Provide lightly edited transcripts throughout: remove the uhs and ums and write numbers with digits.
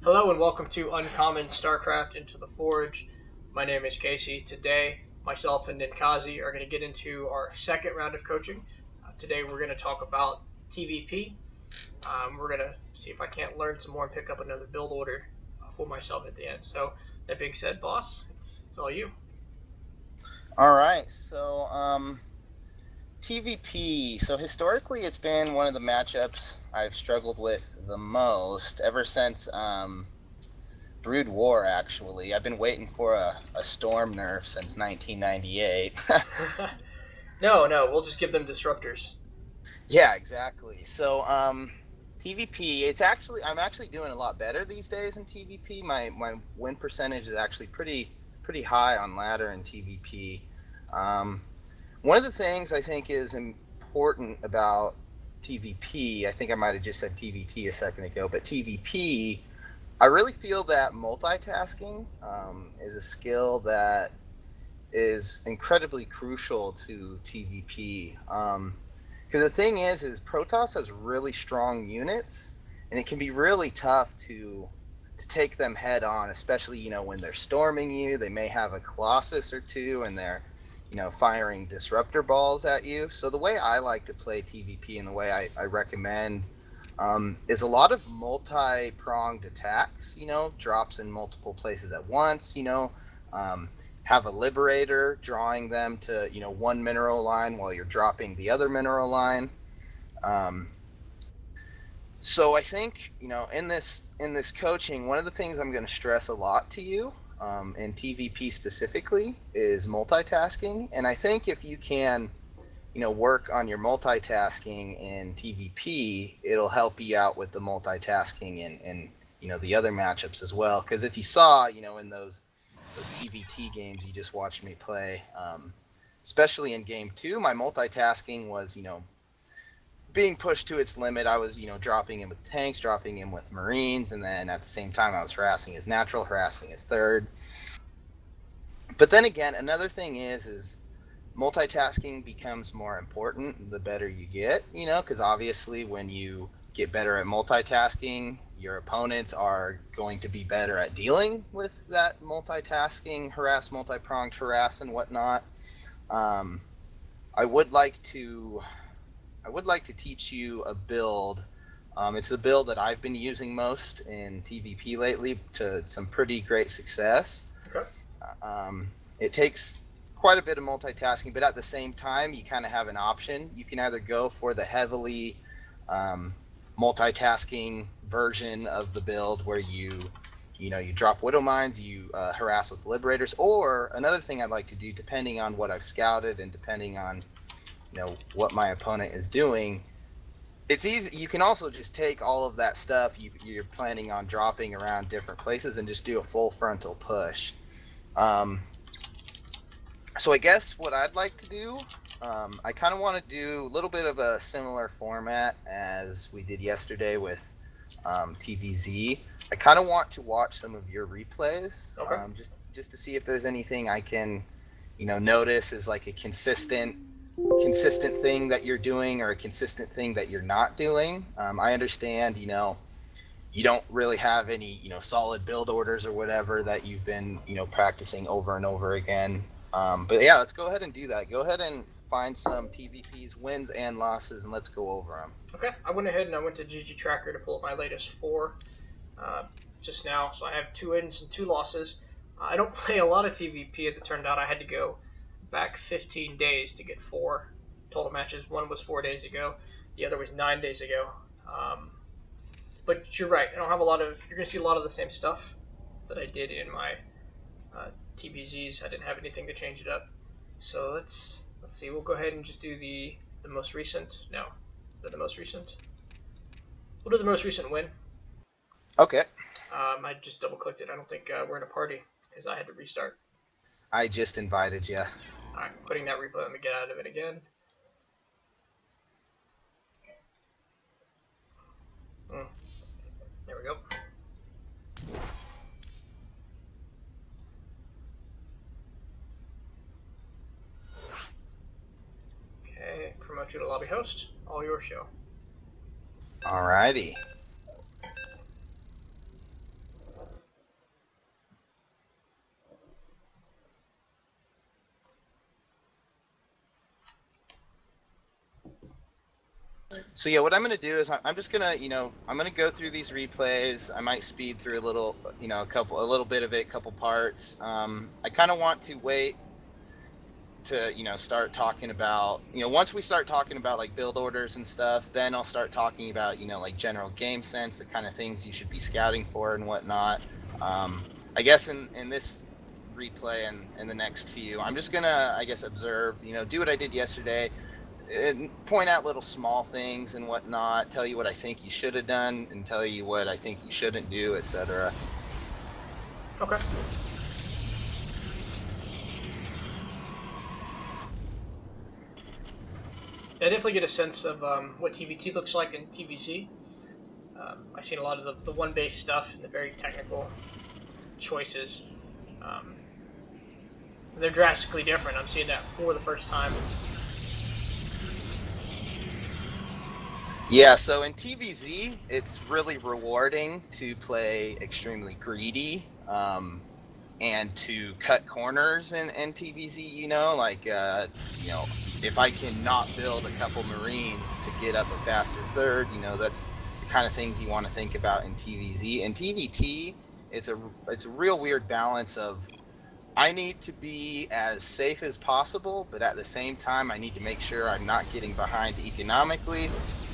Hello and welcome to Uncommon Starcraft Into the Forge. My name is Casey. Today, myself and Ninkazi are going to get into our second round of coaching. Today we're going to talk about TvP. We're going to see if I can't learn some more and pick up another build order for myself at the end. So that being said, boss, it's all you. All right, so TvP. So historically, it's been one of the matchups I've struggled with the most ever since Brood War. Actually, I've been waiting for a storm nerf since 1998. No, we'll just give them disruptors. Yeah, exactly. So TvP. I'm actually doing a lot better these days in TvP. My win percentage is actually pretty high on ladder and TvP. One of the things I think is important about TvP, I think I might have just said TvT a second ago, but TvP, I really feel that multitasking is a skill that is incredibly crucial to TvP. Because the thing is Protoss has really strong units, and it can be really tough to take them head on, especially when they're storming you. They may have a Colossus or two, and they're firing disruptor balls at you. So the way I like to play TvP and the way I recommend is a lot of multi-pronged attacks, drops in multiple places at once, have a liberator drawing them to, one mineral line while you're dropping the other mineral line. So I think, in this coaching, one of the things I'm going to stress a lot to you in TvP specifically is multitasking. And I think if you can, work on your multitasking in TvP, it'll help you out with the multitasking in the other matchups as well. Because if you saw, in those TvT games you just watched me play, especially in game 2, my multitasking was, being pushed to its limit. I was, dropping in with tanks, dropping in with Marines, and then at the same time I was harassing his natural, harassing his third. But then again, another thing is multitasking becomes more important the better you get, because obviously when you get better at multitasking, your opponents are going to be better at dealing with that multitasking, multi-pronged harass and whatnot. I would like to teach you a build. It's the build that I've been using most in TvP lately to some pretty great success. Okay. It takes quite a bit of multitasking, but at the same time, you kind of have an option. You can either go for the heavily multitasking version of the build where you drop Widow Mines, you harass with Liberators, or another thing I'd like to do, depending on what I've scouted and depending on what my opponent is doing, it's easy. You can also just take all of that stuff you're planning on dropping around different places and just do a full frontal push. So I guess what I'd like to do, I kind of want to do a little bit of a similar format as we did yesterday with TVZ. I kind of want to watch some of your replays, Okay. just to see if there's anything I can, notice as like a consistent thing that you're doing or a consistent thing that you're not doing. I understand, you don't really have any, solid build orders or whatever that you've been, practicing over and over again. But yeah, let's go ahead and do that. Go ahead and find some TvP's wins and losses, and let's go over them. Okay. I went ahead and I went to GG Tracker to pull up my latest 4 just now. So I have 2 wins and 2 losses. I don't play a lot of TvP, as it turned out. I had to go back 15 days to get 4 total matches. One was 4 days ago, the other was 9 days ago. But you're right. I don't have a lot of. You're gonna see a lot of the same stuff that I did in my TBZs. I didn't have anything to change it up. So let's see. We'll go ahead and just do the most recent. No, the most recent. We'll do the most recent win. Okay. I just double clicked it. I don't think we're in a party because I had to restart. I just invited you. Alright, putting that replay. Let me get out of it again. There we go. Okay, promote you to lobby host. All your show. Alrighty. So yeah, what I'm going to do is I'm just going to, I'm going to go through these replays. I might speed through a little, a little bit of it, couple parts. I kind of want to wait to, start talking about, once we start talking about like build orders and stuff, then I'll start talking about, like general game sense, the kind of things you should be scouting for and whatnot. I guess in this replay and the next few, I'm just going to, I guess, observe, do what I did yesterday. And point out little small things and whatnot, tell you what I think you should have done, and tell you what I think you shouldn't do, etc. Okay. I definitely get a sense of what TvT looks like in TvZ. I've seen a lot of the one-base stuff and the very technical choices. They're drastically different. I'm seeing that for the first time. Yeah, so in TvZ, it's really rewarding to play extremely greedy and to cut corners in TvZ, if I can not build a couple Marines to get up a faster third, that's the kind of things you want to think about in TvZ. In TvT, it's a real weird balance of I need to be as safe as possible, but at the same time, I need to make sure I'm not getting behind economically.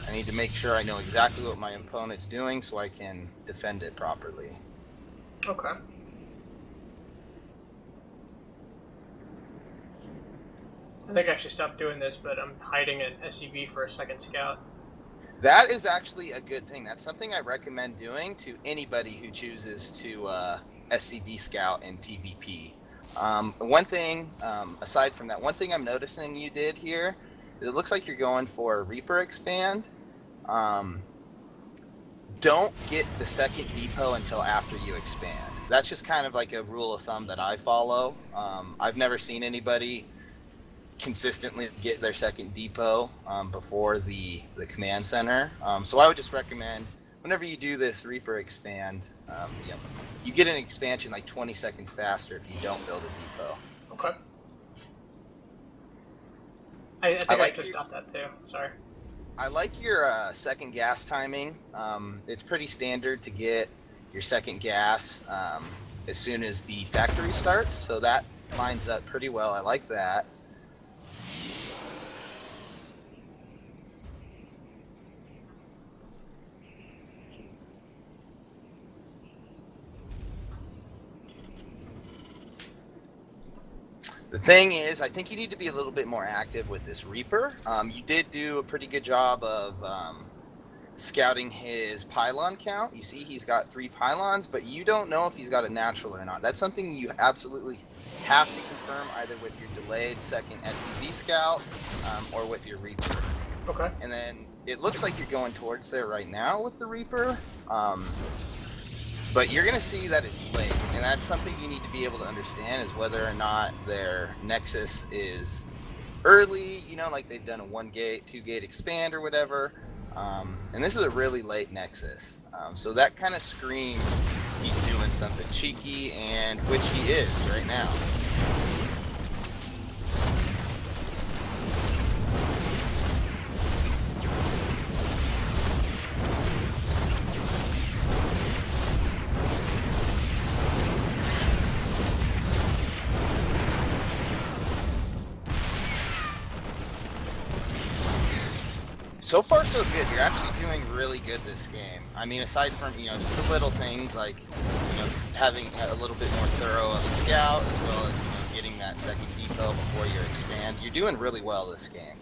I need to make sure I know exactly what my opponent's doing so I can defend it properly. Okay. I think I should stop doing this, but I'm hiding an SCV for a second scout. That is actually a good thing. That's something I recommend doing to anybody who chooses to SCV scout in TvP. One thing, aside from that, one thing I'm noticing you did here, is it looks like you're going for a Reaper expand. Don't get the second depot until after you expand. That's just kind of like a rule of thumb that I follow. I've never seen anybody consistently get their second depot before the command center. So I would just recommend whenever you do this Reaper expand, you get an expansion like 20 seconds faster if you don't build a depot. Okay. I think I could stop that too. Sorry. I like your second gas timing. It's pretty standard to get your second gas as soon as the factory starts, so that lines up pretty well. I like that. The thing is, I think you need to be a little bit more active with this Reaper. You did do a pretty good job of scouting his pylon count. You see he's got 3 pylons, but you don't know if he's got a natural or not. That's something you absolutely have to confirm either with your delayed second SCV scout or with your Reaper. Okay. And then it looks like you're going towards there right now with the Reaper. But you're going to see that it's late, and that's something you need to be able to understand is whether or not their Nexus is early, like they've done a 1-gate, 2-gate expand or whatever. And this is a really late Nexus. So that kind of screams he's doing something cheeky, and which he is right now. So far, so good. You're actually doing really good this game. I mean, aside from, just the little things like, having a little bit more thorough of a scout, as well as, getting that second depot before you expand, you're doing really well this game.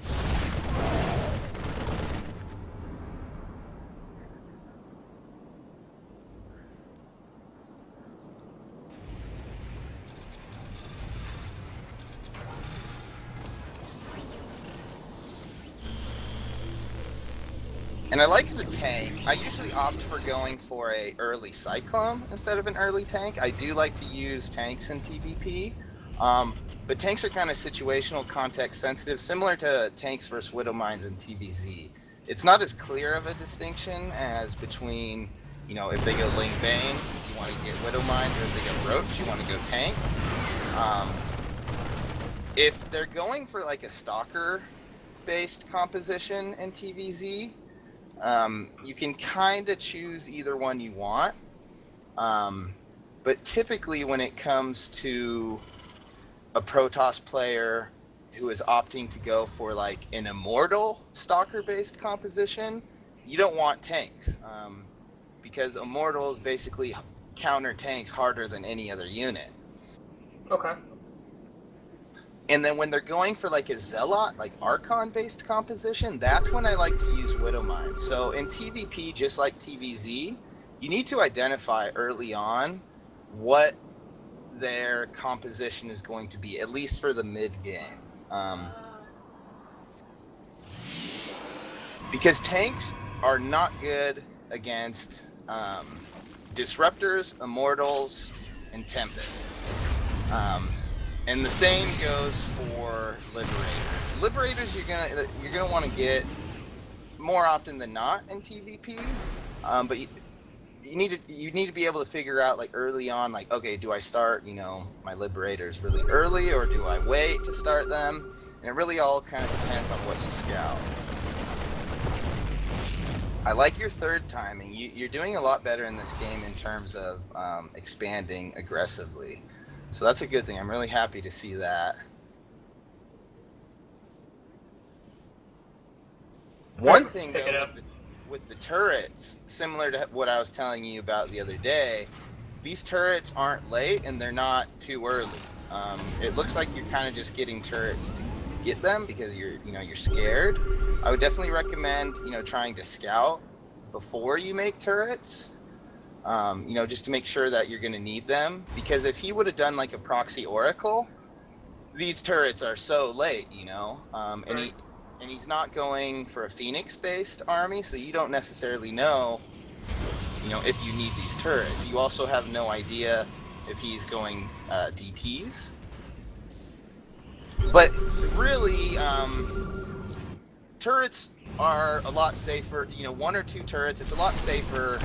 And I like the tank. I usually opt for going for a early Cyclone instead of an early tank. I do like to use tanks in TvP, but tanks are kind of situational, context sensitive, similar to tanks versus Widow Mines in TvZ. It's not as clear of a distinction as between, if they go Ling Bane, you want to get Widow Mines, or if they go Roach, you want to go tank. If they're going for like a Stalker tank-based composition in TVZ. You can kind of choose either one you want. But typically when it comes to a Protoss player who is opting to go for like an immortal stalker-based composition, you don't want tanks. Because immortals basically counter tanks harder than any other unit. Okay. And then when they're going for like a Zealot, like Archon-based composition, that's when I like to use Widow Mines. So in TvP, just like TvZ, you need to identify early on what their composition is going to be, at least for the mid-game. Because tanks are not good against Disruptors, Immortals, and Tempests. And the same goes for Liberators. Liberators you're gonna want to get more often than not in TvP, but you need to be able to figure out like early on, like, okay, do I start my Liberators really early, or do I wait to start them? And it really all kind of depends on what you scout. I like your third timing. You're doing a lot better in this game in terms of expanding aggressively. So that's a good thing. I'm really happy to see that. One thing though, with the turrets, similar to what I was telling you about the other day, these turrets aren't late and they're not too early. It looks like you're kind of just getting turrets to get them because you're scared. I would definitely recommend trying to scout before you make turrets. Just to make sure that you're going to need them, because if he would have done like a proxy oracle, these turrets are so late, and he's not going for a Phoenix-based army, so you don't necessarily know, if you need these turrets. You also have no idea if he's going DTs. But really, turrets are a lot safer. One or two turrets, it's a lot safer.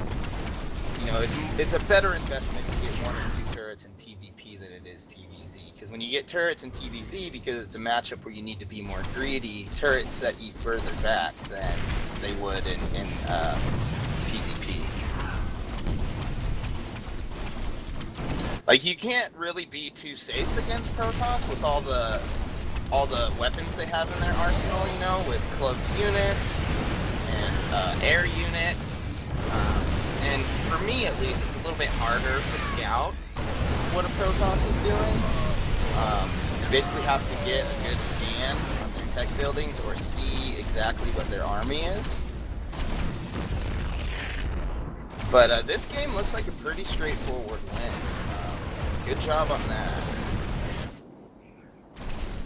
It's a better investment to get one or two turrets in TvP than it is TvZ. Because when you get turrets in TvZ, because it's a matchup where you need to be more greedy, turrets set you further back than they would in TvP. Like, you can't really be too safe against Protoss with all the weapons they have in their arsenal, with cloaked units and air units. And for me, at least, it's a little bit harder to scout what a Protoss is doing. You basically have to get a good scan on their tech buildings or see exactly what their army is. But this game looks like a pretty straightforward win. Good job on that.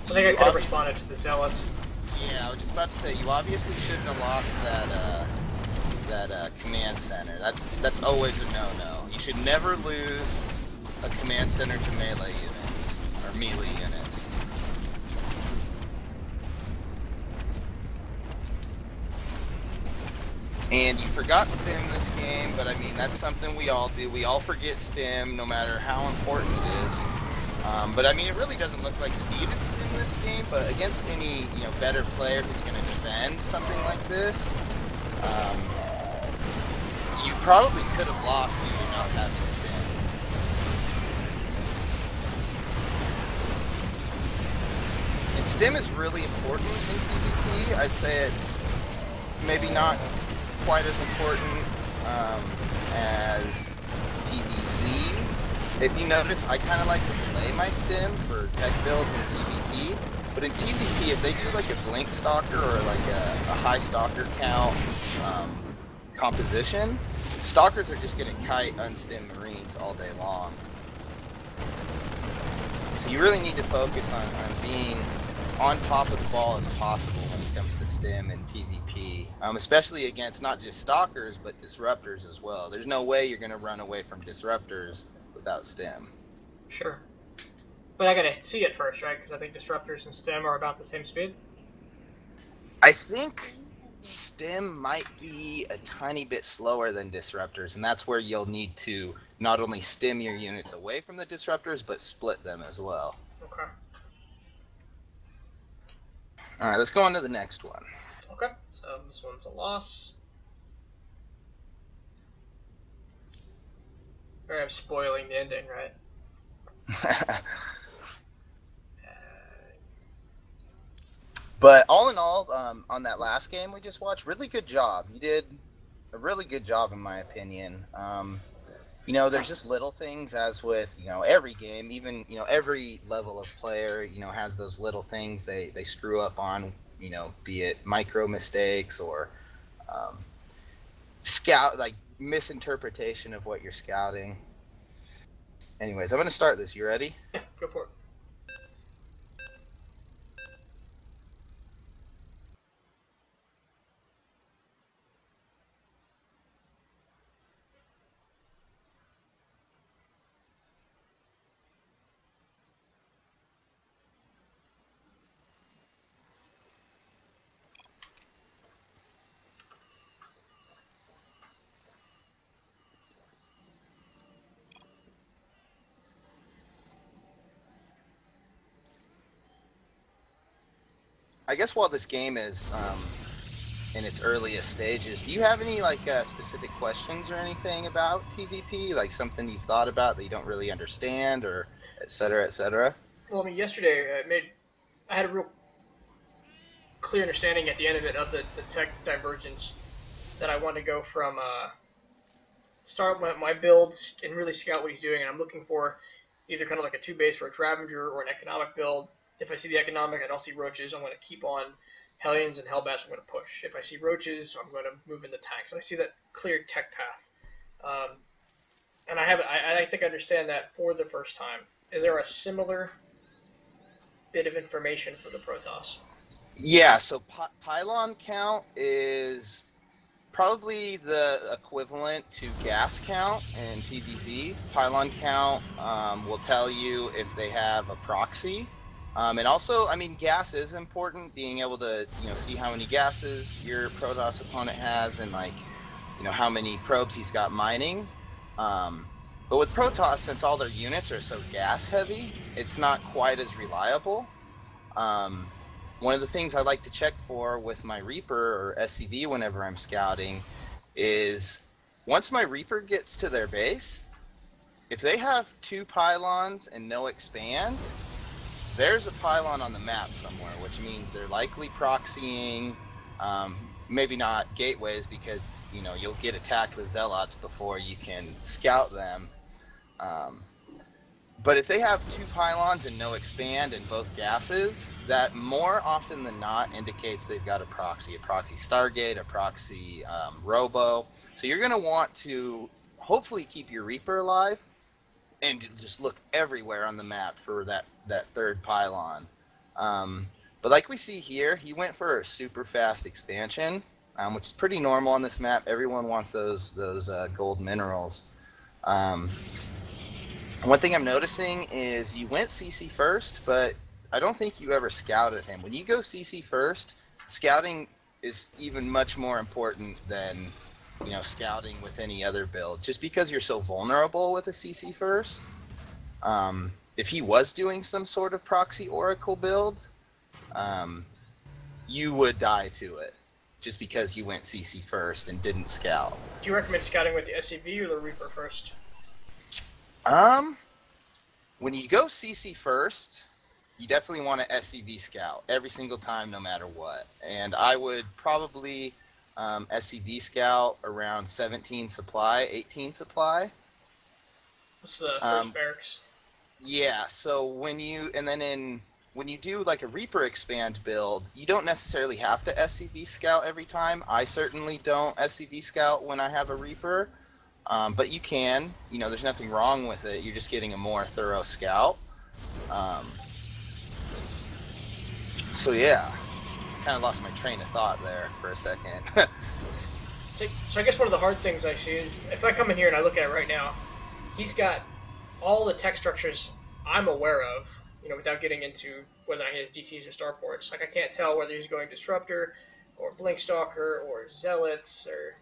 I think I could have responded to the Zealots. Yeah, I was just about to say, you obviously shouldn't have lost that command center. That's always a no-no. You should never lose a command center to melee units, or melee units. And you forgot stim this game, but I mean, that's something we all do. We all forget stim, no matter how important it is. But I mean, it really doesn't look like you needed stim this game, but against any, better player who's going to defend something like this, you probably could have lost due to not having stim. And stim is really important in PvP. I'd say it's maybe not quite as important as TvZ. If you notice, I kind of like to delay my stim for tech builds in TvP. But in TvP, if they do like a blink stalker or like a high stalker count composition, stalkers are just going to kite unstim Marines all day long. So you really need to focus on being on top of the ball as possible when it comes to stim and TvP, especially against not just stalkers, but disruptors as well. There's no way you're going to run away from disruptors without stim. Sure. But I got to see it first, right? Because I think disruptors and stim are about the same speed. I think stim might be a tiny bit slower than disruptors, and that's where you'll need to not only stim your units away from the disruptors, but split them as well. Okay. All right, let's go on to the next one. Okay, so this one's a loss. Or I'm spoiling the ending, right? But all in all, on that last game we just watched, really good job. You did a really good job, in my opinion. You know, there's just little things, as with, you know, every game, even, you know, every level of player, you know, has those little things they screw up on, you know, be it micro mistakes or scout, like misinterpretation of what you're scouting. Anyways, I'm going to start this. You ready? Yeah, go for it. I guess while this game is in its earliest stages, do you have any like specific questions or anything about TvP, like something you've thought about that you don't really understand, or et cetera, et cetera? Well, I mean, yesterday I had a real clear understanding at the end of it of the tech divergence that I want to go from start my builds and really scout what he's doing, and I'm looking for either kind of like a 2 base for a Ravager or an economic build. If I see the economic, I don't see roaches, I'm going to keep on Hellions and Hellbats, I'm going to push. If I see roaches, I'm going to move into tanks. And I see that clear tech path. And I think I understand that for the first time. Is there a similar bit of information for the Protoss? Yeah, so pylon count is probably the equivalent to gas count in TVZ. Pylon count will tell you if they have a proxy. And also, I mean, gas is important, being able to, you know, see how many gases your Protoss opponent has and, like, you know, how many probes he's got mining. But with Protoss, since all their units are so gas heavy, it's not quite as reliable. One of the things I like to check for with my Reaper or SCV whenever I'm scouting is once my Reaper gets to their base, if they have 2 pylons and no expand, there's a pylon on the map somewhere, which means they're likely proxying, maybe not gateways, because, you know, you'll get attacked with zealots before you can scout them. But if they have 2 pylons and no expand and both gases, that more often than not indicates they've got a proxy Stargate, a proxy Robo. So you're going to want to hopefully keep your Reaper alive and just look everywhere on the map for that 3rd pylon. But like we see here, he went for a super fast expansion, which is pretty normal on this map. Everyone wants those gold minerals. One thing I'm noticing is you went CC first, but I don't think you ever scouted him. When you go CC first, scouting is even much more important than, you know, scouting with any other build, just because you're so vulnerable with a CC first. If he was doing some sort of proxy Oracle build, you would die to it, just because you went CC first and didn't scout. Do you recommend scouting with the SCV or the Reaper first? When you go CC first, you definitely want to SCV scout every single time, no matter what. And I would probably SCV scout around 17 supply, 18 supply. What's the first barracks? Yeah, so when you do like a Reaper expand build, you don't necessarily have to SCV scout every time. I certainly don't SCV scout when I have a Reaper. But you can, you know, there's nothing wrong with it. You're just getting a more thorough scout. So yeah, kind of lost my train of thought there for a second. So I guess one of the hard things I see is if I come in here and I look at it right now, he's got all the tech structures I'm aware of, you know, without getting into whether or not he has DTs or starports. Like, I can't tell whether he's going Disruptor or Blinkstalker or Zealots or...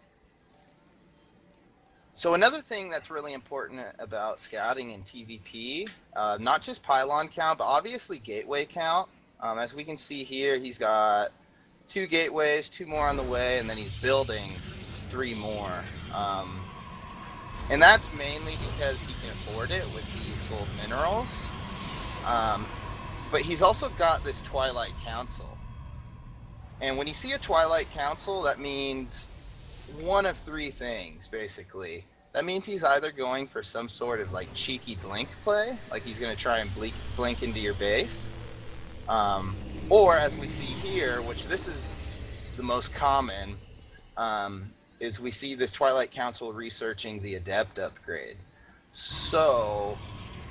So another thing that's really important about scouting in TvP, not just pylon count, but obviously gateway count. As we can see here, he's got 2 gateways, 2 more on the way, and then he's building 3 more. And that's mainly because he can afford it with these gold minerals. But he's also got this Twilight Council. And when you see a Twilight Council, that means one of 3 things, basically. That means he's either going for some sort of like cheeky blink play, like he's going to try and blink into your base. Or as we see here, which this is the most common, is we see this Twilight Council researching the Adept upgrade. So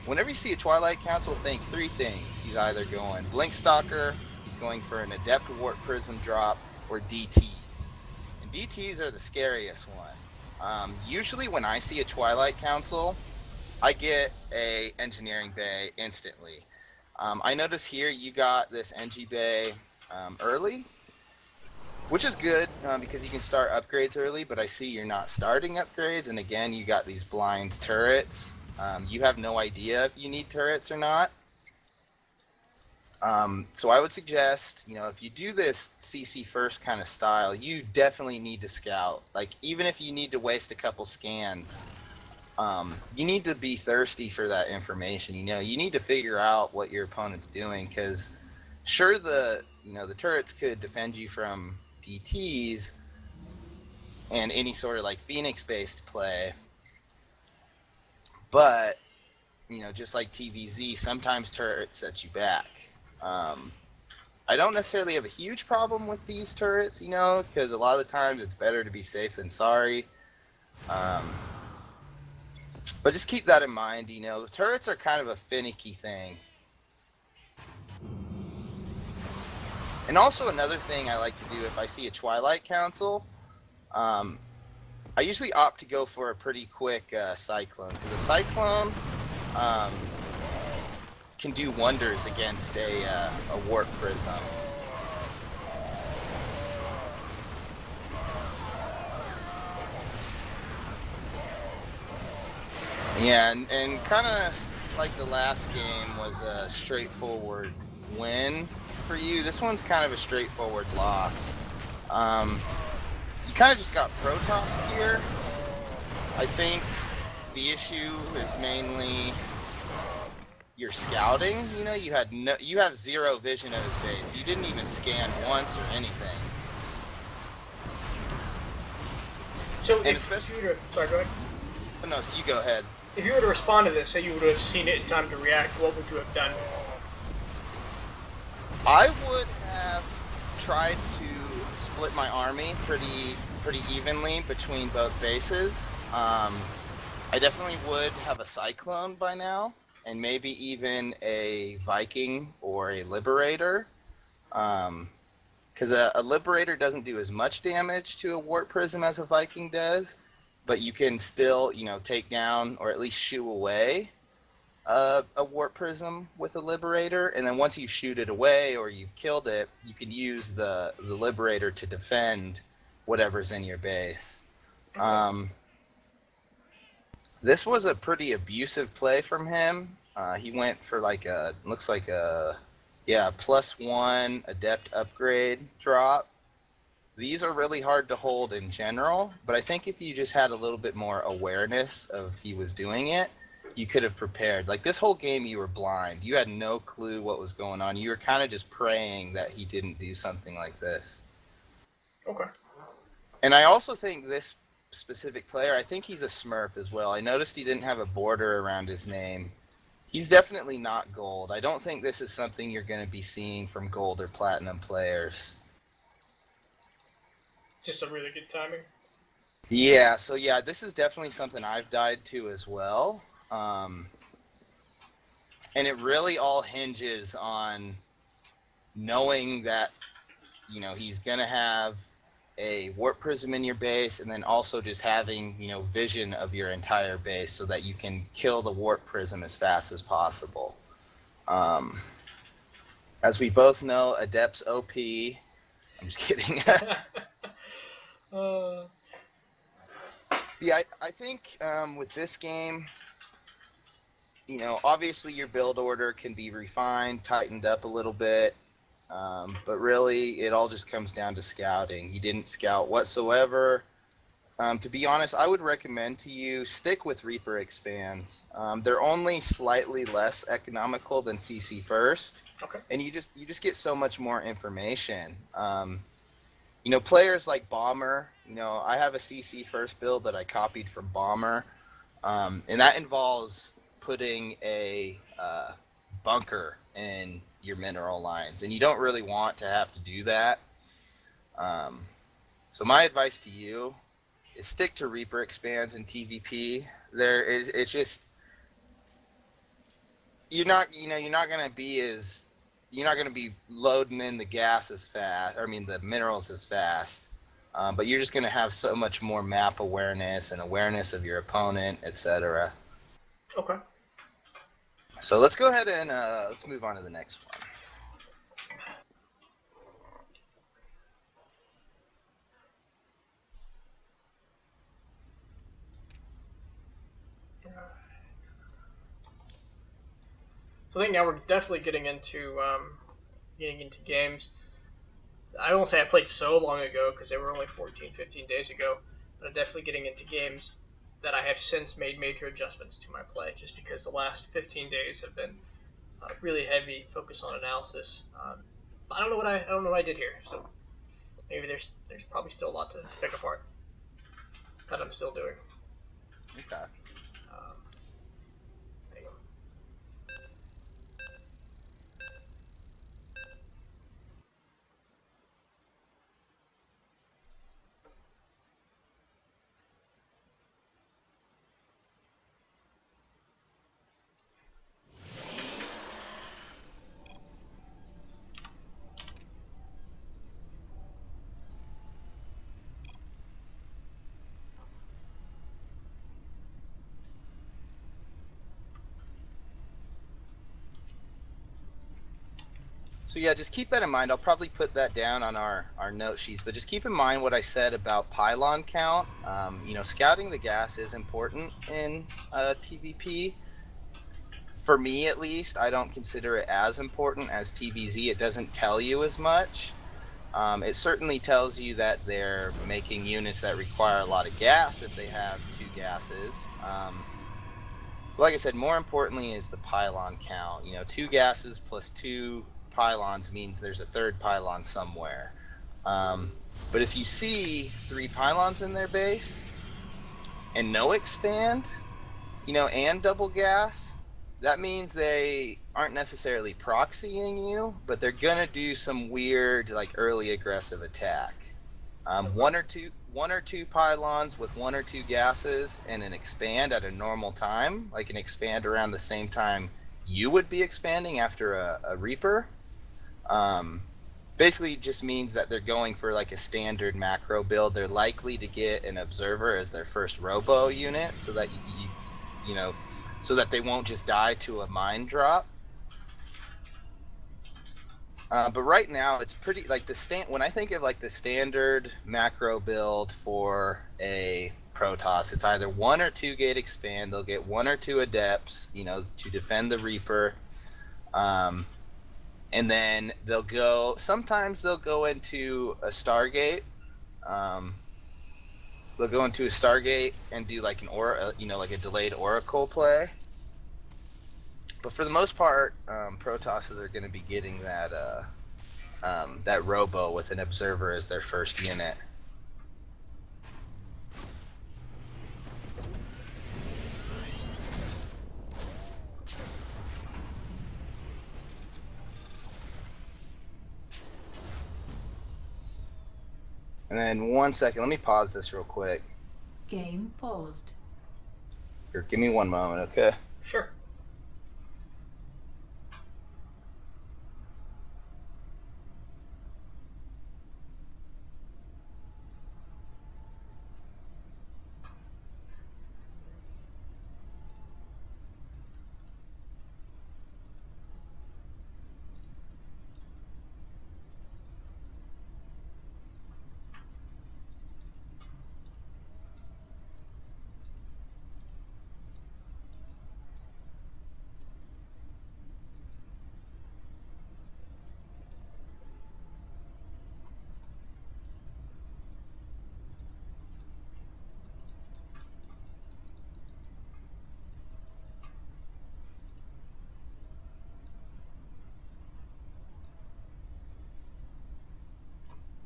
whenever you see a Twilight Council, think 3 things. He's either going Blink Stalker, he's going for an Adept Warp Prism drop, or DTs. And DTs are the scariest one. Usually when I see a Twilight Council, I get a Engineering Bay instantly. I notice here you got this Engie Bay early, which is good because you can start upgrades early, but I see you're not starting upgrades, and again, you got these blind turrets. You have no idea if you need turrets or not. So I would suggest, if you do this CC first kind of style, you definitely need to scout. Like, even if you need to waste a couple scans, you need to be thirsty for that information. You need to figure out what your opponent's doing, because sure, the turrets could defend you from DTs and any sort of like Phoenix-based play, but just like TVZ, sometimes turrets set you back. I don't necessarily have a huge problem with these turrets, because a lot of the times it's better to be safe than sorry. But just keep that in mind, turrets are kind of a finicky thing. And also another thing I like to do if I see a Twilight Council, I usually opt to go for a pretty quick Cyclone. Because a Cyclone can do wonders against a Warp Prism. Yeah, and kind of like the last game was a straightforward win for you, this one's kind of a straightforward loss. You kind of just got Protossed here. I think the issue is mainly your scouting. You have zero vision of his base. You didn't even scan once or anything. So, and especially, sorry, go ahead. Oh, no, so you go ahead. If you were to respond to this, say you would have seen it in time to react, what would you have done? I would have tried to split my army pretty evenly between both bases. I definitely would have a Cyclone by now, and maybe even a Viking or a Liberator. Because a Liberator doesn't do as much damage to a Warp Prism as a Viking does, but you can still, take down or at least shoo away a Warp Prism with a Liberator, and then once you shoot it away or you've killed it, you can use the Liberator to defend whatever's in your base. This was a pretty abusive play from him. He went for looks like a +1 Adept upgrade drop. These are really hard to hold in general, but I think if you just had a little bit more awareness of he was doing it, you could have prepared. Like, this whole game you were blind. You had no clue what was going on. You were kind of just praying that he didn't do something like this. Okay. And I also think this specific player, I think he's a Smurf as well. I noticed he didn't have a border around his name. He's definitely not gold. I don't think this is something you're going to be seeing from gold or platinum players. Just a really good timing. Yeah, so yeah, this is definitely something I've died to as well. And it really all hinges on knowing that, he's going to have a Warp Prism in your base, and then also just having, vision of your entire base so that you can kill the Warp Prism as fast as possible. As we both know, Adept's OP. I'm just kidding. Yeah, I think with this game, obviously your build order can be refined, tightened up a little bit. But really, it all just comes down to scouting. He didn't scout whatsoever. To be honest, I would recommend to you stick with Reaper expands. They're only slightly less economical than CC first, Okay. and you just get so much more information. Players like Bomber. I have a CC first build that I copied from Bomber, and that involves putting a bunker in your mineral lines, and you don't really want to have to do that. So my advice to you is stick to Reaper expands in TvP. It's just you're not gonna be loading in the gas as fast. The minerals as fast. But you're just gonna have so much more map awareness and awareness of your opponent, etc. Okay. So let's go ahead and let's move on to the next one. So I think now we're definitely getting into games. I won't say I played so long ago because they were only 14, 15 days ago, but I'm definitely getting into games that I have since made major adjustments to my play, just because the last 15 days have been really heavy focus on analysis. I don't know what I did here, so maybe there's probably still a lot to pick apart that I'm still doing. Okay. Hang on. So yeah, just keep that in mind. I'll probably put that down on our note sheets, but just keep in mind what I said about pylon count. Scouting the gas is important in TvP. For me, at least, I don't consider it as important as TVZ. It doesn't tell you as much. It certainly tells you that they're making units that require a lot of gas if they have two gases. Like I said, more importantly is the pylon count. 2 gases plus 2 pylons means there's a third pylon somewhere. But if you see 3 pylons in their base and no expand, and double gas, that means they aren't necessarily proxying you, but they're gonna do some weird, like, early aggressive attack. One or two pylons with 1 or 2 gases and an expand at a normal time, like an expand around the same time you would be expanding after a Reaper. Basically just means that they're going for like a standard macro build. They're likely to get an observer as their first robo unit, so that so that they won't just die to a mine drop. But right now it's pretty like when I think of like the standard macro build for a Protoss, it's either 1 or 2 gate expand. They'll get 1 or 2 adepts, to defend the Reaper. And then sometimes they'll go into a Stargate. They'll go into a Stargate and do like like a delayed Oracle play. But for the most part, Protosses are going to be getting that robo with an observer as their first unit. And then 1 second, let me pause this real quick. Game paused. Here, give me 1 moment, okay? Sure.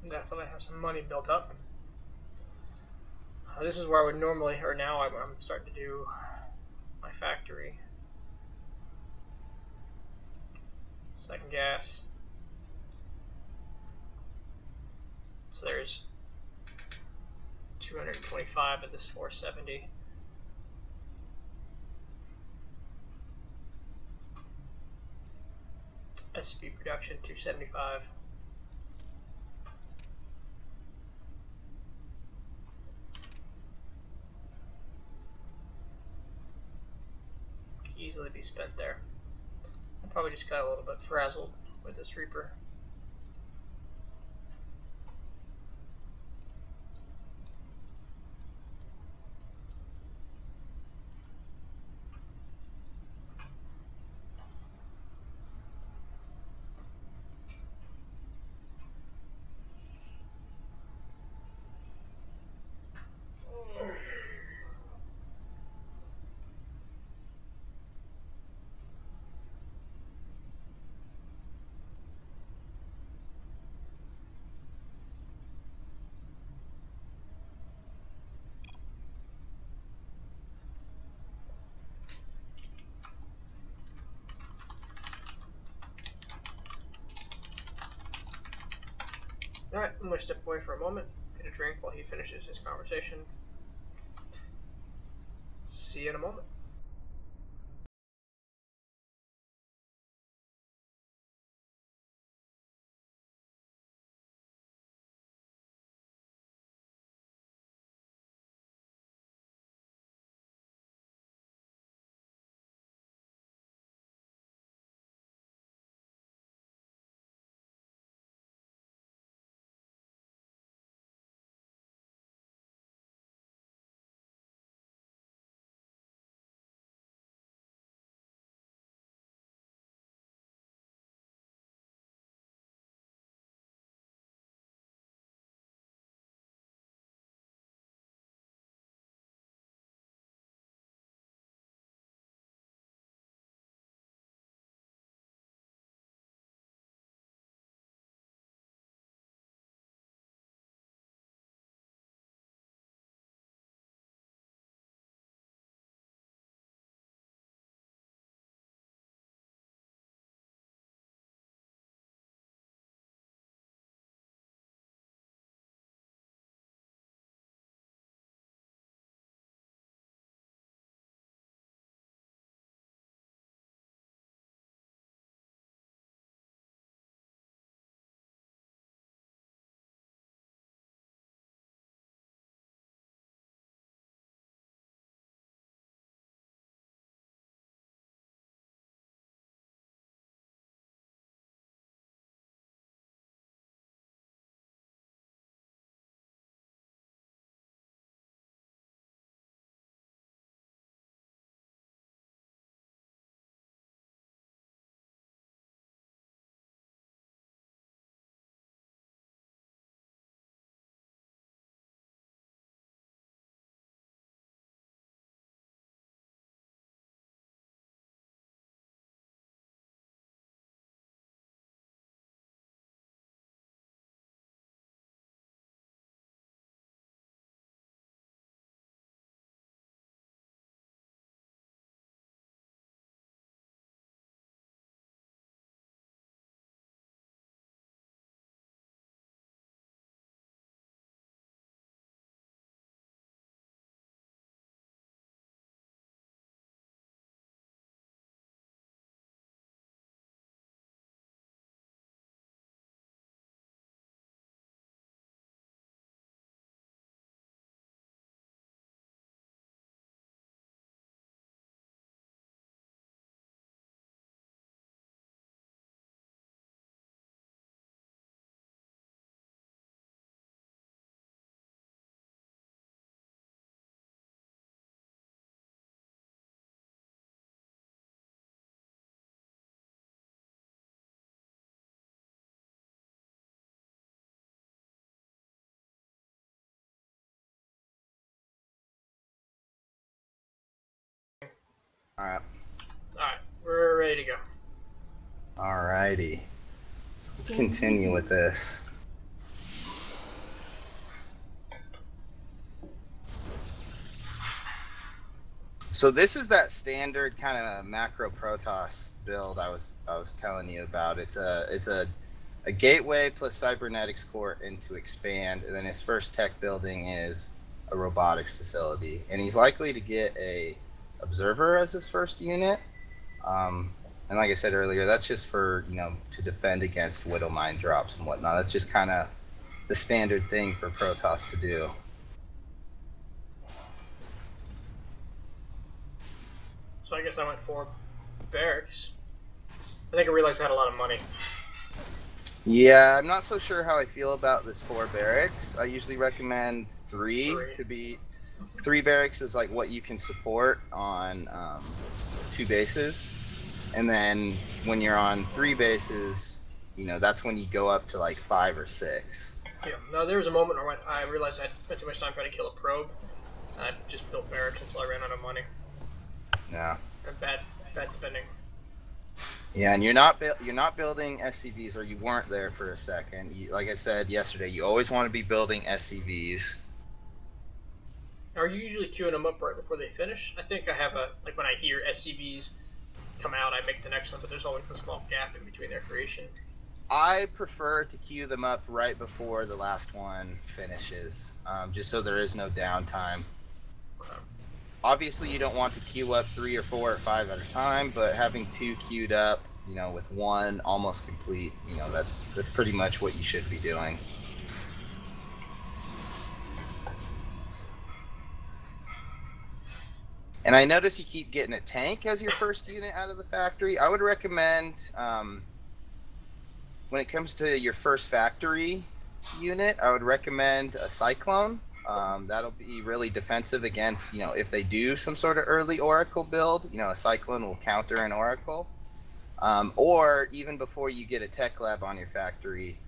Definitely have some money built up. This is where I would normally, or now I'm starting to do my factory. Second gas. So there's 225 of this 470. SCP production 275. Could easily be spent there. I probably just got a little bit frazzled with this Reaper. Alright, I'm going to step away for a moment, get a drink while he finishes his conversation. See you in a moment. Alright. Alright, we're ready to go. Alrighty. Let's continue with this. So this is that standard kind of macro Protoss build I was telling you about. It's a gateway plus cybernetics core into expand, and then his first tech building is a robotics facility, and he's likely to get a observer as his first unit. And like I said earlier, that's just for, to defend against Widow Mine drops and whatnot. That's just kind of the standard thing for Protoss to do. So I guess I went for barracks. I think I realized I had a lot of money. Yeah, I'm not so sure how I feel about this 4 barracks. I usually recommend 3 to be... 3 barracks is like what you can support on 2 bases. And then when you're on 3 bases, that's when you go up to like 5 or 6. Yeah, no, there was a moment where I realized I spent too much time trying to kill a probe. I just built barracks until I ran out of money. Yeah. Bad spending. Yeah, and you're not building SCVs, or you weren't there for a second. Like I said yesterday, you always want to be building SCVs. Are you usually queuing them up right before they finish? I think I have when I hear SCVs come out, I make the next one, but there's always a small gap in between their creation. I prefer to queue them up right before the last one finishes, just so there is no downtime. Okay. Obviously, you don't want to queue up 3 or 4 or 5 at a time, but having 2 queued up, with 1 almost complete, that's pretty much what you should be doing. And I notice you keep getting a tank as your first unit out of the factory. I would recommend, when it comes to your first factory unit, I would recommend a Cyclone. That'll be really defensive against, if they do some sort of early Oracle build, a Cyclone will counter an Oracle. Or even before you get a tech lab on your factory,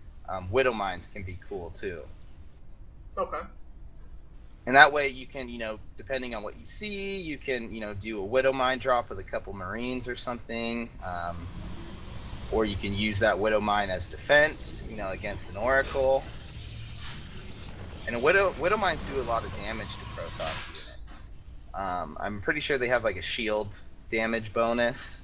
Widow Mines can be cool too. Okay. And that way you can, depending on what you see, you can, do a Widow Mine drop with a couple Marines or something. Or you can use that Widow Mine as defense, against an Oracle. And Widow Mines do a lot of damage to Protoss units. I'm pretty sure they have like a shield damage bonus.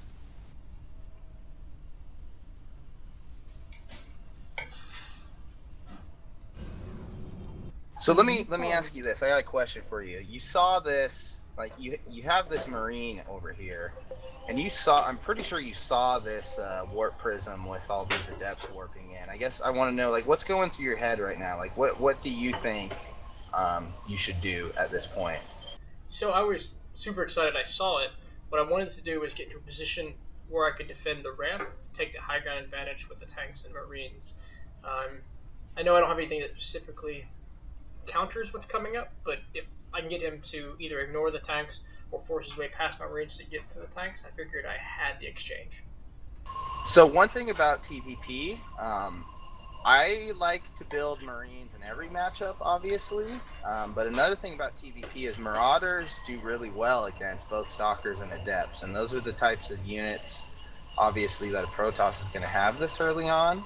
So let me ask you this. I got a question for you. You saw this, like you have this Marine over here, and I'm pretty sure you saw this warp prism with all these adepts warping in. I guess I want to know, like, what's going through your head right now? Like, what do you think you should do at this point? So I was super excited I saw it. What I wanted to do was get into a position where I could defend the ramp, take the high ground advantage with the tanks and Marines. I know I don't have anything that specifically counters what's coming up, but if I can get him to either ignore the tanks or force his way past my Marines to get to the tanks, I figured I had the exchange. So one thing about TvP, I like to build Marines in every matchup, obviously, but another thing about TvP is Marauders do really well against both Stalkers and Adepts, and those are the types of units, obviously, that a Protoss is going to have this early on.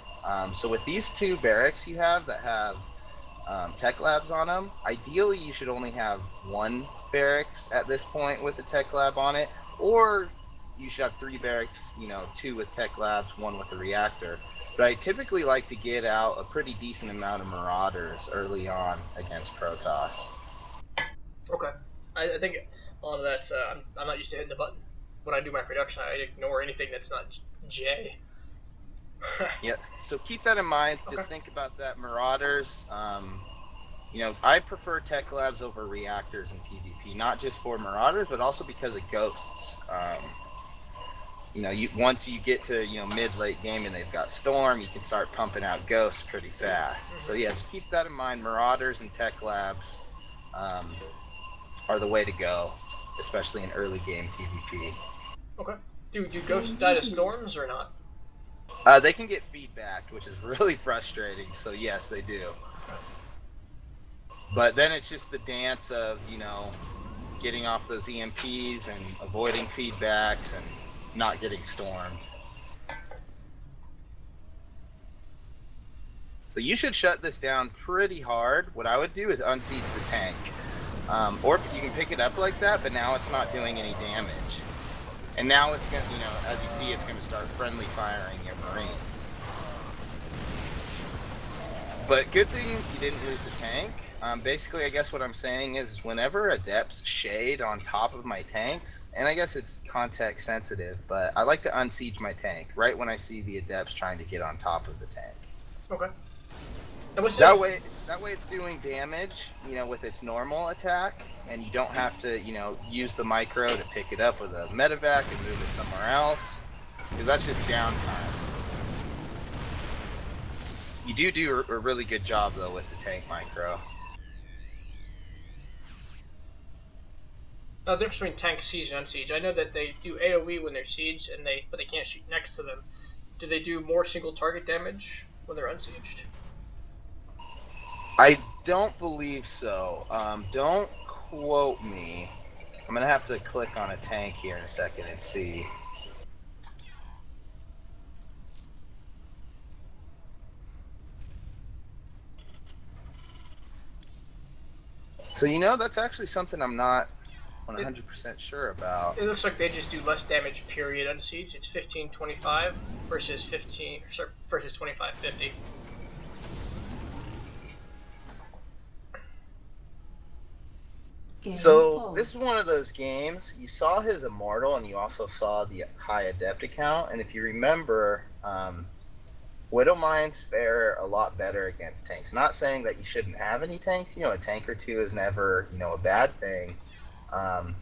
So with these 2 barracks you have that have tech labs on them, ideally you should only have 1 barracks at this point with a tech lab on it, or you should have 3 barracks, 2 with tech labs, 1 with the reactor. But I typically like to get out a pretty decent amount of Marauders early on against Protoss. Okay. I think a lot of that's, I'm not used to hitting the button. When I do my production, I ignore anything that's not J. Yeah, so keep that in mind. Okay. Just think about that. Marauders, I prefer tech labs over reactors in TvP, not just for Marauders, but also because of ghosts. Once you get to mid-late game and they've got Storm, you can start pumping out ghosts pretty fast. So yeah, just keep that in mind. Marauders and tech labs are the way to go, especially in early game TvP. Okay. Do ghosts die to storms or not? They can get feedbacked, which is really frustrating. So yes, they do. But then it's just the dance of, getting off those EMPs and avoiding feedbacks and not getting stormed. So you should shut this down pretty hard. What I would do is unsiege the tank. Or you can pick it up like that, but now it's not doing any damage. And now it's going to, as you see, it's going to start friendly firing your Marines. But good thing you didn't lose the tank. Basically, I guess what I'm saying is whenever adepts shade on top of my tanks, and I guess it's context sensitive, but I like to unsiege my tank right when I see the adepts trying to get on top of the tank. Okay. That way it's doing damage, with its normal attack, and you don't have to, use the micro to pick it up with a medevac and move it somewhere else, because that's just downtime. You do a really good job though with the tank micro. Now, the difference between tank siege and unsiege. I know that they do AoE when they're sieged, but they can't shoot next to them. Do they do more single target damage when they're unsieged? I don't believe so. Don't quote me. I'm gonna have to click on a tank here in a second and see. So that's actually something I'm not 100% sure about. It looks like they just do less damage, period, unsieged. It's 1525 versus 2550. So this is one of those games, you saw his Immortal and you also saw the high Adept account, and if you remember, Widow Mines fare a lot better against tanks. Not saying that you shouldn't have any tanks, a tank or two is never, a bad thing. But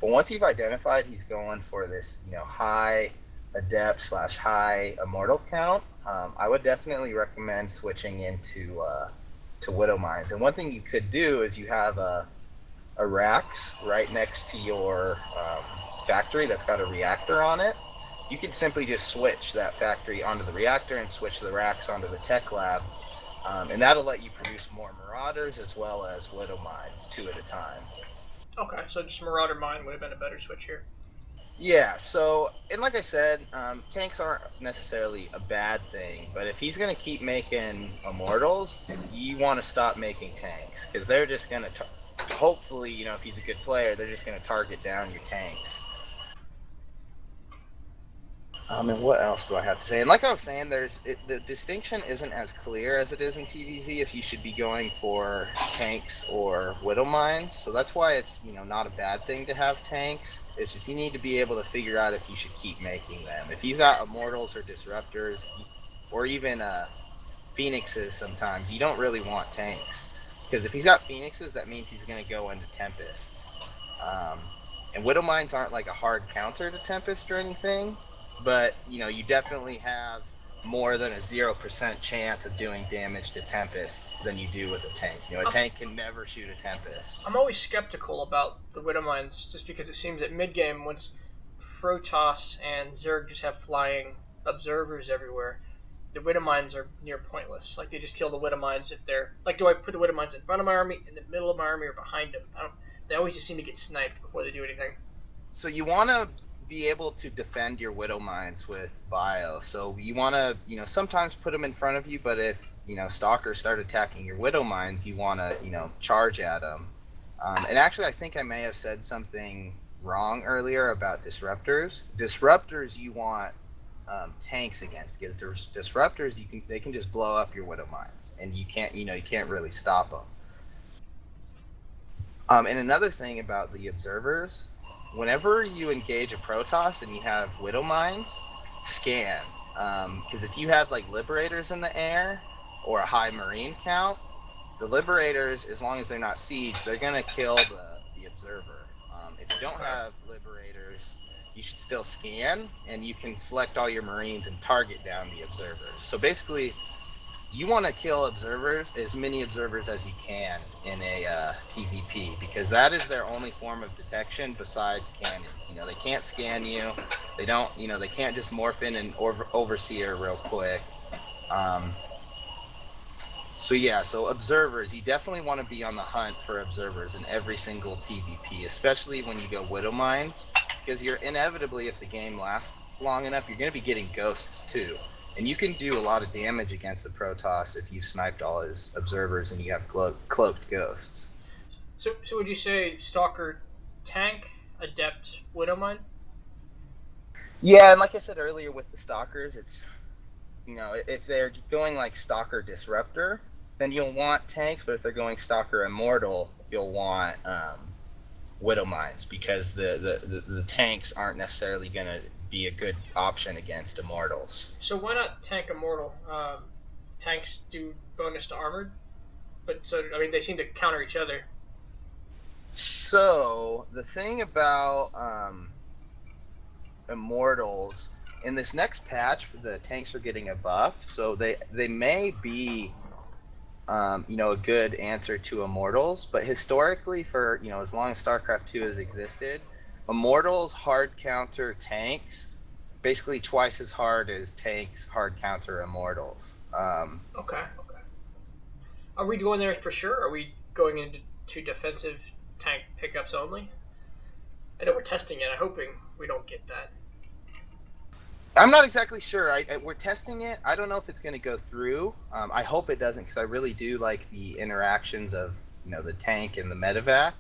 once you've identified he's going for this, high Adept / high Immortal count, I would definitely recommend switching into to Widow Mines. And one thing you could do is you have a racks right next to your factory that's got a reactor on it. You can simply just switch that factory onto the reactor and switch the racks onto the tech lab, and that'll let you produce more Marauders as well as Widow Mines 2 at a time. Okay, so just Marauder Mine would have been a better switch here. Yeah, so, and like I said, tanks aren't necessarily a bad thing, but if he's going to keep making Immortals, you want to stop making tanks, because they're just going to, hopefully, if he's a good player, they're just going to target down your tanks. And what else do I have to say? And like I was saying, the distinction isn't as clear as it is in TvZ if you should be going for tanks or Widow Mines. So that's why it's not a bad thing to have tanks. It's just you need to be able to figure out if you should keep making them. If he's got Immortals or Disruptors, or even Phoenixes sometimes, you don't really want tanks. Because if he's got Phoenixes, that means he's going to go into Tempests. And Widow Mines aren't like a hard counter to Tempest or anything. But, you definitely have more than a 0% chance of doing damage to Tempests than you do with a tank. A tank can never shoot a Tempest. I'm always skeptical about the Widow Mines, just because it seems that mid-game, once Protoss and Zerg just have flying observers everywhere, the Widow Mines are near pointless. Like, they just kill the Widow Mines if they're... Like, do I put the Widow Mines in front of my army, in the middle of my army, or behind them? They always just seem to get sniped before they do anything. So you want to be able to defend your Widow Mines with bio. So you want to, sometimes put them in front of you, but if, stalkers start attacking your Widow Mines, you want to, charge at them. And actually, I think I may have said something wrong earlier about Disruptors. Disruptors you want tanks against, because Disruptors, they can just blow up your Widow Mines, and you can't really stop them. And another thing about the Observers, whenever you engage a Protoss and you have Widow Mines, scan. Because if you have like Liberators in the air or a high Marine count, the Liberators, as long as they're not siege, they're going to kill the Observer. If you don't have Liberators, you should still scan, and you can select all your Marines and target down the Observers. So basically, you want to kill Observers, as many Observers as you can in a TvP, because that is their only form of detection besides cannons. They can't scan you. They don't, they can't just morph in an Overseer real quick. So Observers, you definitely want to be on the hunt for Observers in every single TvP, especially when you go Widow Mines, because you're inevitably, if the game lasts long enough, you're going to be getting Ghosts too. And you can do a lot of damage against the Protoss if you've sniped all his Observers and you have cloaked Ghosts. So would you say Stalker tank, Adept, Widowmine? Yeah, and like I said earlier with the Stalkers, it's, if they're going like Stalker Disruptor, then you'll want tanks, but if they're going Stalker Immortal, you'll want Widow Mines, because the tanks aren't necessarily going to be a good option against Immortals. So why not tank Immortal? Tanks do bonus to armored, but so I mean they seem to counter each other. So the thing about Immortals, in this next patch, the tanks are getting a buff, so they may be a good answer to Immortals. But historically, for as long as StarCraft 2 has existed, Immortals hard counter tanks basically twice as hard as tanks hard counter Immortals. Okay. Are we going there for sure? Are we going into defensive tank pickups only? I know we're testing it. I'm hoping we don't get that. I'm not exactly sure. We're testing it. I don't know if it's going to go through. I hope it doesn't, because I really do like the interactions of the tank and the medevac.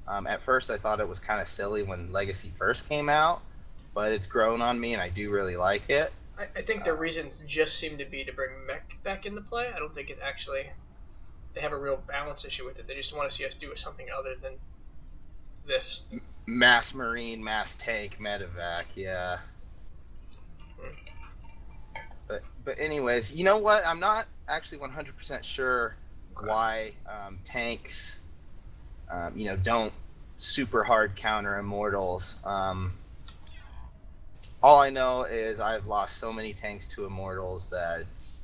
At first, I thought it was kind of silly when Legacy first came out, but it's grown on me, and I do really like it. I think their reasons just seem to be to bring mech back into play. I don't think it actually... They have a real balance issue with it. They just want to see us do something other than this. Mass Marine, mass tank, medevac, yeah. But anyways, you know what? I'm not actually 100% sure why tanks, don't super hard counter Immortals. All I know is I've lost so many tanks to Immortals that it's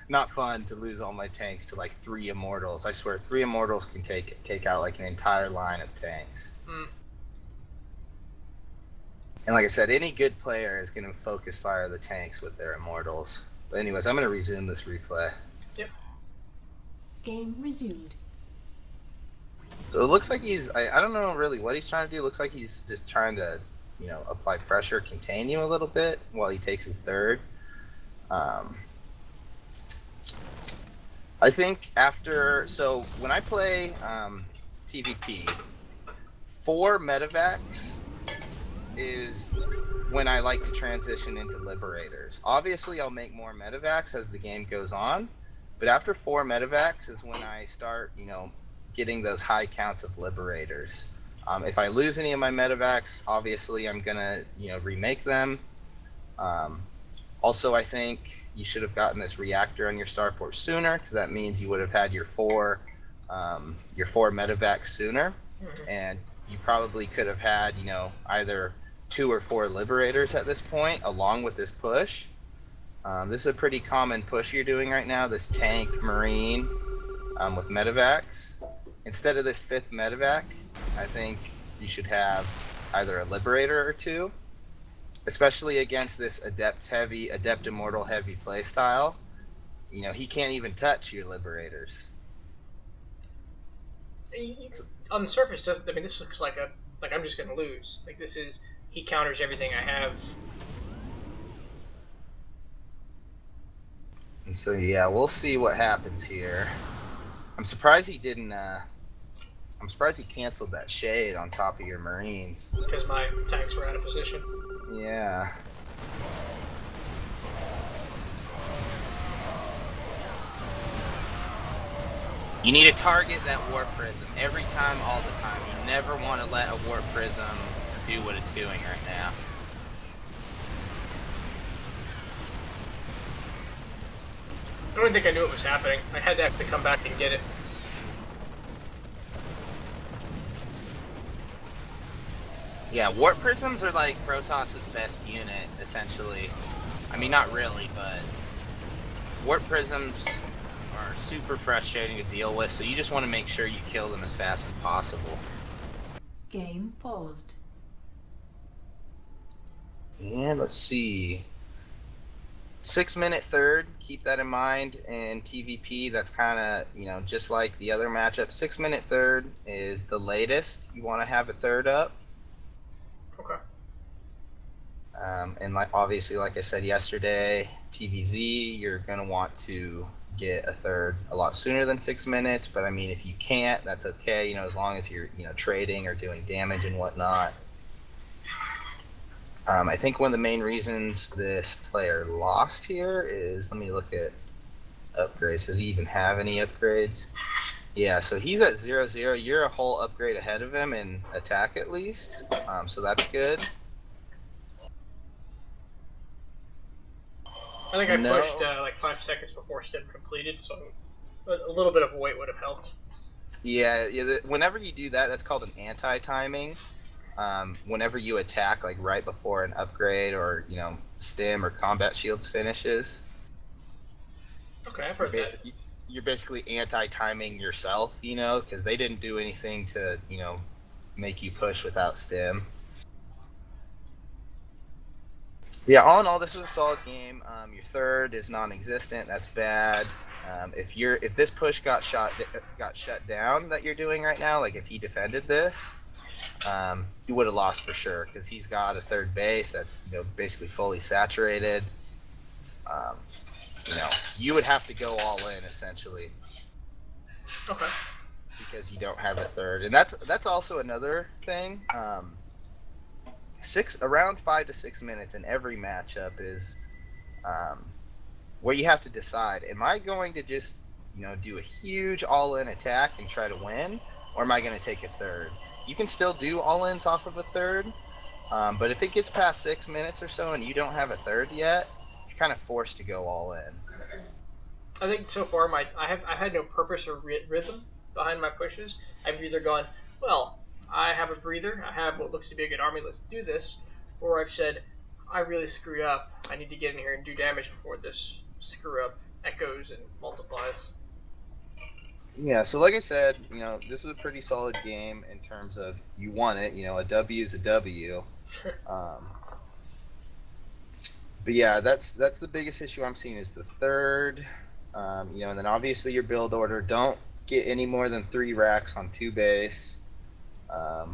not fun to lose all my tanks to like 3 Immortals. I swear, 3 Immortals can take out like an entire line of tanks. And like I said, any good player is going to focus fire the tanks with their Immortals. But anyways, I'm going to resume this replay. Yep. Game resumed. So it looks like I don't know really what he's trying to do. It looks like he's just trying to, apply pressure, contain you a little bit while he takes his third. I think so when I play TvP, 4 medevacs is when I like to transition into Liberators. Obviously, I'll make more medevacs as the game goes on, but after 4 medevacs is when I start, getting those high counts of Liberators. If I lose any of my medevacs, obviously I'm gonna, remake them. Also, I think you should have gotten this reactor on your starport sooner, because that means you would have had your 4 medevacs sooner, and you probably could have had, either 2 or 4 Liberators at this point, along with this push. This is a pretty common push you're doing right now, this tank Marine with medevacs. Instead of this 5th medevac, I think you should have either a Liberator or 2, especially against this Adept Immortal heavy playstyle. He can't even touch your Liberators. On the surface, this looks like I'm just gonna lose. Like he counters everything I have. And so yeah, we'll see what happens here. I'm surprised he didn't. I'm surprised he canceled that shade on top of your Marines. Because my tanks were out of position. Yeah. You need to target that Warp Prism every time, all the time. You never want to let a Warp Prism do what it's doing right now. I don't think I knew it was happening. I had to have to come back and get it. Yeah, Warp Prisms are like Protoss's best unit, essentially. I mean, not really, but Warp Prisms are super frustrating to deal with, so you just want to make sure you kill them as fast as possible. Game paused. And let's see. 6-minute third, keep that in mind. In TvP, that's kind of, just like the other matchup. 6-minute third is the latest you want to have a third up. Okay. And obviously, like I said yesterday, TVZ, you're going to want to get a third a lot sooner than 6 minutes. But I mean, if you can't, that's okay. As long as you're trading or doing damage and whatnot. I think one of the main reasons this player lost here is, let me look at upgrades. Does he even have any upgrades? Yeah, so he's at 0-0. You're a whole upgrade ahead of him in attack at least, so that's good. I think I pushed like 5 seconds before stim completed, so a little bit of a wait would have helped. Yeah. Whenever you do that, that's called an anti-timing. Whenever you attack, like right before an upgrade or stim or combat shields finishes. Okay, I've heard that. You're basically anti-timing yourself, because they didn't do anything to make you push without stim. Yeah, all in all, this is a solid game. Your third is non-existent. That's bad. If this push got shut down that you're doing right now, like if he defended this, he would have lost for sure because he's got a third base that's basically fully saturated. You would have to go all in essentially. Okay. Because you don't have a third, and that's also another thing. Around 5 to 6 minutes in every matchup is where you have to decide: am I going to just do a huge all-in attack and try to win, or am I going to take a third? You can still do all-ins off of a third, but if it gets past 6 minutes or so and you don't have a third yet, you're kind of forced to go all in. I think so far I've had no purpose or rhythm behind my pushes. I've either gone, well, I have a breather, I have what looks to be a good army, let's do this, or I've said, I really screwed up, I need to get in here and do damage before this screw up echoes and multiplies. Yeah, so like I said, this was a pretty solid game in terms of you won it. A W is a W. But yeah, that's the biggest issue I'm seeing is the third. And then obviously your build order. Don't get any more than 3 racks on 2 base. I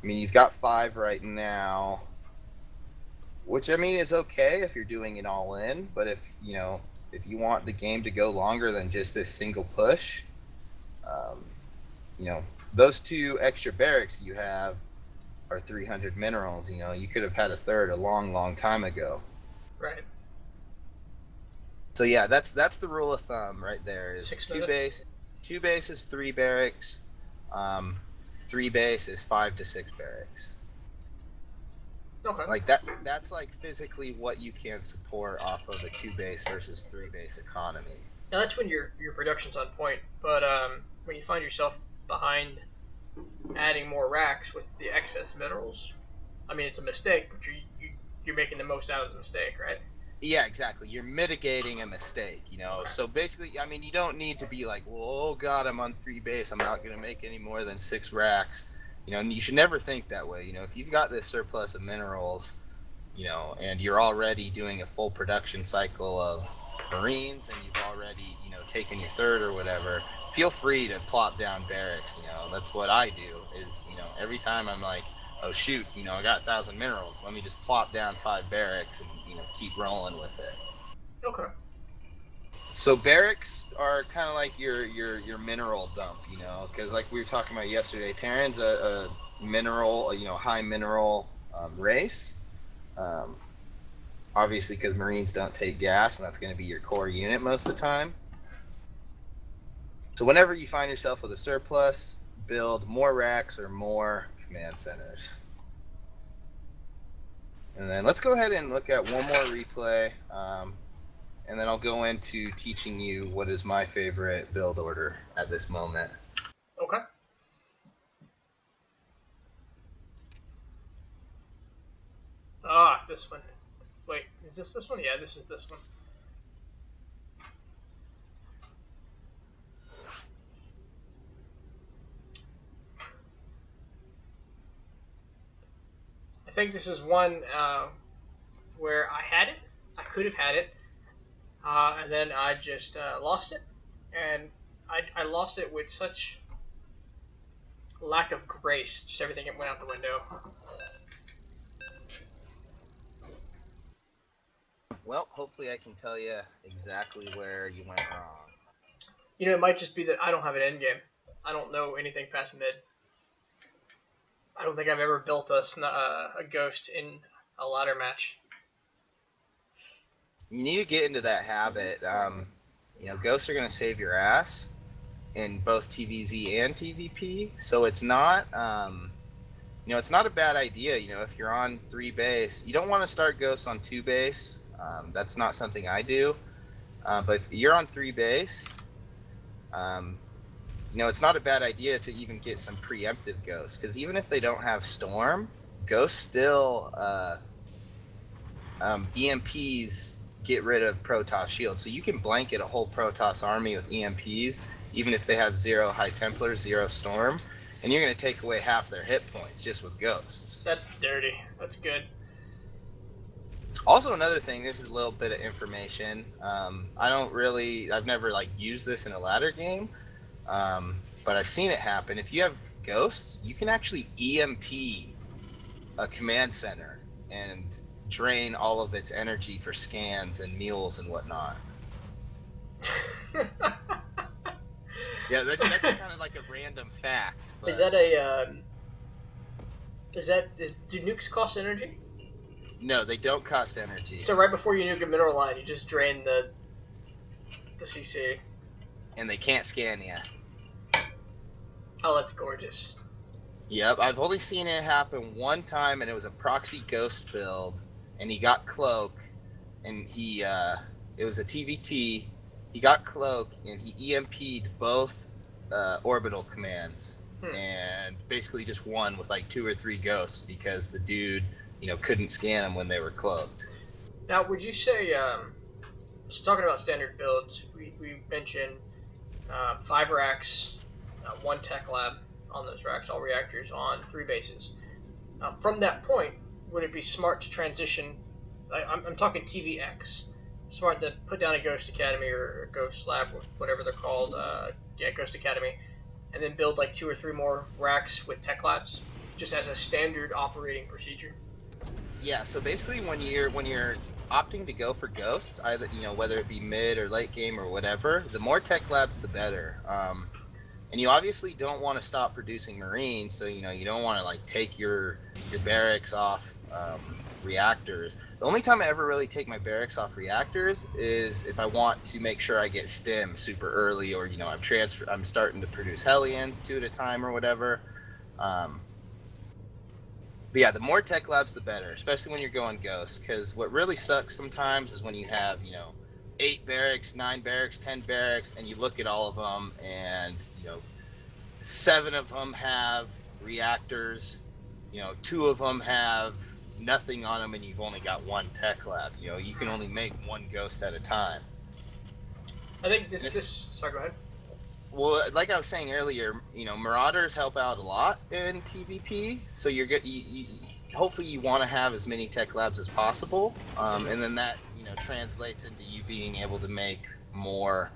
mean, you've got 5 right now, which I mean is okay if you're doing it all in. But if you want the game to go longer than just this single push, those 2 extra barracks you have are 300 minerals. You could have had a third a long time ago. Right. So yeah, that's the rule of thumb right there. Is 6 2 minutes? 2 base is 3 barracks. 3 base is 5 to 6 barracks. Okay. Like that's like physically what you can support off of a 2 base versus 3 base economy. Now that's when your production's on point, but when you find yourself behind adding more racks with the excess minerals, I mean it's a mistake, but you're making the most out of the mistake, right? Yeah, exactly. You're mitigating a mistake, So basically, I mean, you don't need to be like, well, oh God, I'm on 3 base. I'm not going to make any more than 6 racks. And you should never think that way. If you've got this surplus of minerals, and you're already doing a full production cycle of Marines, and you've already, taken your third or whatever, feel free to plop down barracks. That's what I do is, every time I'm like, oh shoot, I got 1,000 minerals. Let me just plop down 5 barracks and keep rolling with it. Okay. So barracks are kind of like your mineral dump, because like we were talking about yesterday, Terran's a mineral, high mineral race. Obviously, because Marines don't take gas, and that's going to be your core unit most of the time. So whenever you find yourself with a surplus, build more racks or more command centers. And then let's go ahead and look at one more replay, and then I'll go into teaching you what is my favorite build order at this moment. Okay. Ah, this one. Wait, is this one? Yeah, this is this one. I think this is one where I had it. I could have had it. And then I just lost it. And I lost it with such lack of grace. Just everything went out the window. Well, hopefully I can tell you exactly where you went wrong. You know, it might just be that I don't have an end game. I don't know anything past mid. I don't think I've ever built a ghost in a ladder match. You need to get into that habit. Ghosts are going to save your ass in both TVZ and TVP, so it's not, it's not a bad idea. If you're on 3 base, you don't want to start ghosts on 2 base. That's not something I do. But if you're on 3 base, it's not a bad idea to even get some preemptive ghosts, because even if they don't have storm, ghosts still EMPs get rid of Protoss shields, so you can blanket a whole Protoss army with EMPs, even if they have 0 High Templars, 0 storm, and you're going to take away half their hit points just with ghosts. That's dirty. That's good. Also, another thing, this is a little bit of information. I've never used this in a ladder game, but I've seen it happen. If you have ghosts, you can actually EMP a command center and drain all of its energy for scans and mules and whatnot. Yeah, that's kind of like a random fact. But... Is that do nukes cost energy? No, they don't cost energy. So right before you nuke a mineral line, you just drain the CC. And they can't scan you. Oh, that's gorgeous. Yep, I've only seen it happen one time, and it was a proxy ghost build, and he got cloak, and it was a TVT. He got cloak, and he EMP'd both orbital commands, and basically just won with 2 or 3 ghosts because the dude, couldn't scan them when they were cloaked. Now, would you say, so talking about standard builds, we mentioned 5 racks, 1 tech lab on those racks, all reactors on 3 bases. From that point, would it be smart to transition, I'm talking TVX, smart to put down a Ghost Academy or a Ghost Lab, whatever they're called, Ghost Academy, and then build 2 or 3 more racks with tech labs, just as a standard operating procedure? Yeah, so basically when you're opting to go for ghosts, either whether it be mid or late game or whatever, the more tech labs the better. And you obviously don't want to stop producing marines, so you don't want to take your barracks off reactors. The only time I ever really take my barracks off reactors is if I want to make sure I get stim super early, or I'm starting to produce Hellions 2 at a time or whatever. But yeah, the more tech labs the better, especially when you're going ghosts, because what really sucks sometimes is when you have 8 barracks, 9 barracks, 10 barracks, and you look at all of them, and 7 of them have reactors, 2 of them have nothing on them, and you've only got 1 tech lab. You can only make 1 ghost at a time. I think this sorry, go ahead. Well, like I was saying earlier, Marauders help out a lot in TvP, so you're good. Hopefully, you want to have as many tech labs as possible, and then that translates into you being able to make more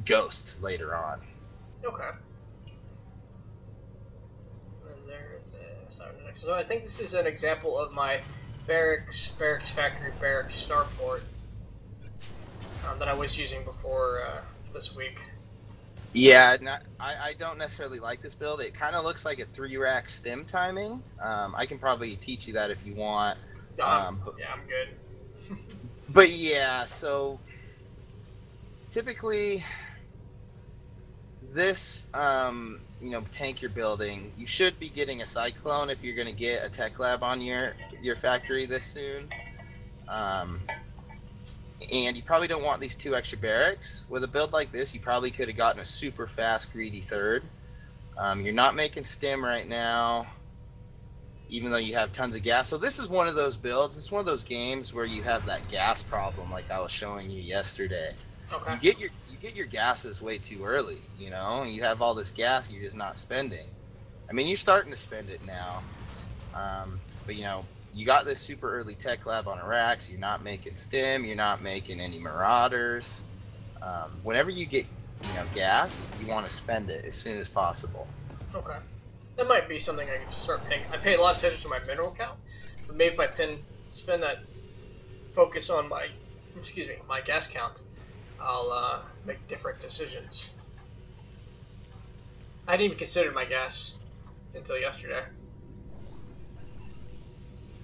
ghosts later on. Okay. So I think this is an example of my barracks factory, barracks starport that I was using before this week. Yeah, I don't necessarily like this build. It kind of looks like a 3-rack stim timing. I can probably teach you that if you want. Yeah, I'm good. But yeah, so typically this tank you're building, you should be getting a Cyclone if you're going to get a tech lab on your factory this soon. And you probably don't want these 2 extra barracks. With a build like this, you probably could have gotten a super fast greedy 3rd. You're not making stim right now, even though you have tons of gas. So this is one of those builds. It's one of those games where you have that gas problem, like I was showing you yesterday. Okay. You get your gases way too early. You have all this gas you're just not spending. I mean, you're starting to spend it now, but you got this super early tech lab on a rack, so you're not making stim, you're not making any marauders. Whenever you get gas, you want to spend it as soon as possible. Okay. That might be something I can start paying. I pay a lot of attention to my mineral count, but maybe if I spend that focus on my gas count, I'll make different decisions. I hadn't even considered my gas until yesterday.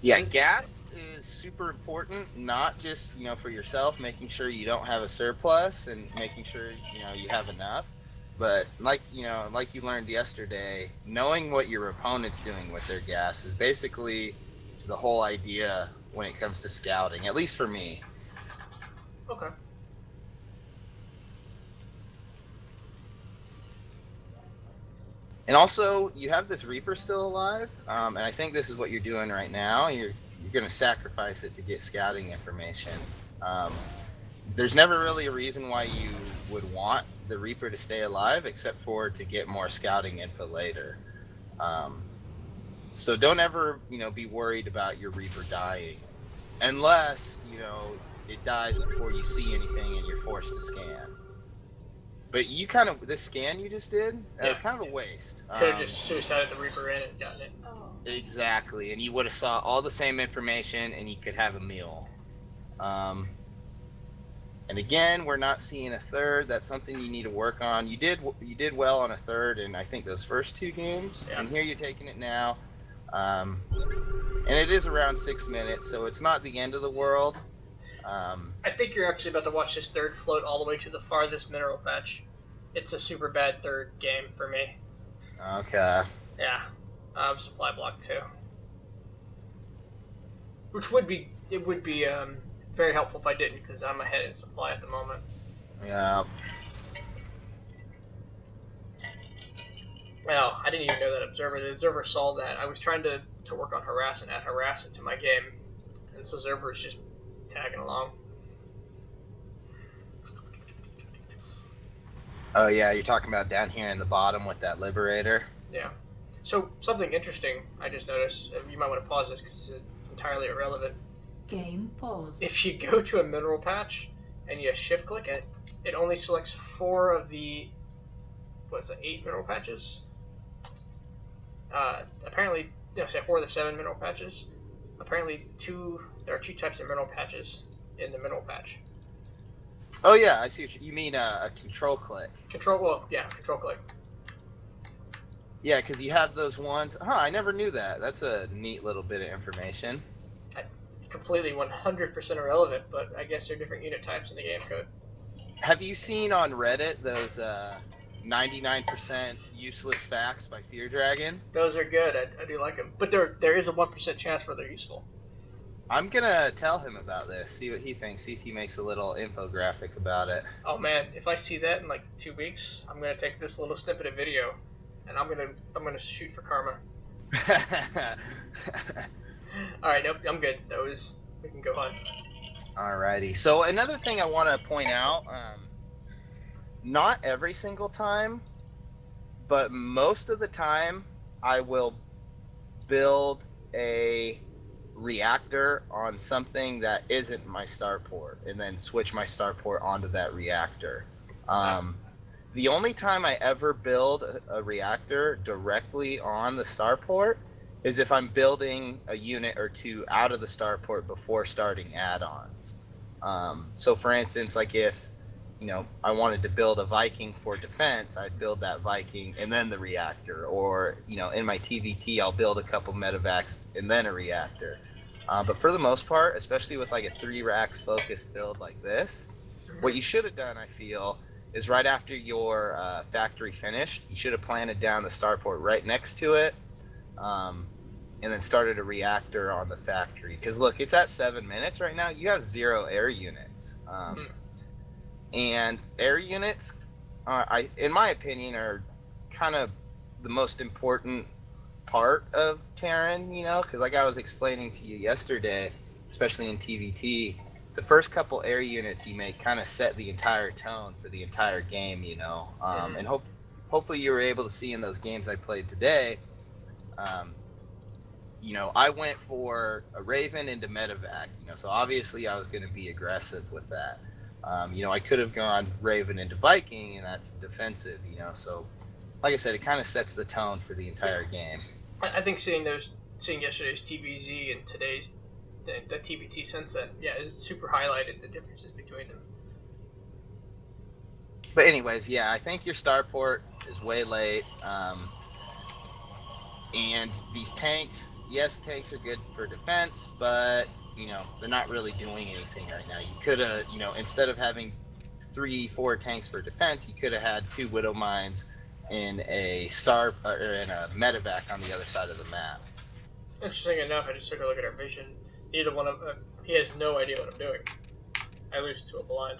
Yeah, gas is super important, not just, for yourself, making sure you don't have a surplus and making sure, you have enough. But like you learned yesterday, knowing what your opponent's doing with their gas is basically the whole idea when it comes to scouting, at least for me. Okay. And also, you have this Reaper still alive, and I think this is what you're doing right now. You're going to sacrifice it to get scouting information. There's never really a reason why you would want the Reaper to stay alive, except for to get more scouting info later. So don't ever, be worried about your Reaper dying, unless, it dies before you see anything and you're forced to scan. But this scan you just did, that was kind of a waste. Could have just suicided the Reaper in and gotten it. Exactly, and you would have saw all the same information and you could have a meal. And again, we're not seeing a third. That's something you need to work on. You did well on a third in, I think, those first 2 games. Yeah. And here you're taking it now. And it is around 6 minutes, so it's not the end of the world. I think you're actually about to watch this third float all the way to the farthest mineral patch. It's a super bad third game for me. Okay. Yeah. Supply block 2. Which would be very helpful if I didn't, because I'm ahead in supply at the moment. Yeah. Well, I didn't even know that observer. The observer saw that. I was trying to work on harass and add harass into my game, and this observer is just tagging along. Oh yeah, you're talking about down here in the bottom with that liberator. Yeah. So something interesting I just noticed. You might want to pause this because it's entirely irrelevant. Game paused. If you go to a mineral patch and you shift click it, it only selects 4 of the 8 mineral patches. Apparently, 4 of the 7 mineral patches. Apparently, there are 2 types of mineral patches in the mineral patch. Oh yeah, I see what you mean. A control click. Control click. Yeah, because you have those ones. I never knew that. That's a neat little bit of information. Completely 100% irrelevant, but I guess there are different unit types in the game code. Have you seen on Reddit those 99% useless facts by Fear Dragon? Those are good. I do like them, but there is a 1% chance where they're useful. I'm gonna tell him about this. See what he thinks. See if he makes a little infographic about it. Oh man, if I see that in like 2 weeks, I'm gonna take this little snippet of video, and I'm gonna shoot for karma. All right, nope, I'm good. We can go on. Alrighty. So another thing I want to point out, not every single time, but most of the time, I will build a reactor on something that isn't my starport, and then switch my starport onto that reactor. The only time I ever build a reactor directly on the starport is if I'm building a unit or 2 out of the starport before starting add-ons. So for instance, like if I wanted to build a Viking for defense, I'd build that Viking and then the reactor, or in my TvT I'll build a couple medevacs and then a reactor. But for the most part, especially with like a 3 racks focused build like this, what you should have done, I feel, is right after your factory finished, you should have planted down the starport right next to it, and then started a reactor on the factory. Because look, it's at 7 minutes right now. You have 0 air units, and air units, in my opinion, are kind of the most important part of Terran. Because like I was explaining to you yesterday, especially in TvT, the first couple air units you make kind of set the entire tone for the entire game. And hopefully you were able to see in those games I played today. I went for a Raven into medevac, so obviously I was going to be aggressive with that. I could have gone Raven into Viking, and that's defensive, so like I said, it kind of sets the tone for the entire game. I think seeing yesterday's TVZ and today's the TvT Sunset, yeah, it super highlighted the differences between them. But anyways, yeah, I think your starport is way late. And these tanks, yes, tanks are good for defense, but they're not really doing anything right now. You could have, instead of having 3-4 tanks for defense, you could have had 2 widow mines in a or in a medevac on the other side of the map. Interesting enough, I just took a look at our vision. Neither one of he has no idea what I'm doing. I lose to a blind.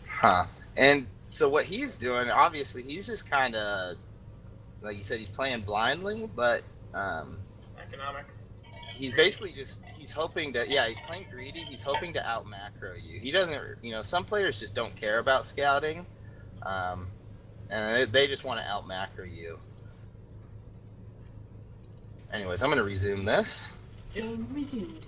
Huh. And so what he's doing, obviously, he's just kind of, like you said, he's playing blindly, but Economic. He's basically he's hoping to, he's playing greedy. He's hoping to out macro you. He doesn't, some players just don't care about scouting, and they just want to out macro you. Anyways, I'm going to resume this. Game resumed.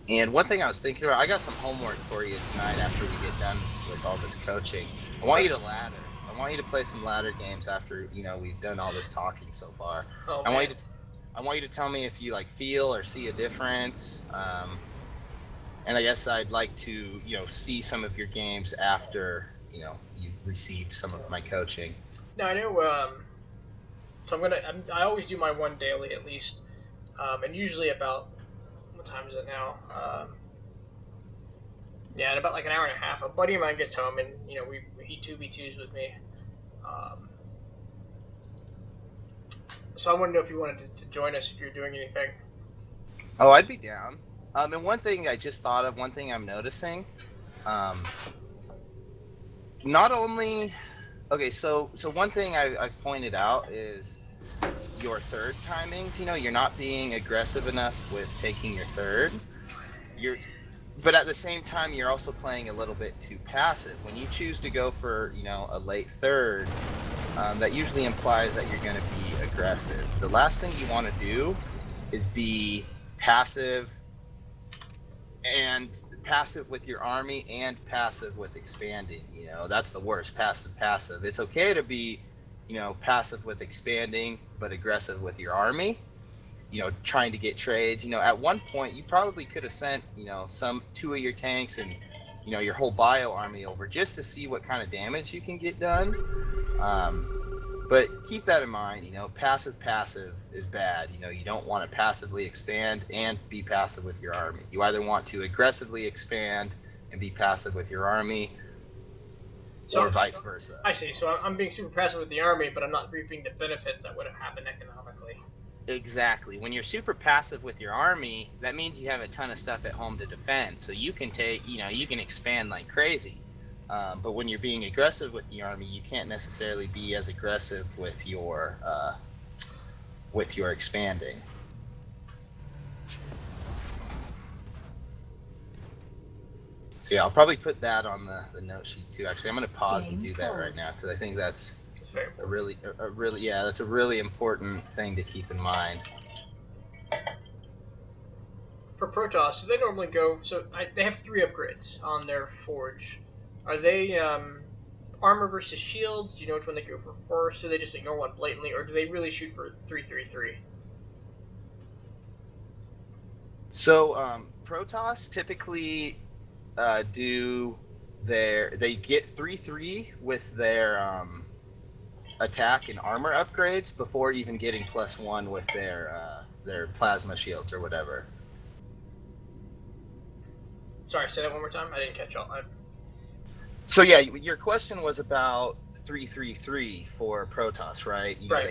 And one thing I was thinking about, I got some homework for you tonight after we get done with all this coaching. I want you to ladder. I want you to play some ladder games after, we've done all this talking so far. Oh, I want you to tell me if you feel or see a difference. And I guess I'd like to, see some of your games after, you've received some of my coaching. Now I know. So I always do my one daily at least, and usually about. What time is it now? Yeah, in about like an hour and a half, a buddy of mine gets home, and he 2v2s with me. So I want to know if you wanted to join us if you're doing anything. Oh, I'd be down. And one thing I just thought of, one thing I'm noticing, not only, okay, so one thing I've pointed out is your third timings. You're not being aggressive enough with taking your third. But at the same time, you're also playing a little bit too passive. When you choose to go for, a late third, that usually implies that you're going to be aggressive. The last thing you want to do is be passive with your army and passive with expanding. That's the worst, passive. It's okay to be, passive with expanding, but aggressive with your army, trying to get trades. At one point you probably could have sent, 2 of your tanks and, your whole bio army over just to see what kind of damage you can get done. But keep that in mind, passive is bad. You don't want to passively expand and be passive with your army. You either want to aggressively expand and be passive with your army, or vice versa. I see. So I'm being super passive with the army, but I'm not reaping the benefits that would have happened economically. Exactly. When you're super passive with your army, that means you have a ton of stuff at home to defend. So you can you can expand like crazy. But when you're being aggressive with the army, you can't necessarily be as aggressive with your expanding. So yeah, I'll probably put that on the note sheets too. Actually, I'm going to pause and do that right now because I think that's a really that's a really important thing to keep in mind. For Protoss, do they normally go? So they have 3 upgrades on their forge. Are they armor versus shields? Do you know which one they go for first? Do they just ignore one blatantly, or do they really shoot for 3-3-3? So Protoss typically they get 3-3 with their attack and armor upgrades before even getting +1 with their plasma shields or whatever. Sorry, say that one more time. I didn't catch all. So yeah, your question was about 3-3-3 for Protoss, right? Right.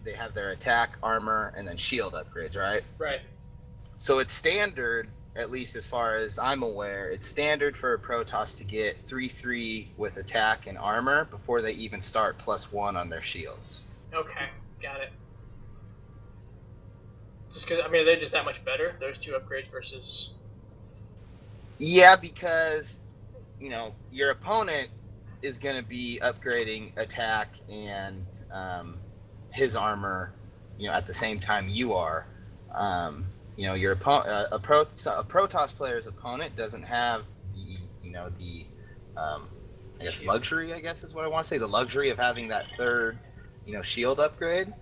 They have their attack, armor, and then shield upgrades, right? Right. So it's standard, at least as far as I'm aware, it's standard for a Protoss to get 3-3 with attack and armor before they even start +1 on their shields. Okay, got it. Just because, are they just that much better, those 2 upgrades versus... Yeah, because, your opponent is going to be upgrading attack and his armor, at the same time you are. Your opponent, a Protoss player's opponent doesn't have the luxury, I guess is what I want to say, the luxury of having that third shield upgrade.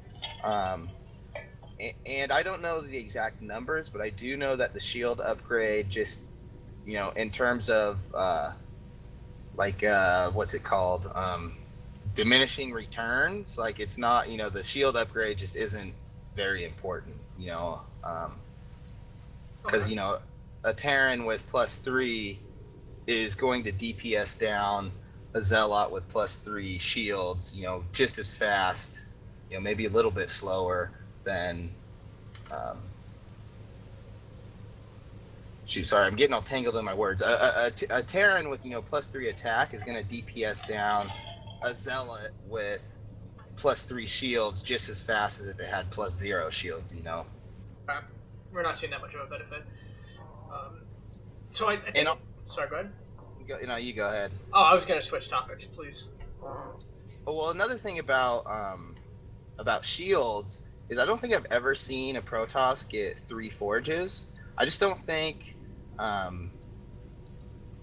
And I don't know the exact numbers, but I do know that the shield upgrade just, in terms of what's it called? Diminishing returns. Like, it's not, the shield upgrade just isn't very important, because, a Terran with +3 is going to DPS down a Zealot with +3 shields, just as fast, maybe a little bit slower than sorry, I'm getting all tangled in my words. A Terran with +3 attack is going to DPS down a Zealot with +3 shields just as fast as if it had +0 shields. We're not seeing that much of a benefit. So I think. Sorry, go ahead. You go ahead. Oh, I was going to switch topics, please. Well, another thing about shields is I don't think I've ever seen a Protoss get 3 forges. I just don't think.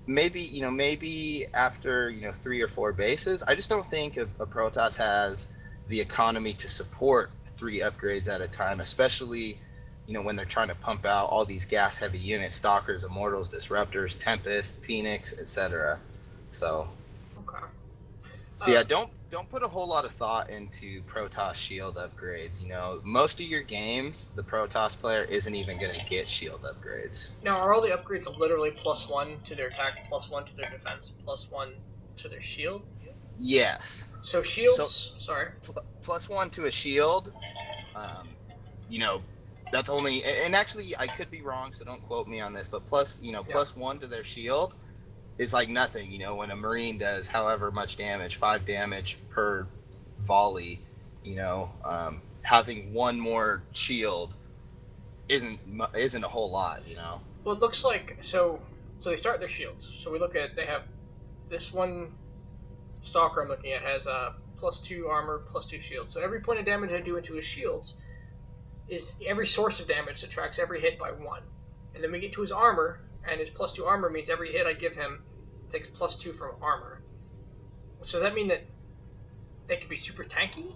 Maybe after 3 or 4 bases, I just don't think a Protoss has the economy to support 3 upgrades at a time, especially when they're trying to pump out all these gas-heavy units: Stalkers, Immortals, Disruptors, Tempests, Phoenix, etc. So. Okay. So yeah, don't put a whole lot of thought into Protoss shield upgrades. Most of your games, the Protoss player isn't even going to get shield upgrades. Now, are all the upgrades literally +1 to their attack, +1 to their defense, +1 to their shield? Yes. So shields. Sorry. +1 to a shield. That's only, and actually I could be wrong, so don't quote me on this. But +1 to their shield is like nothing, when a Marine does however much damage, 5 damage per volley, having 1 more shield isn't a whole lot, Well, it looks like, so they start their shields. So we look at, they have this one Stalker I'm looking at has +2 armor, +2 shields. So every point of damage I do into his shields is every source of damage subtracts every hit by 1. And then we get to his armor, and his +2 armor means every hit I give him takes +2 from armor. So does that mean that they could be super tanky?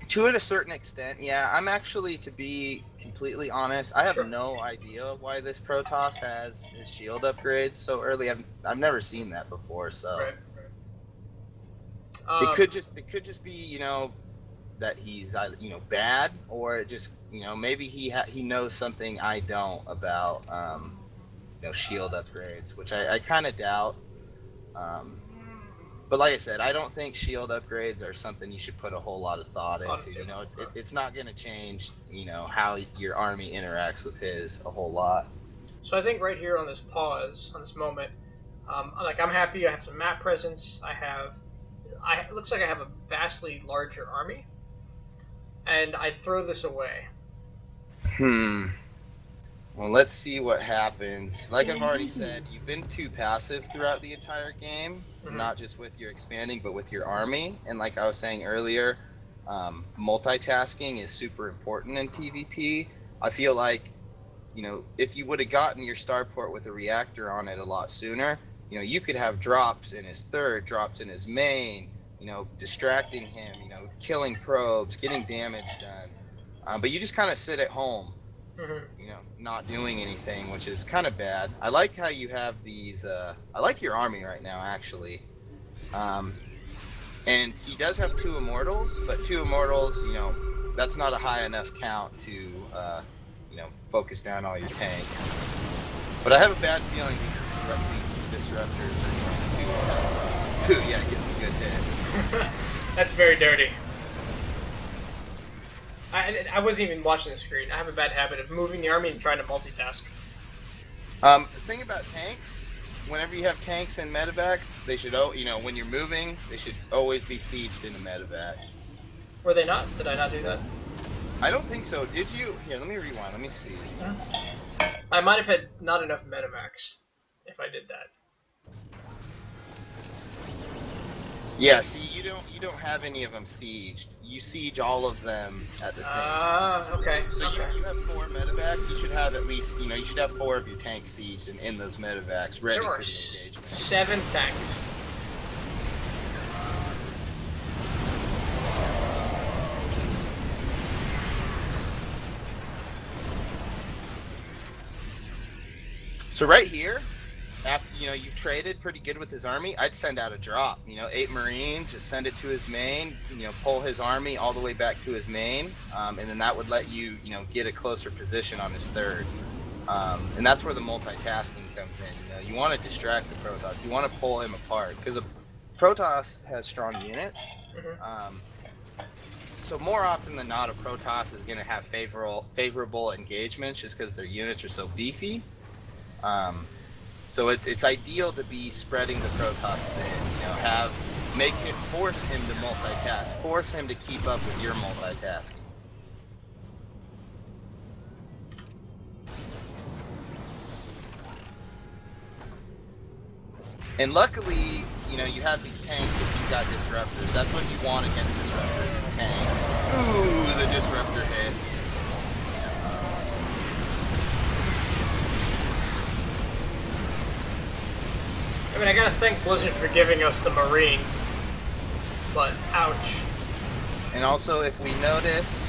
To a certain extent, yeah. I'm actually, to be completely honest, I have Sure. no idea why this Protoss has his shield upgrades so early. I've never seen that before, so Right. it could just be that he's bad, or it just maybe he knows something I don't about shield upgrades, which I kind of doubt. But like I said, I don't think shield upgrades are something you should put a whole lot of thought into. It's not going to change how your army interacts with his a whole lot. So I think right here on this pause, on this moment, I'm happy. I have some map presence. It looks like I have a vastly larger army, and I'd throw this away. Well, let's see what happens. Like I've already said, you've been too passive throughout the entire game, not just with your expanding, but with your army. And like I was saying earlier, multitasking is super important in TvP. I feel like, if you would have gotten your starport with a reactor on it a lot sooner, you could have drops in his third, drops in his main, distracting him, killing probes, getting damage done. But you just kind of sit at home, not doing anything, which is kind of bad. I like how you have these, I like your army right now, actually. And he does have 2 Immortals, but 2 Immortals, that's not a high enough count to, focus down all your tanks. But I have a bad feeling these disruptors are going to, get some good hits. That's very dirty. I wasn't even watching the screen. I have a bad habit of moving the army and trying to multitask. The thing about tanks, whenever you have tanks and medevacs, they should, when you're moving, they should always be sieged in a medevac. Were they not? Did I not do that? I don't think so. Did you? Here, let me rewind. Let me see. I might have had not enough medevacs if I did that. Yeah, see, you don't have any of them sieged. You siege all of them at the same time. Okay. So okay. You have 4 medevacs. You should have at least, you should have 4 of your tanks sieged and in those medevacs ready for the engagement. 7 tanks. So right here, after you've traded pretty good with his army, I'd send out a drop. 8 Marines, just send it to his main. Pull his army all the way back to his main, and then that would let you get a closer position on his third. And that's where the multitasking comes in. You want to distract the Protoss. You want to pull him apart because the Protoss has strong units. Mm-hmm. So more often than not, a Protoss is going to have favorable engagements just because their units are so beefy. So it's ideal to be spreading the Protoss thin. Force him to multitask. Force him to keep up with your multitasking. And luckily, you have these tanks because you've got disruptors. That's what you want against disruptors is tanks. Ooh, the disruptor hits. I mean, I gotta thank Blizzard for giving us the Marine, but ouch. And also, if we notice,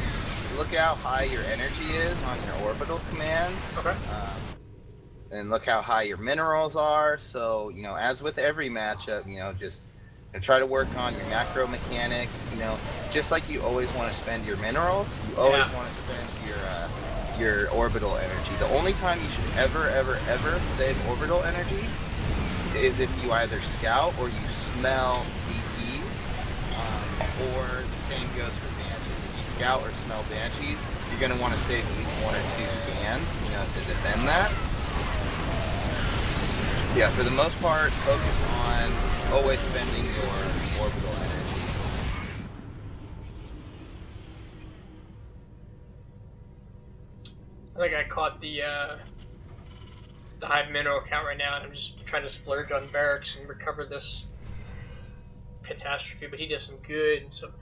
look how high your energy is on your orbital commands. Okay. And look how high your minerals are. So, as with every matchup, just try to work on your macro mechanics. Just like you always want to spend your minerals, you always want to spend your orbital energy. The only time you should ever save orbital energy is if you either scout or you smell DTs, or the same goes for Banshees. If you scout or smell Banshees, you're going to want to save at least 1 or 2 scans, to defend that. Yeah, for the most part, focus on always spending your orbital energy. I think I caught the high mineral count right now, and I'm just trying to splurge on barracks and recover this catastrophe. But he does some good, some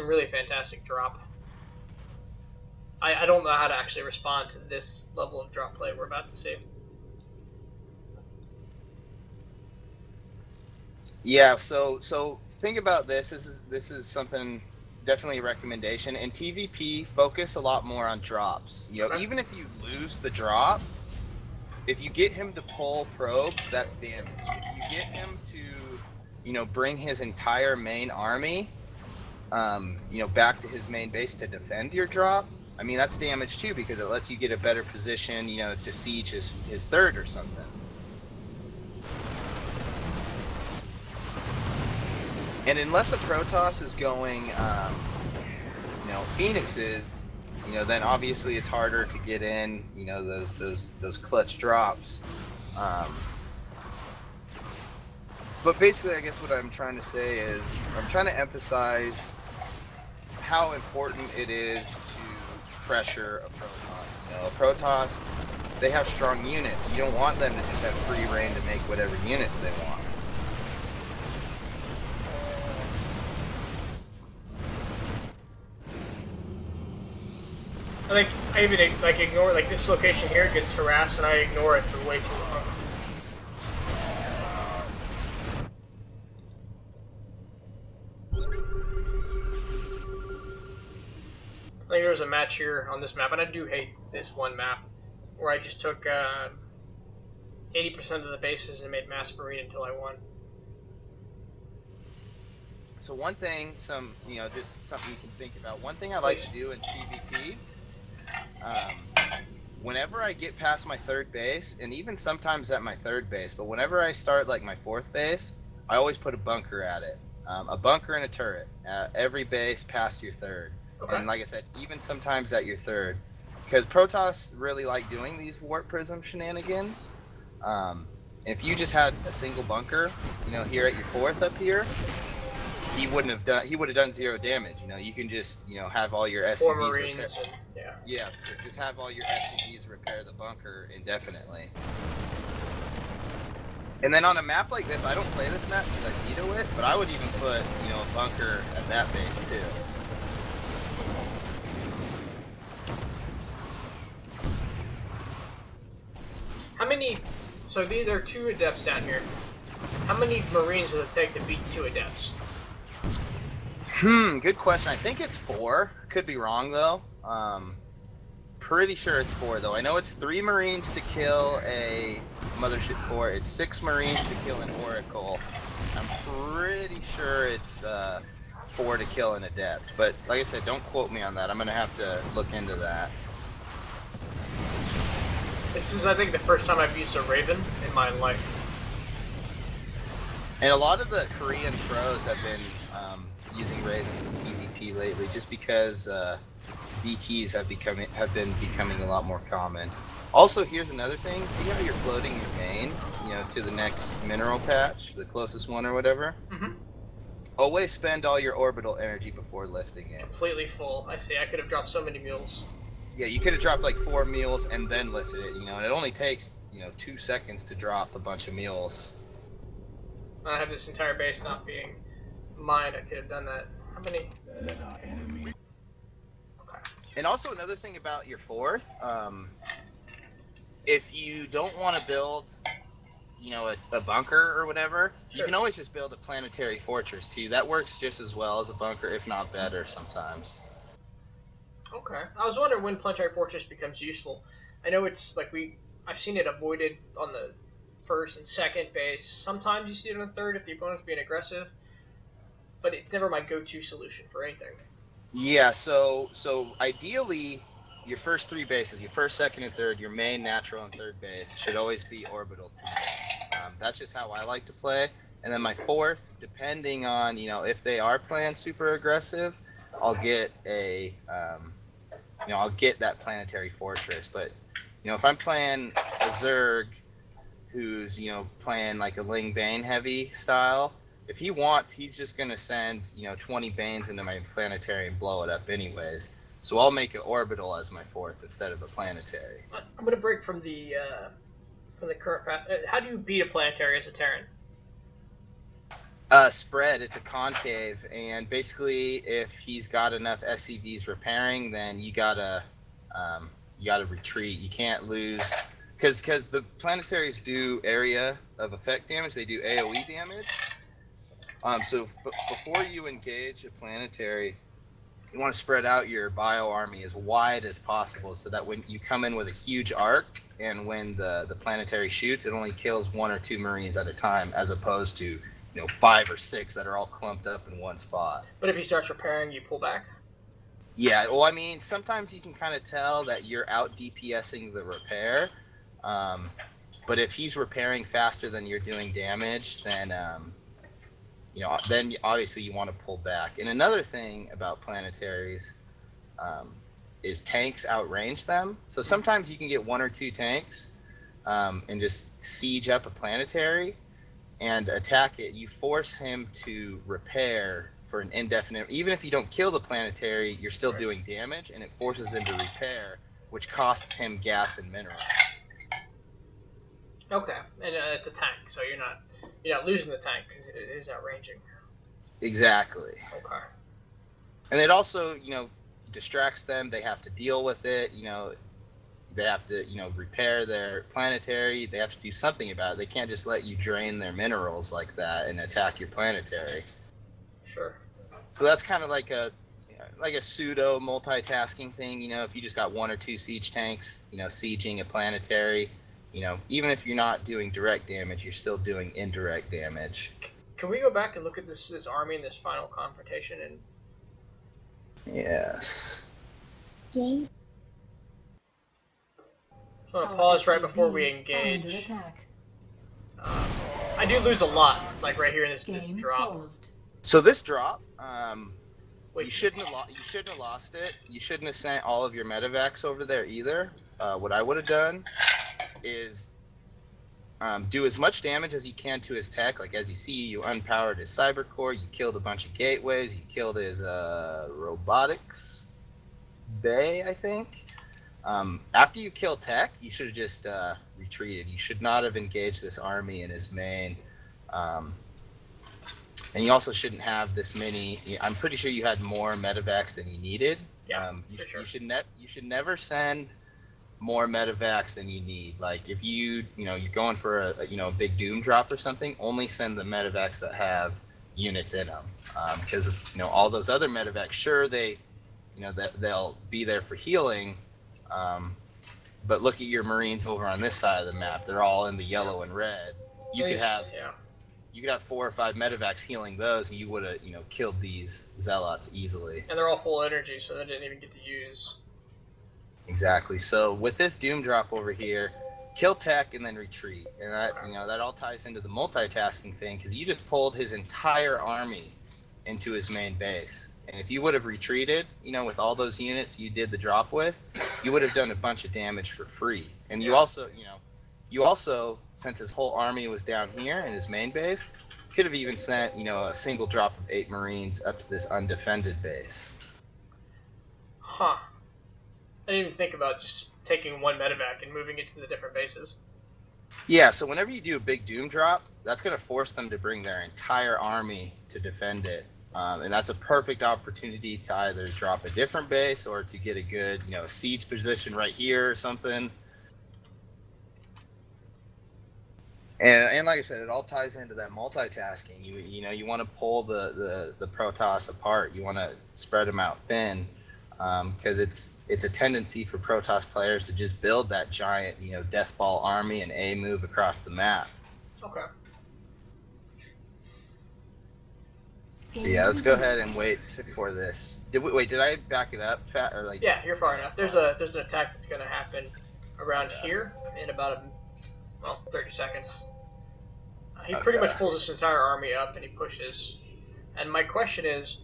really fantastic drop. I don't know how to actually respond to this level of drop play we're about to see. Yeah, so think about this. This is something, definitely a recommendation. In TvP, focus a lot more on drops. Even if you lose the drop, if you get him to pull probes, that's damage. If you get him to, bring his entire main army, back to his main base to defend your drop, I mean, that's damage too because it lets you get a better position, to siege his third or something. And unless a Protoss is going, Phoenixes, then obviously it's harder to get in, those clutch drops. But basically, I guess what I'm trying to say is I'm trying to emphasize how important it is to pressure a Protoss. A Protoss, they have strong units. You don't want them to just have free reign to make whatever units they want. I think I even ignore this location here gets harassed and I ignore it for way too long. I think there was a match here on this map, and I do hate this one map where I just took 80% of the bases and made mass marine until I won. So one thing, just something you can think about. One thing I like to do in TvP. Whenever I get past my third base, and even sometimes at my third base, but whenever I start my fourth base, I always put a bunker at it. A bunker and a turret at every base past your third. Okay. And like I said, even sometimes at your third. Because Protoss really like doing these warp prism shenanigans. If you just had a single bunker, here at your fourth up here, he would have done 0 damage. You can just, have all your SCVs repair. Yeah, just have all your SCVs repair the bunker indefinitely. And then on a map like this, I don't play this map because I veto it, but I would even put, a bunker at that base too. How many, so there are 2 adepts down here. How many Marines does it take to beat 2 adepts? Good question. I think it's 4. Could be wrong though. pretty sure it's 4 though. I know it's 3 Marines to kill a Mothership Core. It's 6 Marines to kill an Oracle. I'm pretty sure it's 4 to kill an Adept. But like I said, don't quote me on that. I'm gonna have to look into that. This is, I think, the first time I've used a Raven in my life. And a lot of the Korean pros have been using Ravens in TvP lately, just because DTs have been becoming a lot more common. Also, here's another thing. See how you're floating your main, to the next mineral patch, the closest one or whatever? Mm-hmm. Always spend all your orbital energy before lifting it. Completely full. I see. I could have dropped so many mules. Yeah, you could have dropped like 4 mules and then lifted it, and it only takes, 2 seconds to drop a bunch of mules. I have this entire base not being mined. I could have done that. How many? Okay. And also another thing about your 4th, if you don't want to build, a bunker or whatever, sure, you can always just build a planetary fortress too. That works just as well as a bunker, if not better sometimes. Okay. I was wondering when planetary fortress becomes useful. I know it's like I've seen it avoided on the first and second base. Sometimes you see it on the third if the opponent's being aggressive, but it's never my go-to solution for anything. Yeah, so ideally, your first 3 bases, your first, second, and third, your main, natural, and third base should always be orbital commanders. That's just how I like to play. And then my 4th, depending on if they are playing super aggressive, I'll get I'll get that planetary fortress. But if I'm playing a Zerg who's playing like a Ling Bane heavy style, if he wants, he's just gonna send 20 Banes into my planetary and blow it up anyways. So I'll make it orbital as my 4th instead of a planetary. I'm gonna break from the current path. How do you beat a planetary as a Terran? Spread. It's a concave, and basically, if he's got enough SCVs repairing, then you gotta retreat. You can't lose, because the planetaries do area of effect damage. They do AOE damage. So before you engage a planetary, you want to spread out your bio army as wide as possible, so that when you come in with a huge arc, and when the planetary shoots, it only kills 1 or 2 Marines at a time, as opposed to 5 or 6 that are all clumped up in one spot. But if he starts repairing, you pull back? Yeah, well, I mean, sometimes you can kind of tell that you're out DPSing the repair, but if he's repairing faster than you're doing damage, then then obviously you want to pull back. And another thing about planetaries is tanks outrange them. So sometimes you can get 1 or 2 tanks and just siege up a planetary and attack it. You force him to repair for an indefinite. Even if you don't kill the planetary, you're still doing damage, and it forces him to repair, which costs him gas and minerals. Okay, and it's a tank, so you're not losing the tank because it is outranging. Exactly. Okay. And it also, distracts them. They have to deal with it. They have to, repair their planetary. They have to do something about it. They can't just let you drain their minerals like that and attack your planetary. Sure. So that's kind of like a pseudo multitasking thing. If you just got 1 or 2 siege tanks, sieging a planetary, even if you're not doing direct damage, you're still doing indirect damage. Can we go back and look at this army in this final confrontation? Yes. Game. I'm going to pause right before we engage. I do lose a lot, like right here in this drop. Paused. So this drop, Wait. you shouldn't have lost it. You shouldn't have sent all of your medevacs over there either. What I would have done is do as much damage as you can to his tech. Like, as you see, you unpowered his cyber core, you killed a bunch of gateways, you killed his robotics bay, I think. After you kill tech, you should have just retreated. You should not have engaged this army in his main. And you also shouldn't have this many. I'm pretty sure you had more medevacs than you needed. Yeah, you should never send more medevacs than you need. Like, if you're going for a big doom drop or something, only send the medevacs that have units in them, because all those other medevacs, sure, they'll be there for healing, But look at your Marines over on this side of the map. They're all in the yellow and red. You could have 4 or 5 medevacs healing those, and you would have, killed these zealots easily. And they're all full energy, so they didn't even get to use. Exactly. So with this Doom drop over here, kill tech and then retreat, and that all ties into the multitasking thing, because you just pulled his entire army into his main base. And if you would have retreated, with all those units you did the drop with, you would have done a bunch of damage for free. And you also, since his whole army was down here in his main base, could have even sent, a single drop of 8 Marines up to this undefended base. Huh. I didn't even think about just taking one medevac and moving it to the different bases. Yeah, so whenever you do a big Doom drop, that's going to force them to bring their entire army to defend it. And that's a perfect opportunity to either drop a different base or to get a good, siege position right here or something. And like I said, it all ties into that multitasking. You want to pull the Protoss apart. You want to spread them out thin, because it's a tendency for Protoss players to just build that giant, death ball army and A move across the map. Okay. So yeah, let's go ahead and wait for this. Did I back it up? Yeah, you're far enough. There's an attack that's going to happen around here in about 30 seconds. He pretty much pulls this entire army up and he pushes. And my question is,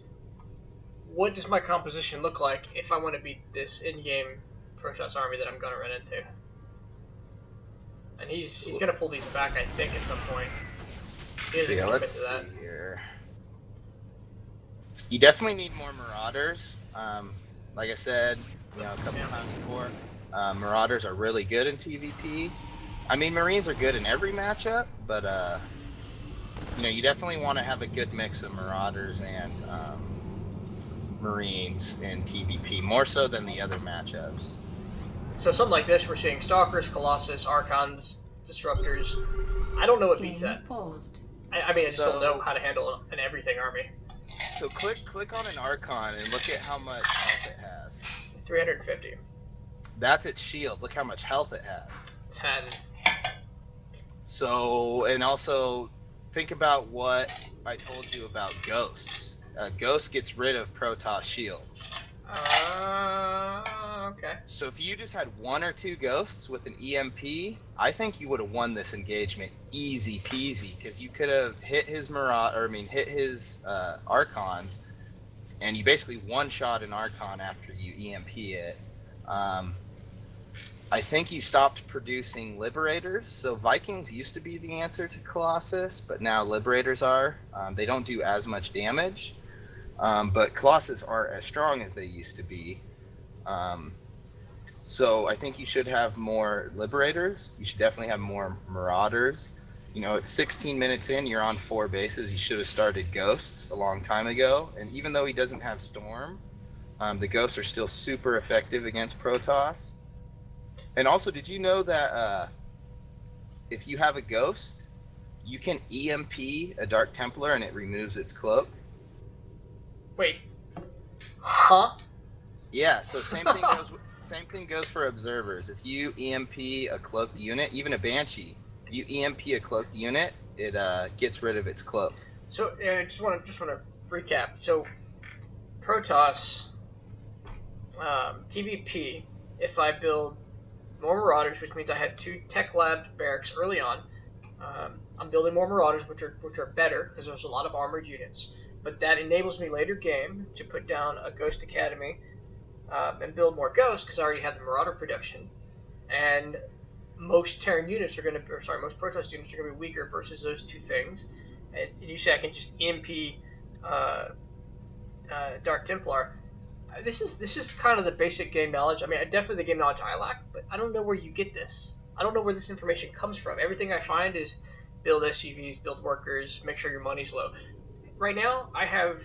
what does my composition look like if I want to beat this in-game Protoss army that I'm going to run into? And he's going to pull these back, I think, at some point. So yeah, let's see here. You definitely need more Marauders. Like I said, a couple times before, Marauders are really good in TvP. I mean, Marines are good in every matchup, but you definitely want to have a good mix of Marauders and Marines in TvP, more so than the other matchups. So something like this, we're seeing Stalkers, Colossus, Archons, Disruptors. I don't know what beats that. I just don't know how to handle an everything army. So click on an Archon and look at how much health it has. 350. That's its shield. Look how much health it has. 10. So, and also think about what I told you about Ghosts. Ghost gets rid of Protoss shields. Okay. So if you just had 1 or 2 Ghosts with an EMP, I think you would have won this engagement easy peasy, because you could have hit his Archons, and you basically one-shot an Archon after you EMP it. I think you stopped producing Liberators. So Vikings used to be the answer to Colossus, but now Liberators are. They don't do as much damage, but Colossus aren't as strong as they used to be. So I think you should have more Liberators. You should definitely have more Marauders. It's 16 minutes in, you're on 4 bases. You should have started Ghosts a long time ago. And even though he doesn't have Storm, the Ghosts are still super effective against Protoss. And also, did you know that if you have a Ghost, you can EMP a Dark Templar and it removes its cloak? Wait. Huh? Yeah, so same thing goes for Observers. If you EMP a cloaked unit, even a Banshee, if you EMP a cloaked unit, it gets rid of its cloak. So I just want to recap. So Protoss, TvP, if I build more Marauders, which means I had 2 Tech Lab barracks early on, I'm building more Marauders, which are better because there's a lot of armored units. But that enables me later game to put down a Ghost Academy and build more Ghosts because I already have the Marauder production. And most Terran units are most Protoss units are going to be weaker versus those 2 things. And you say I can just EMP Dark Templar. This is kind of the basic game knowledge. I mean, definitely the game knowledge I lack, but I don't know where you get this. I don't know where this information comes from. Everything I find is build SCVs, build workers, make sure your money's low. Right now, I have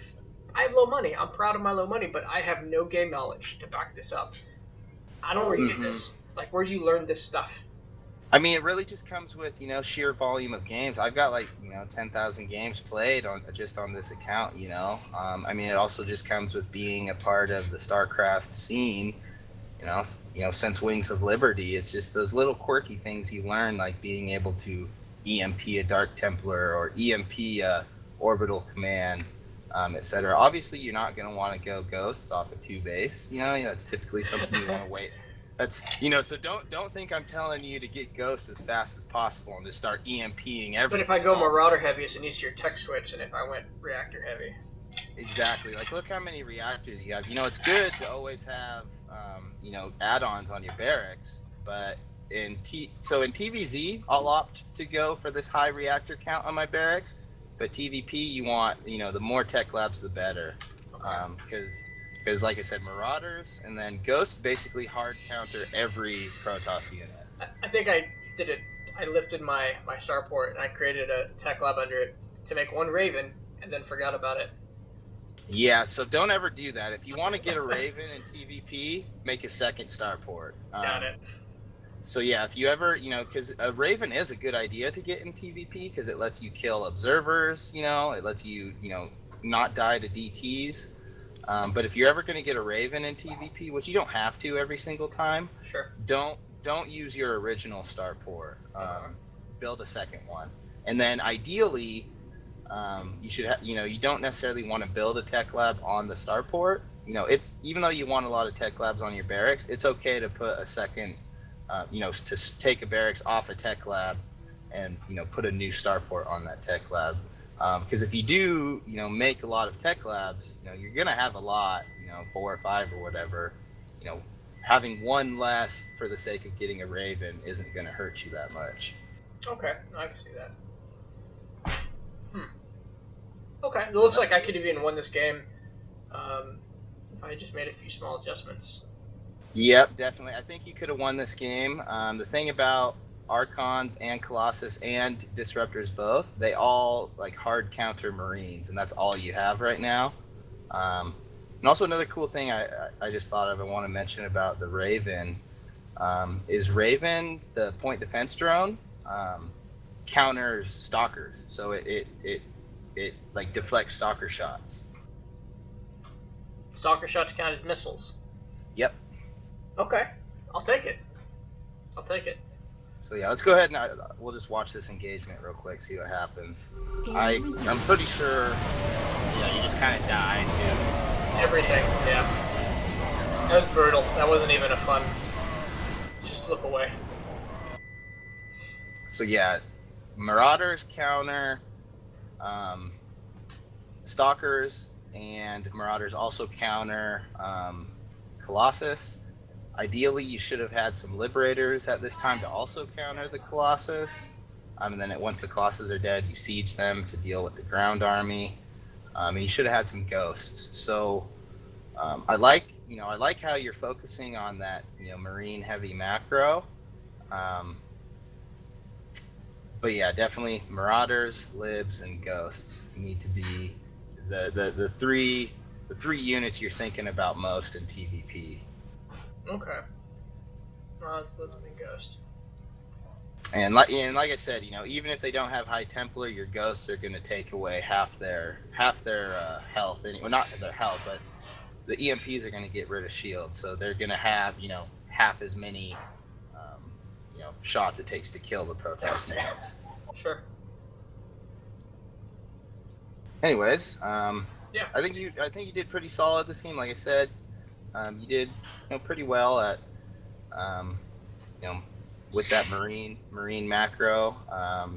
low money. I'm proud of my low money, but I have no game knowledge to back this up. I don't know where you get this. Like, where do you learn this stuff? I mean, it really just comes with, sheer volume of games. I've got 10,000 games played on this account, I mean, it also just comes with being a part of the Starcraft scene. since Wings of Liberty, it's just those little quirky things you learn, like being able to EMP a Dark Templar or EMP a orbital command, etc. Obviously, you're not going to want to go ghosts off a 2 base. That's typically something you want to wait. That's so don't think I'm telling you to get ghosts as fast as possible and just start EMPing everything. But if I go Marauder heavy, it's an easier tech switch than if I went Reactor heavy. Exactly. Like, look how many reactors you have. It's good to always have add-ons on your barracks, but in TVZ, I'll opt to go for this high reactor count on my barracks. But TvP, you want the more tech labs, the better, because like I said, Marauders and then Ghosts basically hard counter every Protoss unit. I think I did it. I lifted my starport and I created a tech lab under it to make 1 Raven, and then forgot about it. Yeah, so don't ever do that. If you want to get a Raven in TvP, make a second starport. Got it. So yeah, if you ever, because a Raven is a good idea to get in TvP because it lets you kill observers, it lets you, not die to DTs. But if you're ever going to get a Raven in TvP, which you don't have to every single time, sure, don't use your original starport. Build a second one, and then ideally, you should you don't necessarily want to build a tech lab on the starport. It's even though you want a lot of tech labs on your barracks, it's okay to put a second. To take a barracks off a tech lab and, put a new starport on that tech lab. Because if you do, make a lot of tech labs, you're going to have a lot, 4 or 5 or whatever. Having 1 less for the sake of getting a Raven isn't going to hurt you that much. Okay, I can see that. Okay, it looks like I could have even won this game if I just made a few small adjustments. Yep, definitely. I think you could have won this game. The thing about Archons and Colossus and Disruptors both, they all hard counter Marines, and that's all you have right now. And also another cool thing I just thought of, I want to mention about the Raven, is Raven's, the point defense drone, counters Stalkers. So it deflects Stalker shots. Stalker shots count as missiles? Yep. Okay, I'll take it. So yeah, let's go ahead and we'll just watch this engagement real quick, see what happens. I'm pretty sure. Yeah, you just kind of die to everything. Yeah, that was brutal. That wasn't even a fun. Just look away. So yeah, Marauders counter Stalkers, and Marauders also counter Colossus. Ideally, you should have had some Liberators at this time to also counter the Colossus. And then once the Colossus are dead, you siege them to deal with the ground army. And you should have had some Ghosts. So I like how you're focusing on that, Marine heavy macro. But yeah, definitely Marauders, Libs, and Ghosts need to be the three units you're thinking about most in TvP. Okay. Libs and Ghost. And like I said, even if they don't have High Templar, your Ghosts are going to take away half their health. Well, not their health, but the EMPs are going to get rid of shields, so they're going to have half as many shots it takes to kill the Protoss units. Sure. Anyways, yeah, I think you did pretty solid this game. Like I said, you did pretty well at with that marine macro.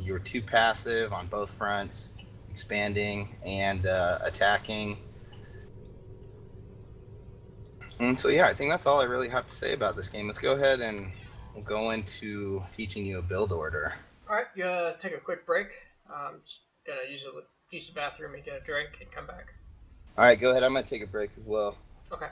You were too passive on both fronts, expanding and attacking. And so yeah, I think that's all I really have to say about this game. Let's go ahead and we'll go into teaching you a build order. All right, gonna take a quick break. Just gonna use the bathroom and get a drink and come back. All right, go ahead. I'm gonna take a break as well. Okay.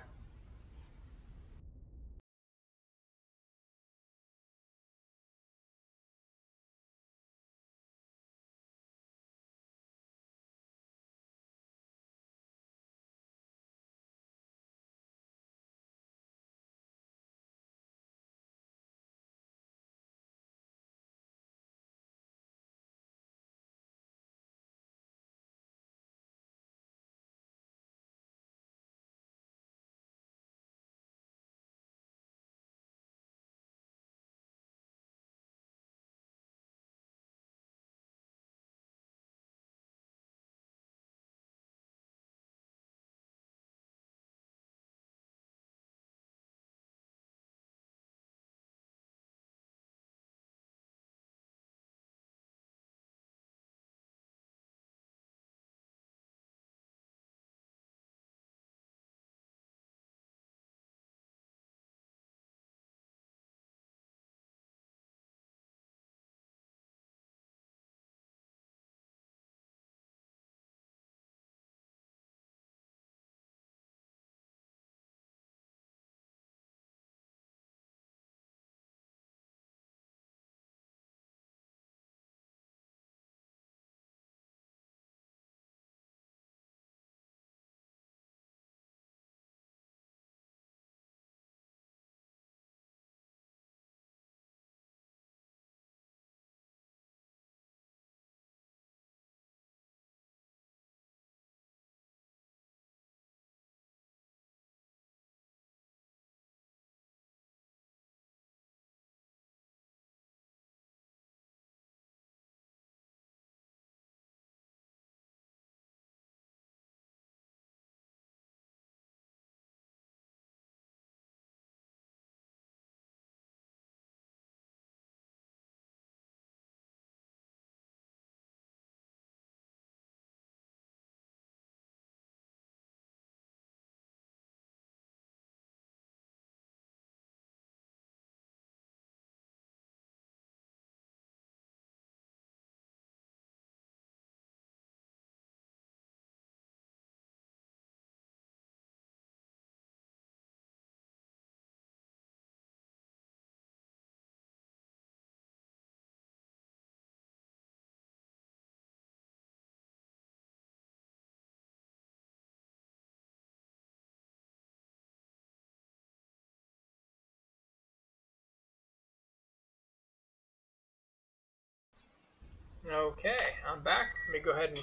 Okay, I'm back. Let me go ahead and...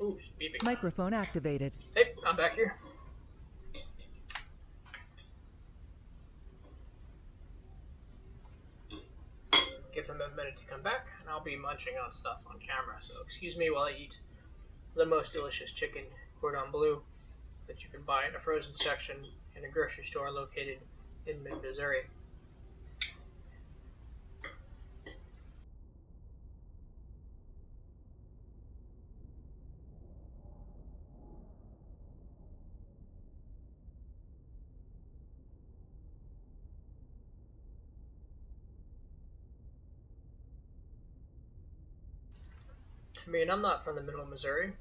Ooh, it's beeping. Microphone activated. Hey, I'm back here. Give him a minute to come back, and I'll be munching on stuff on camera, so excuse me while I eat the most delicious chicken cordon bleu that you can buy in a frozen section in a grocery store located in mid-Missouri. I mean, I'm not from the middle of Missouri.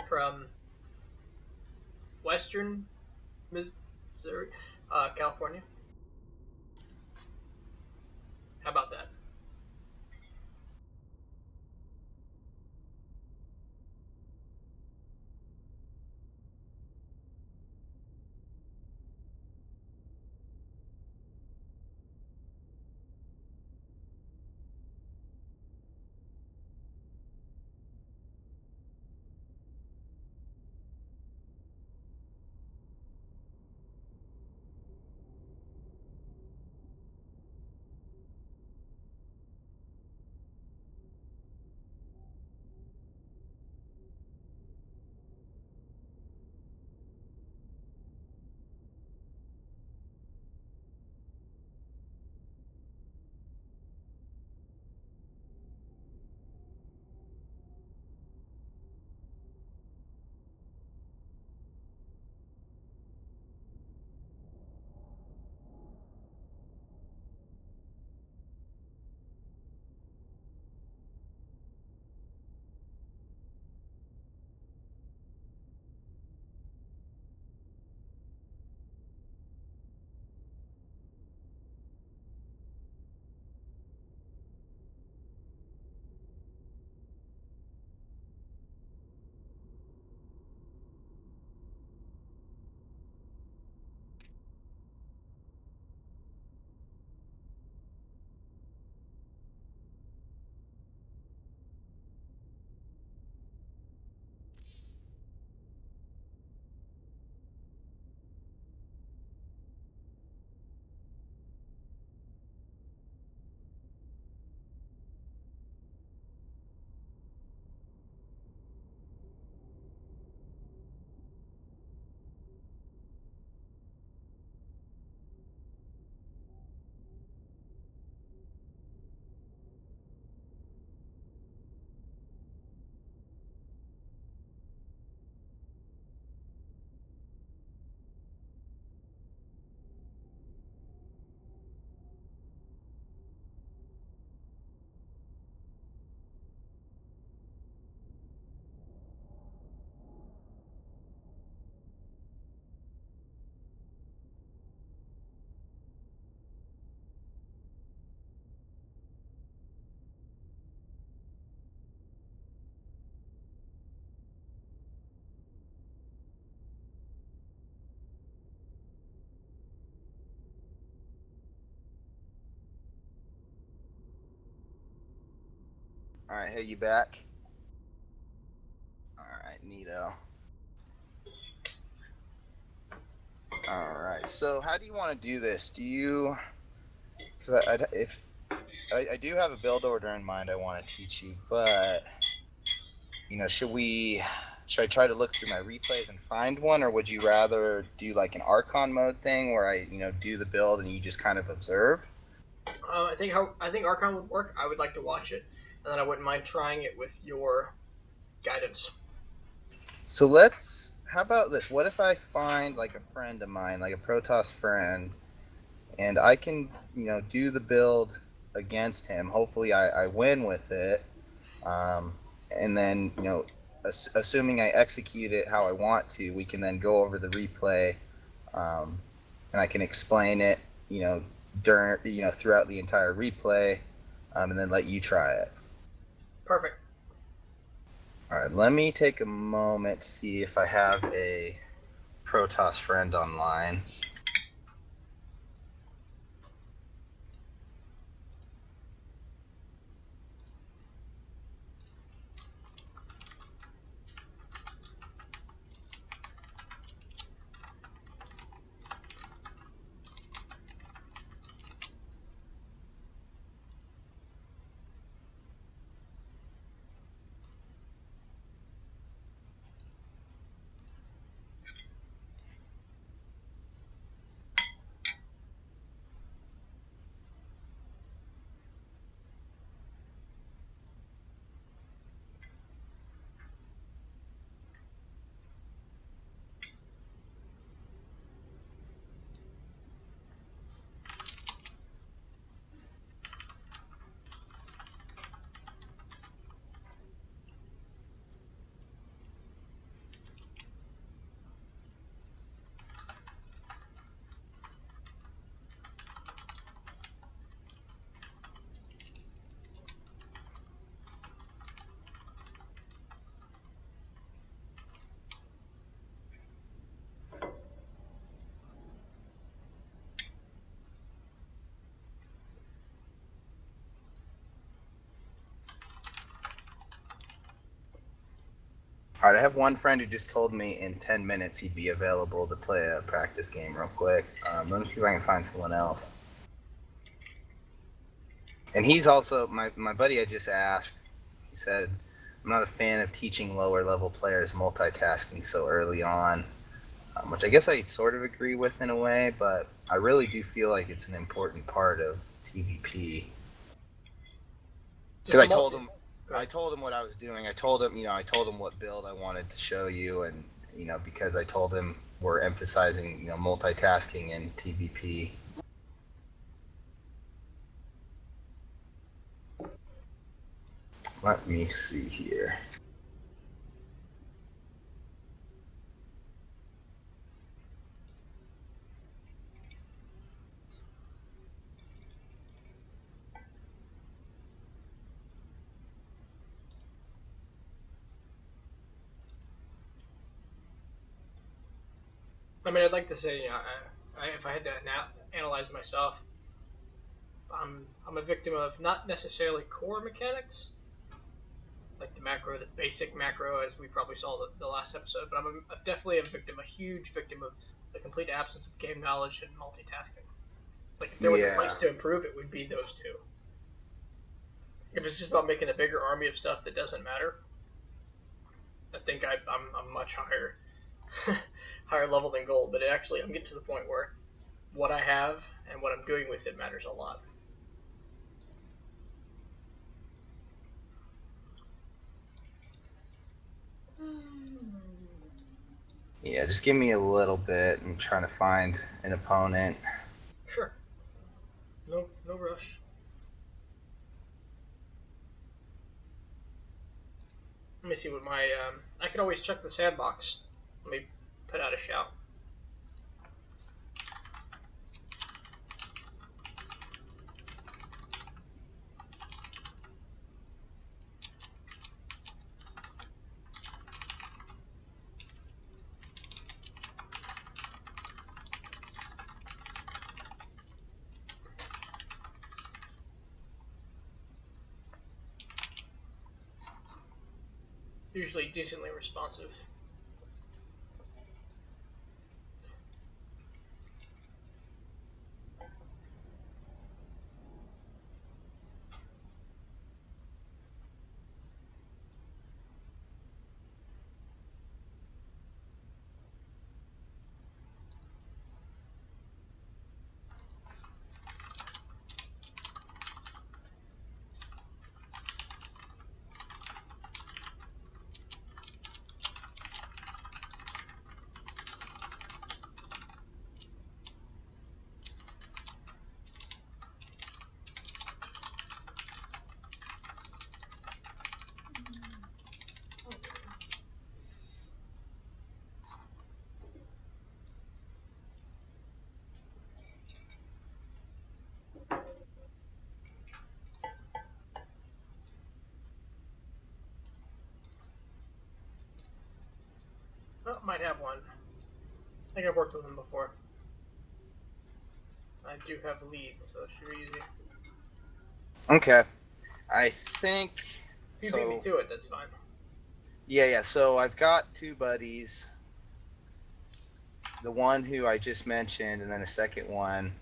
From western Missouri, California. How about that? All right, hey, you back? All right, neato. All right, so how do you want to do this? Do you, because I do have a build order in mind I want to teach you, but should I try to look through my replays and find one, or would you rather do like an Archon mode thing where I do the build and you just kind of observe? I think Archon would work. I would like to watch it, and then I wouldn't mind trying it with your guidance. So how about this? What if I find like a friend of mine, like a Protoss friend, and I can, do the build against him. Hopefully I win with it. And then, assuming I execute it how I want to, we can then go over the replay, and I can explain it, throughout the entire replay, and then let you try it. Perfect. All right, let me take a moment to see if I have a Protoss friend online. All right, I have one friend who just told me in 10 minutes he'd be available to play a practice game real quick. Let me see if I can find someone else. And he's also, my buddy I just asked, he said, I'm not a fan of teaching lower level players multitasking so early on, which I guess I sort of agree with in a way, but I really do feel like it's an important part of TvP. Because I told him what I was doing. I told him what build I wanted to show you, and because I told him we're emphasizing multitasking in TvP. Let me see here. I mean, I'd like to say, if I had to analyze myself, I'm a victim of not necessarily core mechanics, like the basic macro, as we probably saw the last episode, but I'm definitely a huge victim of the complete absence of game knowledge and multitasking. Like, if there was a place to improve, it would be those two. If it's just about making a bigger army of stuff that doesn't matter, I think I'm much higher level than gold. But I'm getting to the point where what I have and what I'm doing with it matters a lot. Yeah, just give me a little bit. I'm trying to find an opponent. Sure. No rush. Let me see what my I could always check the sandbox. Let me put out a shout. Usually decently responsive. Oh, might have one. I think I've worked with them before. I do have leads, so it should be easy. Okay. I think... If you beat me to it, that's fine. Yeah, so I've got two buddies. The one who I just mentioned, and then a second one.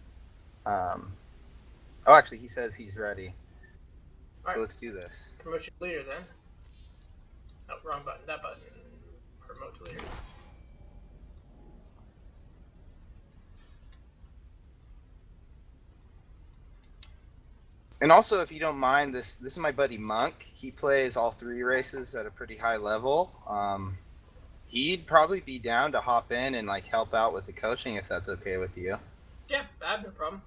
Actually, he says he's ready. So let's do this. Promote your leader, then. Oh, wrong button. That button. Promote to leader. And also, if you don't mind, this is my buddy Monk. He plays all three races at a pretty high level. He'd probably be down to hop in and help out with the coaching if that's okay with you. Yeah, I have no problem.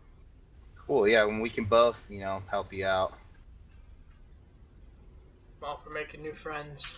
Cool. Yeah, when we can both, help you out. I'm all for making new friends.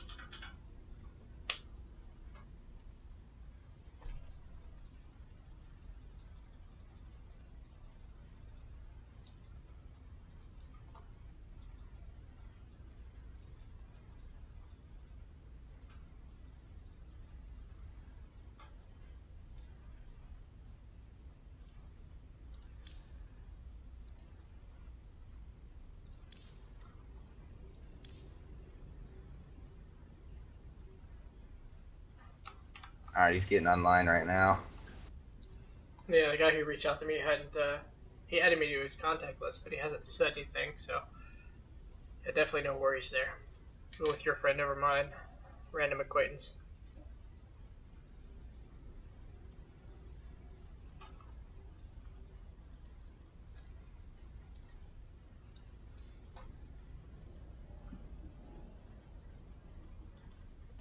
All right, he's getting online right now. Yeah, the guy who reached out to me hadn't. He added me to his contact list, but he hasn't said anything. So yeah, definitely no worries there. Go with your friend, never mind. Random acquaintance.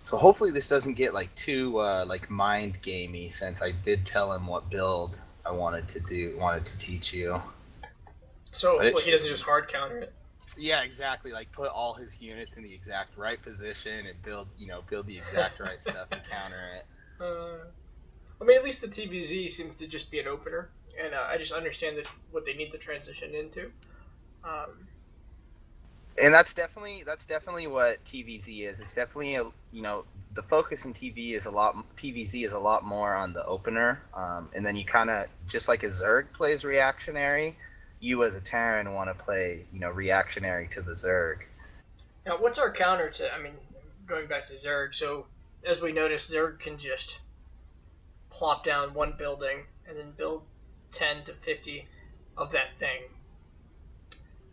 So hopefully this doesn't get like too like mind gamey, since I did tell him what build I wanted to teach you. So well, he doesn't just hard counter it. Yeah, exactly. Like put all his units in the exact right position and build the exact right stuff to counter it. I mean, at least the TVZ seems to just be an opener, and I just understand that what they need to transition into. And that's definitely what TVZ is. It's definitely the focus in TVZ is a lot more on the opener, and then you kind of, just like a Zerg plays reactionary, you as a Terran want to play reactionary to the Zerg. Now, what's our counter to? I mean, going back to Zerg. So as we noticed, Zerg can just plop down one building and then build 10 to 50 of that thing,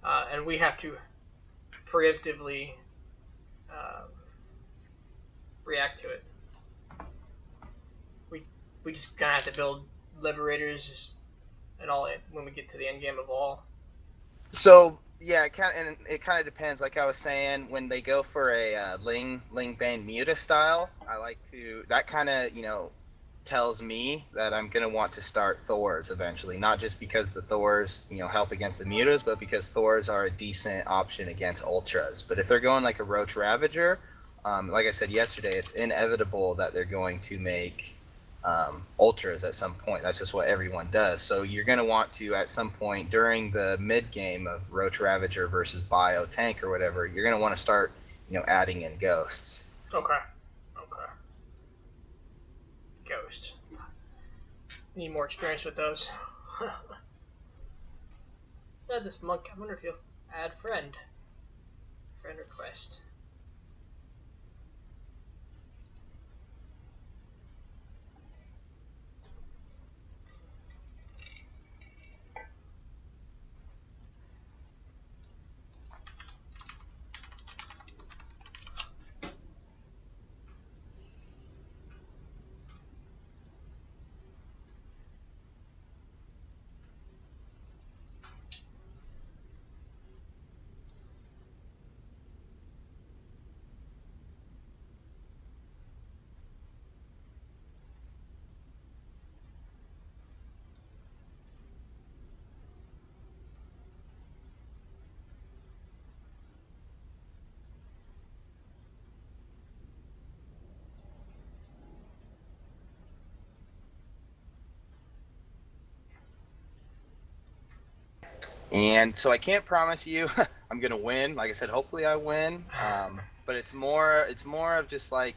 and we have to preemptively react to it. We just kind of have to build liberators and all it when we get to the end game of all. So yeah, it kind of depends. Like I was saying, when they go for a Ling Bane Muta style, that kind of tells me that I'm gonna want to start Thors eventually. Not just because the Thors help against the Mutas, but because Thors are a decent option against Ultras. But if they're going like a Roach Ravager, like I said yesterday, it's inevitable that they're going to make Ultras at some point. That's just what everyone does. So you're going to want to, at some point during the mid game of Roach Ravager versus Bio Tank or whatever, you're going to want to start adding in ghosts. Okay. Ghost. Need more experience with those. Let's add this monk. I wonder if you'll add friend. Friend request. And so I can't promise you I'm gonna win. Like I said, hopefully I win. But it's more of just like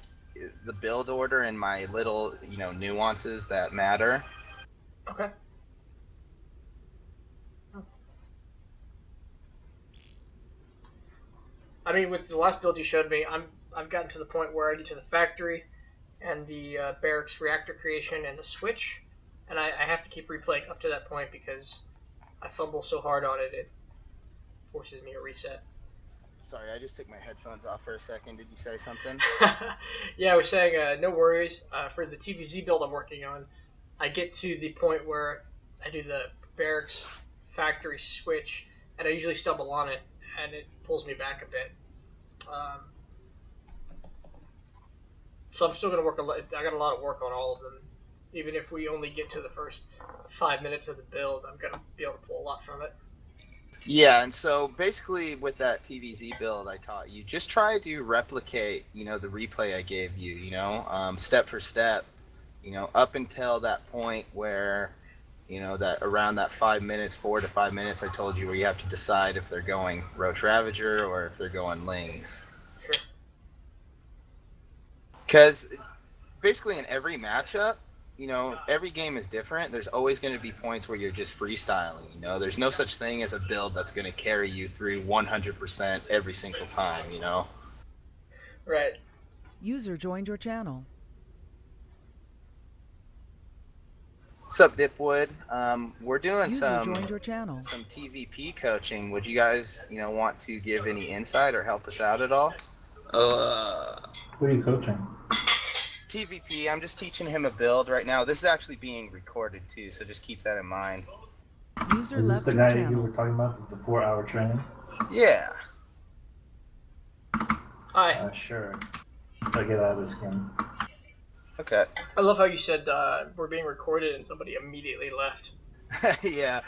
the build order and my little nuances that matter. Okay. I mean, with the last build you showed me, I've gotten to the point where I get to the factory and the barracks reactor creation and the switch, and I have to keep replaying up to that point because I fumble so hard on it, it forces me to reset. Sorry, I just took my headphones off for a second. Did you say something? Yeah, I was saying no worries. For the TVZ build I'm working on, I get to the point where I do the barracks factory switch, and I usually stumble on it, and it pulls me back a bit. So I'm still going to work a lot. I got a lot of work on all of them. Even if we only get to the first 5 minutes of the build, I'm going to be able to pull a lot from it. Yeah, and so basically with that TVZ build I taught you, just try to replicate, the replay I gave you, step for step, up until that point where, that around that 4 to 5 minutes I told you, where you have to decide if they're going Roach Ravager or if they're going Lings. Sure. Because basically in every matchup, every game is different. There's always going to be points where you're just freestyling, There's no such thing as a build that's going to carry you through 100% every single time, Right. User joined your channel. What's up, Dipwood? We're doing User joined your channel. some TvP coaching. Would you guys, want to give any insight or help us out at all? What are you coaching? TvP. I'm just teaching him a build right now. This is actually being recorded too, so just keep that in mind. User Is this left the your guy you channel. were talking about with the 4-hour training? Yeah. Hi. Sure. I'll get out of this game. Okay. I love how you said we're being recorded and somebody immediately left. Yeah.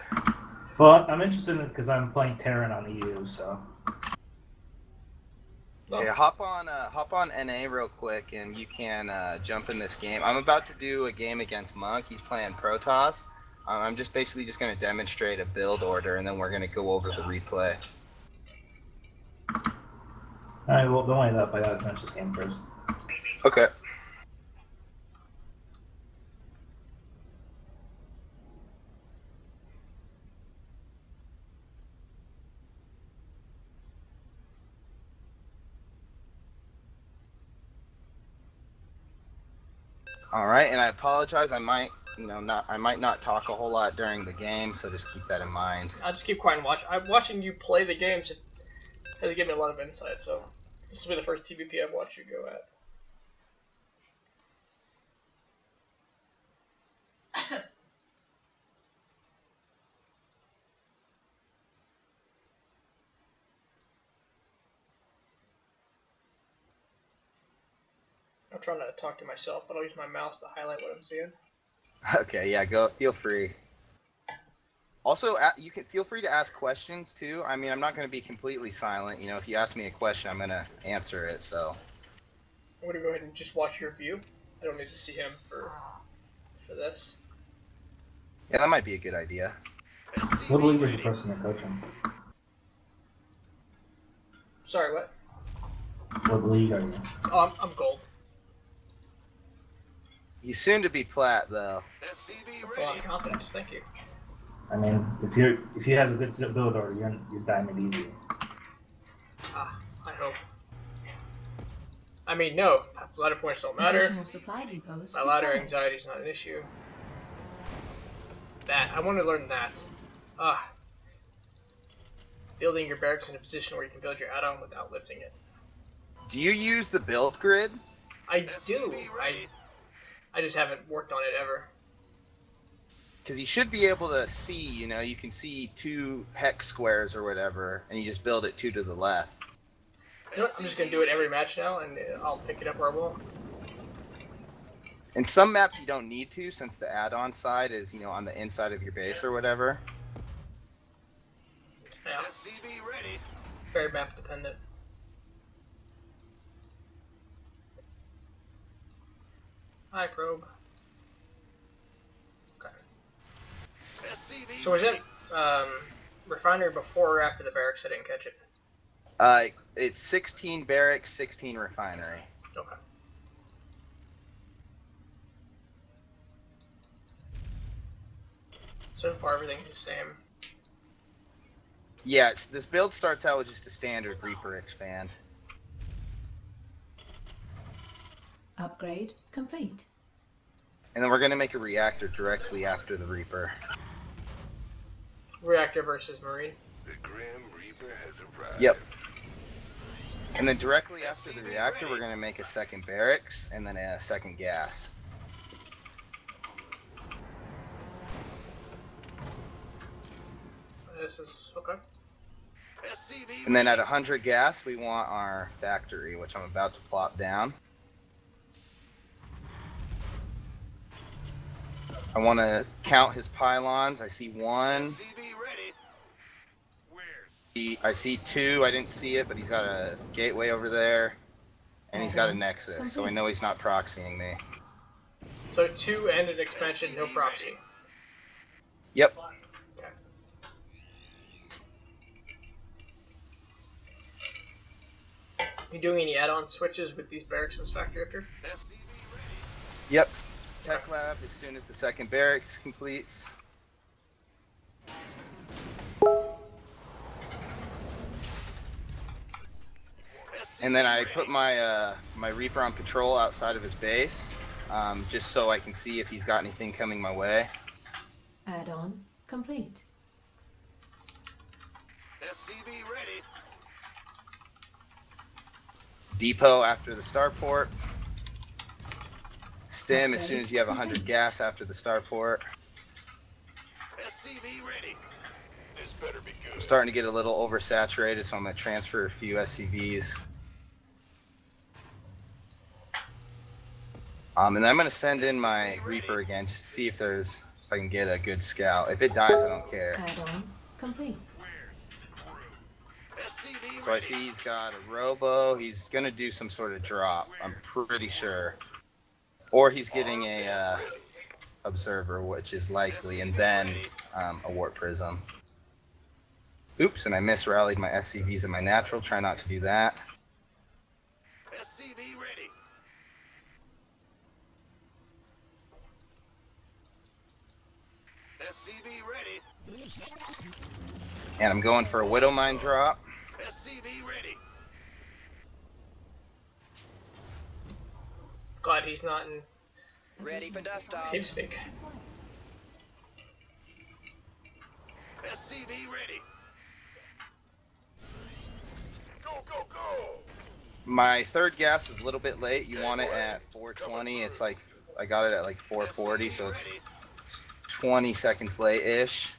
Well, I'm interested in it because I'm playing Terran on EU, so. Well, Okay, hop on NA real quick, and you can jump in this game. I'm about to do a game against Monk. He's playing Protoss. I'm just basically just going to demonstrate a build order, and then we're going to go over the replay. Alright, well, don't worry about it. I gotta finish this game first. Okay. All right, and I apologize. I might not talk a whole lot during the game, so just keep that in mind. I'll just keep quiet and watch. I'm watching you play the games. It has given me a lot of insight, so this will be the first TvP I've watched you go at. I'm trying to talk to myself, but I'll use my mouse to highlight what I'm seeing. Okay, yeah, go. Feel free. Also, you can feel free to ask questions too. I mean, I'm not going to be completely silent. If you ask me a question, I'm going to answer it. So. I'm gonna go ahead and just watch your view. I don't need to see him for this. Yeah, that might be a good idea. What league is the person you're coaching? Sorry, what? What league are you? Oh, I'm gold. He's soon to be plat, though. That's a lot of confidence. Thank you. I mean, if you have a good build order, you're diamond easy. I hope. I mean, no. Ladder points don't matter. Additional supply depots. My ladder required. anxiety is not an issue. That. I want to learn that. Building your barracks in a position where you can build your add-on without lifting it. Do you use the build grid? I do. I just haven't worked on it ever. Because you should be able to see, you can see 2 hex squares or whatever, and you just build it 2 to the left. You know what? I'm just gonna do it every match now, and I'll pick it up or I won't. In some maps you don't need to, since the add-on side is, on the inside of your base or whatever. Yeah. Very map dependent. Hi, probe. Okay. So was it refinery before or after the barracks? I didn't catch it. It's 16 barracks, 16 refinery. Okay. So far, everything's the same. Yeah, this build starts out with just a standard Reaper expand. Upgrade complete. And then we're going to make a reactor directly after the Reaper. Reactor versus Marine. The Grim Reaper has arrived. Yep. And then directly after the reactor, we're going to make a second barracks and then a second gas. This is okay. And then at 100 gas, we want our factory, which I'm about to plop down. I want to count his pylons. I see 1. I see 2. I didn't see it, but he's got a gateway over there. And he's got a nexus, so I know he's not proxying me. So 2 and an expansion, no proxy. Yep. Okay. You doing any add-on switches with these barracks and factory up here? Yep. Tech lab as soon as the second barracks completes. And then I put my my Reaper on patrol outside of his base, just so I can see if he's got anything coming my way. Add-on complete. SCV ready. Depot after the starport. Stim as soon as you have 100 gas after the starport. SCV ready. This better be good. I'm starting to get a little oversaturated, so I'm going to transfer a few SCVs. And then I'm going to send in my Reaper again just to see if I can get a good scout. If it dies, I don't care. Add-on complete. So I see he's got a robo. He's going to do some sort of drop, I'm pretty sure. Or he's getting a observer, which is likely, and then a warp prism. Oops, and I misrallied my SCVs and my natural. Try not to do that. SCV ready. SCV ready. And I'm going for a Widow Mine drop. SCV ready. Glad he's not in Ready for dust-off. TeamSpeak. SCV ready. Go, go, go. My third gas is a little bit late. You want it at 420. It's like, I got it at like 440, so it's 20 seconds late-ish.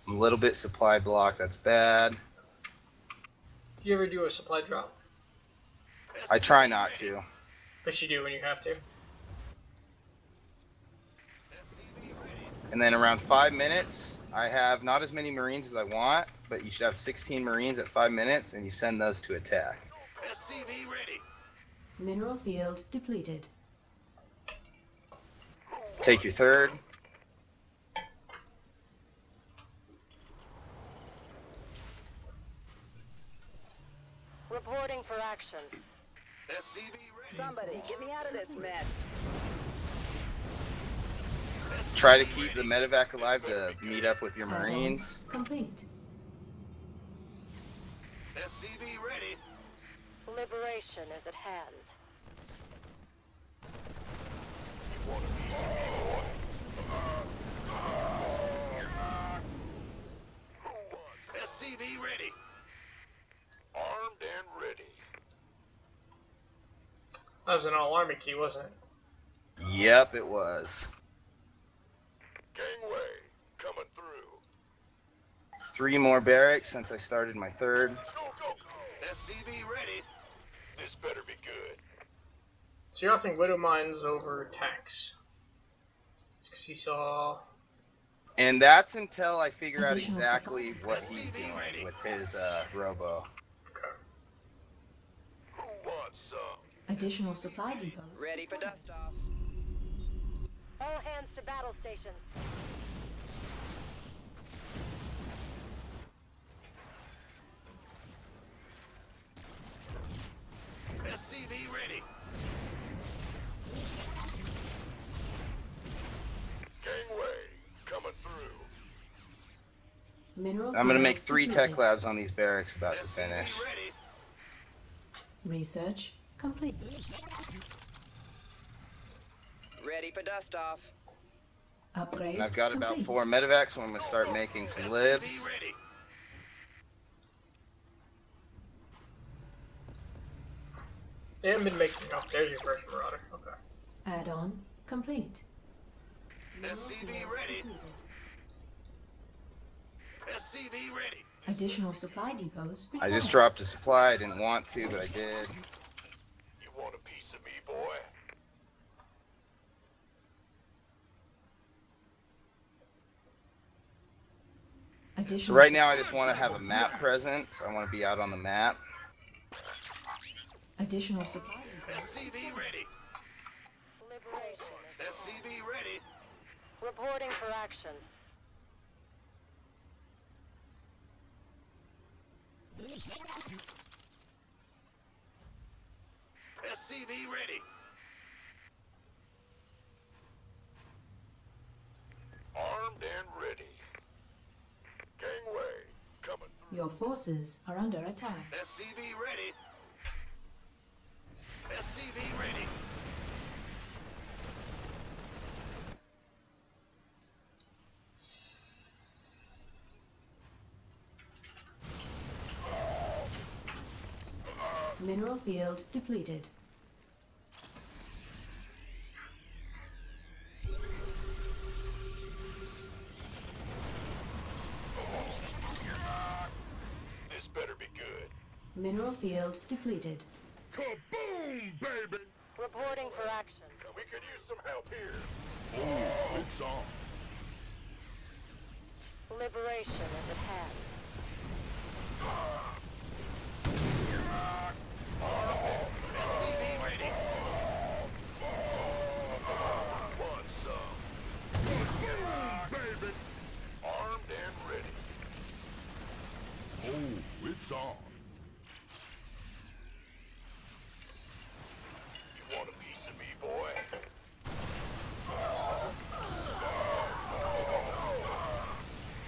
A little bit supply block, that's bad. Do you ever do a supply drop? I try not to. But you do when you have to. And then around 5 minutes, I have not as many Marines as I want, but you should have 16 Marines at 5 minutes, and you send those to attack. SCV ready. Mineral field depleted. Take your third. Reporting for action. SCV ready. Somebody, get me out of this mess. Try to keep the medevac alive to meet up with your Add-on Marines. complete. SCV ready. Liberation is at hand. You want a piece of me, boy? Who wants SCV ready. Armed and ready. That was an all-army key, wasn't it? Yep, it was. Gangway coming through. 3 more barracks since I started my third. Go, go, go. SCV ready. This better be good. So you're opting Widow Mines over tanks. Because he saw... And that's until I figure out Additional exactly what he's doing with his robo. Okay. Who wants some? Additional supply depots. Ready for dust-off. All hands to battle stations. SCV ready. Gangway coming through. Mineral I'm going to field make 3 tech depleted. labs on these barracks about to finish. SCV ready. Research complete. Ready for dust-off. Upgrade And I've got complete. about 4 medevacs, so I'm going to start making some libs. SCV ready. They haven't been making... Oh, there's your first Marauder. Okay. Add-on complete. SCV ready. Depleted. SCV ready. Additional supply depots I required. just dropped a supply. I didn't want to, but I did. You want a piece of me, boy? Additional So right now I just want to have a map presence. I want to be out on the map. Additional supply depots. SCV ready. Liberation is SCV ready. reporting for action. SCV ready. Armed and ready. Gangway coming through. Your forces are under attack. SCV ready. SCV ready. Mineral field depleted. This better be good. Mineral field depleted. Kaboom, baby! Reporting for action. We could use some help here. Oh, it's on. Liberation is at hand. SCV ready. Want some? Kaboom, baby! Armed and ready. Oh, it's on. You want a piece of me, boy?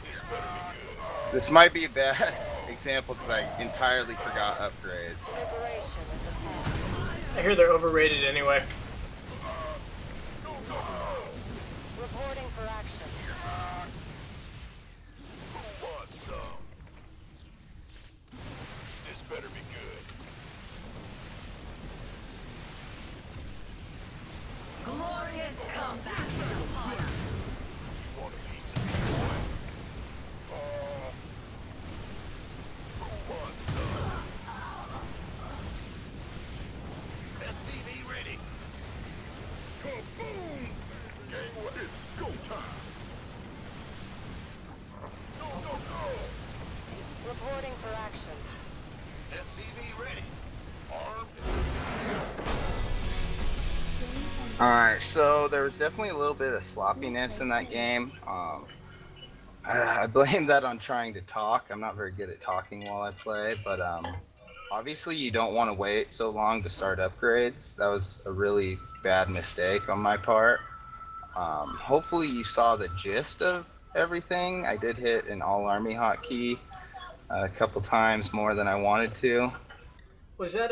This better be good. This might be a bad example because I entirely forgot upgrades. Liberation is at hand. I hear they're overrated anyway. Reporting for action. Who wants some? This better be good. Glorious combat upon us. You want a piece of me, boy? Who wants some? SCV ready. Kaboom! Gangway, it's go time. Go, go, go! Reporting for action. SCV ready. Armed. Alright, so there was definitely a little bit of sloppiness in that game. I blame that on trying to talk. I'm not very good at talking while I play, but obviously you don't want to wait so long to start upgrades. That was a really bad mistake on my part. Hopefully you saw the gist of everything. I did hit an all-army hotkey a couple times more than I wanted to. Was that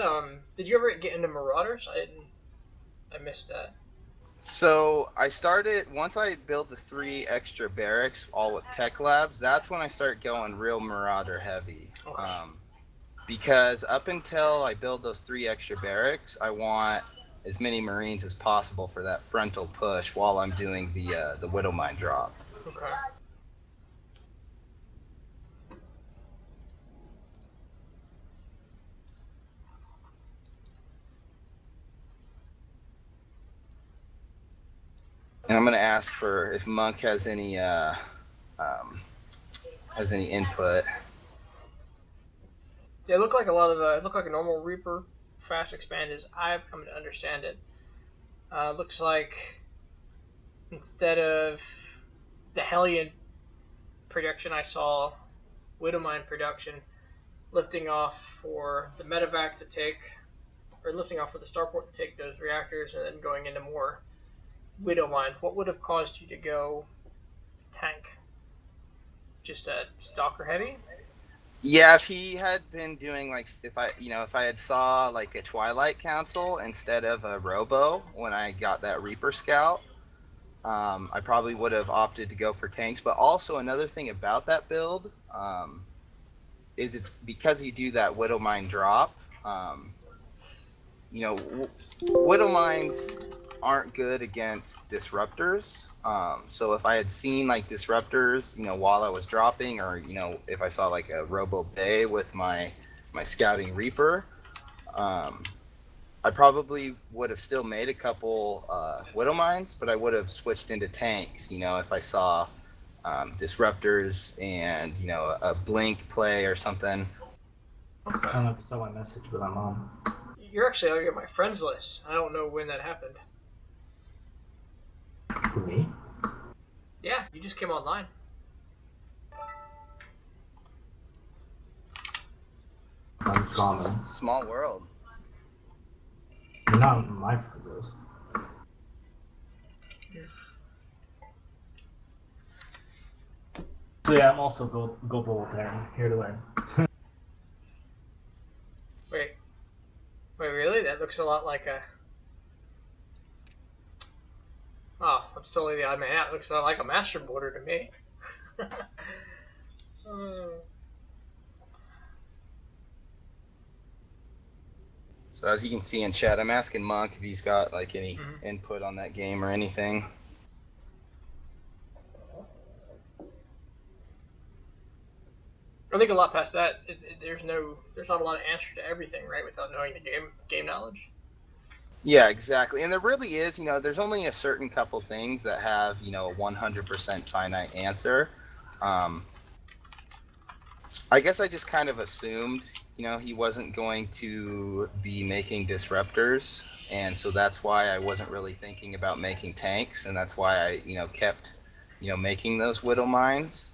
did you ever get into Marauders? I missed that. So I started, once I built the 3 extra barracks, all with tech labs, that's when I start going real Marauder heavy. Okay. Because up until I build those 3 extra barracks, I want as many Marines as possible for that frontal push while I'm doing the Widow Mine drop. Okay. And I'm going to ask for if Monk has any input. They look like a lot of look like a normal Reaper fast expand as I've come to understand it. Looks like instead of the Hellion production I saw, Widowmine production lifting off for the medevac to take, or lifting off for the starport to take those reactors, and then going into more Widowmines. What would have caused you to go tank? Just a stalker heavy? Yeah, if he had been doing like, if I had saw like a Twilight Council instead of a Robo when I got that Reaper Scout, I probably would have opted to go for tanks. But also another thing about that build is it's because you do that Widow Mine drop. Widow Mines aren't good against disruptors. So if I had seen like disruptors, while I was dropping, or if I saw like a Robo Bay with my scouting Reaper, I probably would have still made a couple Widow Mines, but I would have switched into tanks. If I saw disruptors and a blink play or something. I don't know if you saw my message, but I'm on. You're actually already on my friends list. I don't know when that happened. For me? Yeah, you just came online. I'm Salmon. Small world. You're not on my friends list. So yeah, I'm also gold level Terran. Here to learn. Wait, really? That looks a lot like a... Oh, I'm silly the odd man out. It looks a lot like a master border to me. So as you can see in chat, I'm asking Monk if he's got like any Mhm. input on that game or anything. I think a lot past that, there's not a lot of answer to everything, right? Without knowing the game knowledge. Yeah, exactly. And there really is, there's only a certain couple things that have, a 100% finite answer. I guess I just kind of assumed, he wasn't going to be making disruptors. And so that's why I wasn't really thinking about making tanks. And that's why I, kept, making those Widow mines.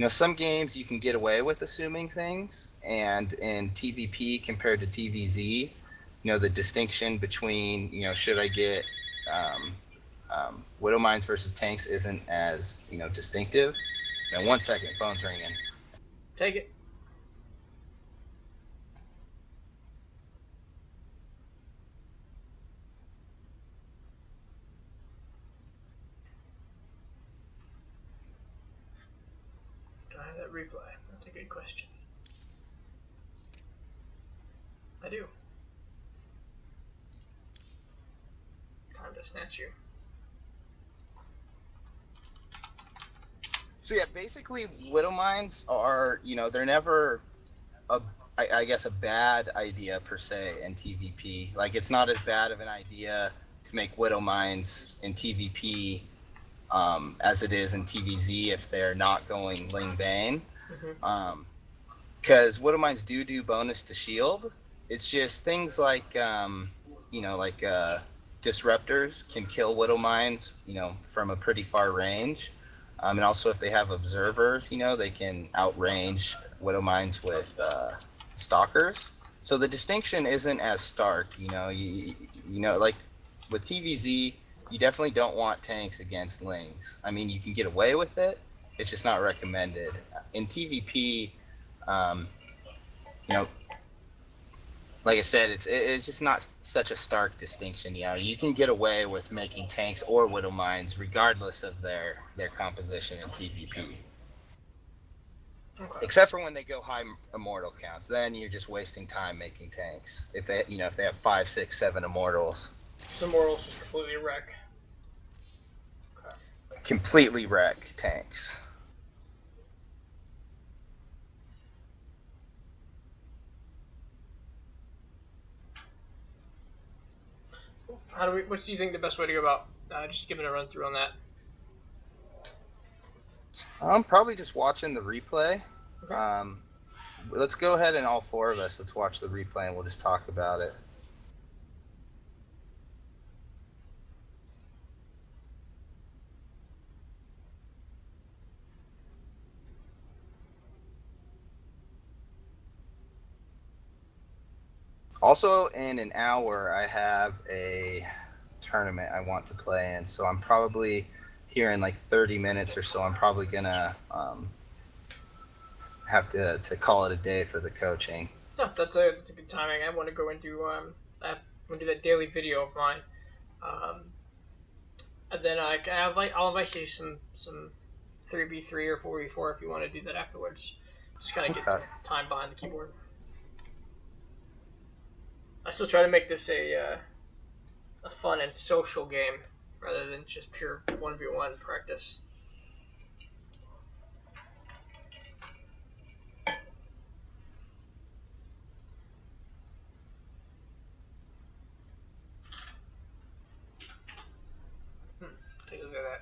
Some games you can get away with assuming things. And in TvP compared to TvZ, the distinction between, should I get Widow mines versus tanks isn't as, distinctive. Now, 1 second, phone's ringing. Take it. Do I have that replay? That's a good question. I do. Time to snatch you. So yeah, basically Widow mines are, they're never I guess a bad idea per se in TvP. Like it's not as bad of an idea to make Widow mines in TvP as it is in TvZ if they're not going Ling Bane. Because Widow mines do bonus to shield. It's just things like disruptors can kill Widow mines, from a pretty far range. And also if they have observers, they can outrange Widow mines with stalkers. So the distinction isn't as stark, like with TvZ, you definitely don't want tanks against Lings. I mean, you can get away with it. It's just not recommended. In TvP, like I said, it's just not such a stark distinction. You can get away with making tanks or Widow mines regardless of their composition in TvP. Okay. Except for when they go high immortal counts, then you're just wasting time making tanks. If they have 5, 6, 7 immortals, Some morals just completely wreck. Okay. completely wreck tanks. What do you think the best way to go about just giving a run through on that? I'm probably just watching the replay. Okay. Let's go ahead and all 4 of us, let's watch the replay and we'll just talk about it. Also, in an hour, I have a tournament I want to play in, so I'm probably here in like 30 minutes or so. I'm probably gonna have to call it a day for the coaching. Yeah, that's a good timing. I want to go into that daily video of mine, and then I'll invite you some 3v3 or 4v4 if you want to do that afterwards. Just kind of get some time behind the keyboard. I still try to make this a fun and social game rather than just pure 1v1 practice. Take a look at that.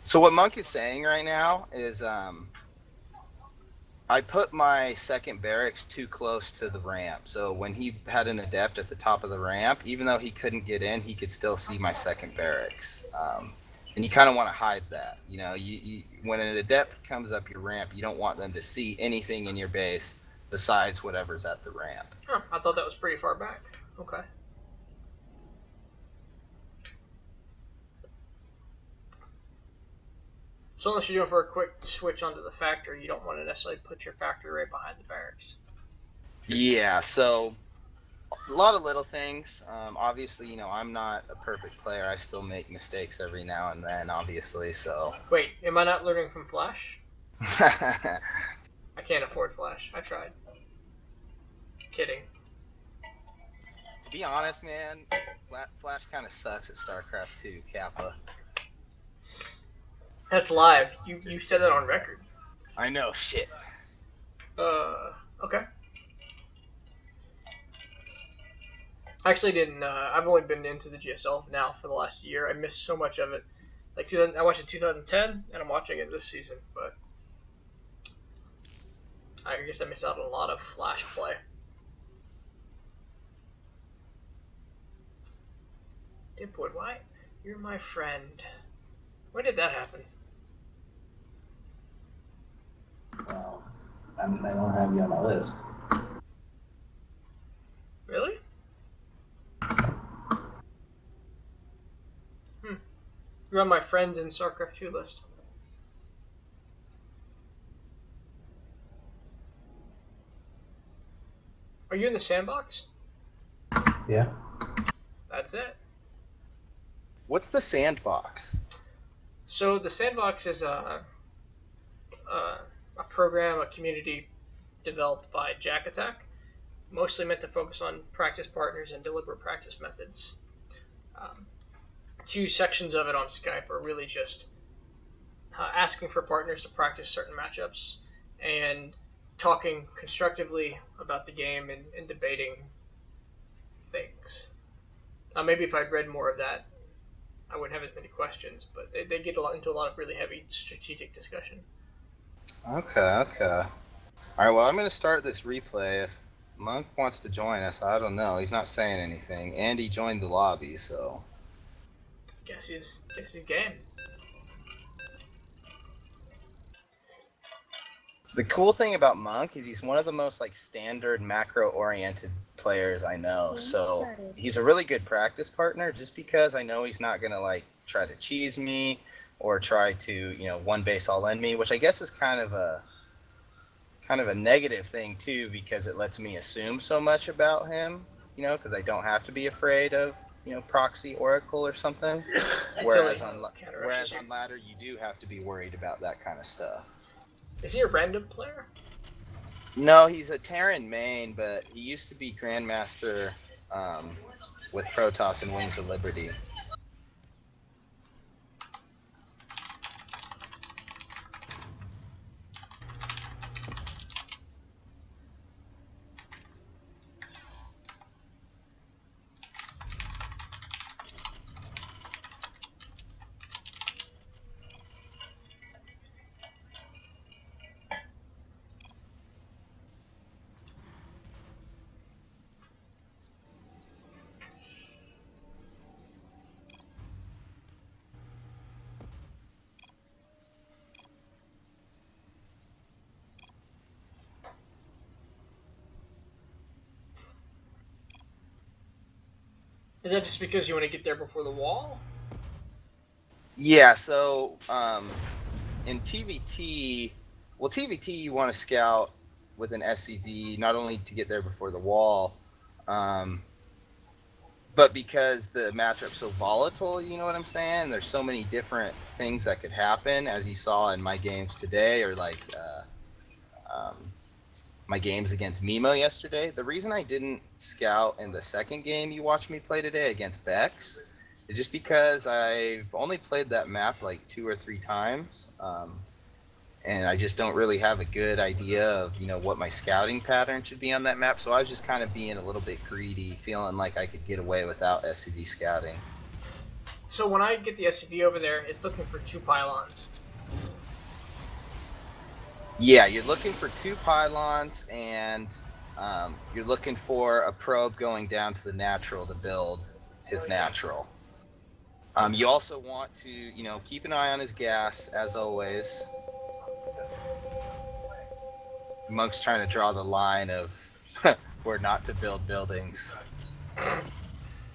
So what Monk is saying right now is I put my second barracks too close to the ramp. So when he had an adept at the top of the ramp, even though he couldn't get in, he could still see my second barracks. And you kind of want to hide that. When an adept comes up your ramp, you don't want them to see anything in your base besides whatever's at the ramp. Huh, I thought that was pretty far back. Okay. So unless you're doing for a quick switch onto the factory, you don't want to necessarily put your factory right behind the barracks. Yeah, so A lot of little things. Obviously, you know, I'm not a perfect player. I still make mistakes every now and then, obviously, so. Wait, am I not learning from Flash? I can't afford Flash. I tried. Kidding. To be honest, man, Flash kind of sucks at Starcraft 2, Kappa. That's live. You said that on record. I know, shit. Okay. I actually didn't. I've only been into the GSL now for the last year. I missed so much of it. Like I watched it in 2010, and I'm watching it this season. But I guess I missed out on a lot of Flash play. Dipwood, why? You're my friend. When did that happen? Well, I don't have you on my list. Really? You're on my friends in Starcraft 2 list. Are you in the sandbox? Yeah. That's it. What's the sandbox? So the sandbox is a program, a community developed by Jack Attack, mostly meant to focus on practice partners and deliberate practice methods. 2 sections of it on Skype are really just asking for partners to practice certain matchups and talking constructively about the game and debating things. Maybe if I'd read more of that, I wouldn't have as many questions, but they get into a lot of really heavy strategic discussion. Okay. Alright, well, I'm going to start this replay. If Monk wants to join us, I don't know. He's not saying anything. And he joined the lobby, so. Guess he's game. The cool thing about Monk is he's one of the most like standard macro-oriented players I know. So he's a really good practice partner just because I know he's not going to like try to cheese me or try to, you know, one base all in me, which I guess is kind of a negative thing too, because it lets me assume so much about him, you know, because I don't have to be afraid of, you know, proxy oracle or something. Whereas on ladder, you do have to be worried about that kind of stuff. Is he a random player? No, he's a Terran main, but he used to be Grandmaster with Protoss and Wings of Liberty. Is that just because you want to get there before the wall? Yeah, so in TvT, you want to scout with an SCV not only to get there before the wall, but because the matchup's so volatile, you know what I'm saying? There's so many different things that could happen, as you saw in my games today, or like my games against Mimo yesterday. The reason I didn't scout in the second game you watched me play today against Bex is just because I've only played that map like 2 or 3 times, and I just don't really have a good idea of, you know, what my scouting pattern should be on that map. So I was just kind of being a little bit greedy, feeling like I could get away without SCV scouting. So when I get the SCV over there, it's looking for 2 pylons. Yeah, you're looking for 2 pylons, and you're looking for a probe going down to the natural to build his natural. You also want to, you know, keep an eye on his gas, as always. Monk's trying to draw the line of where not to build buildings.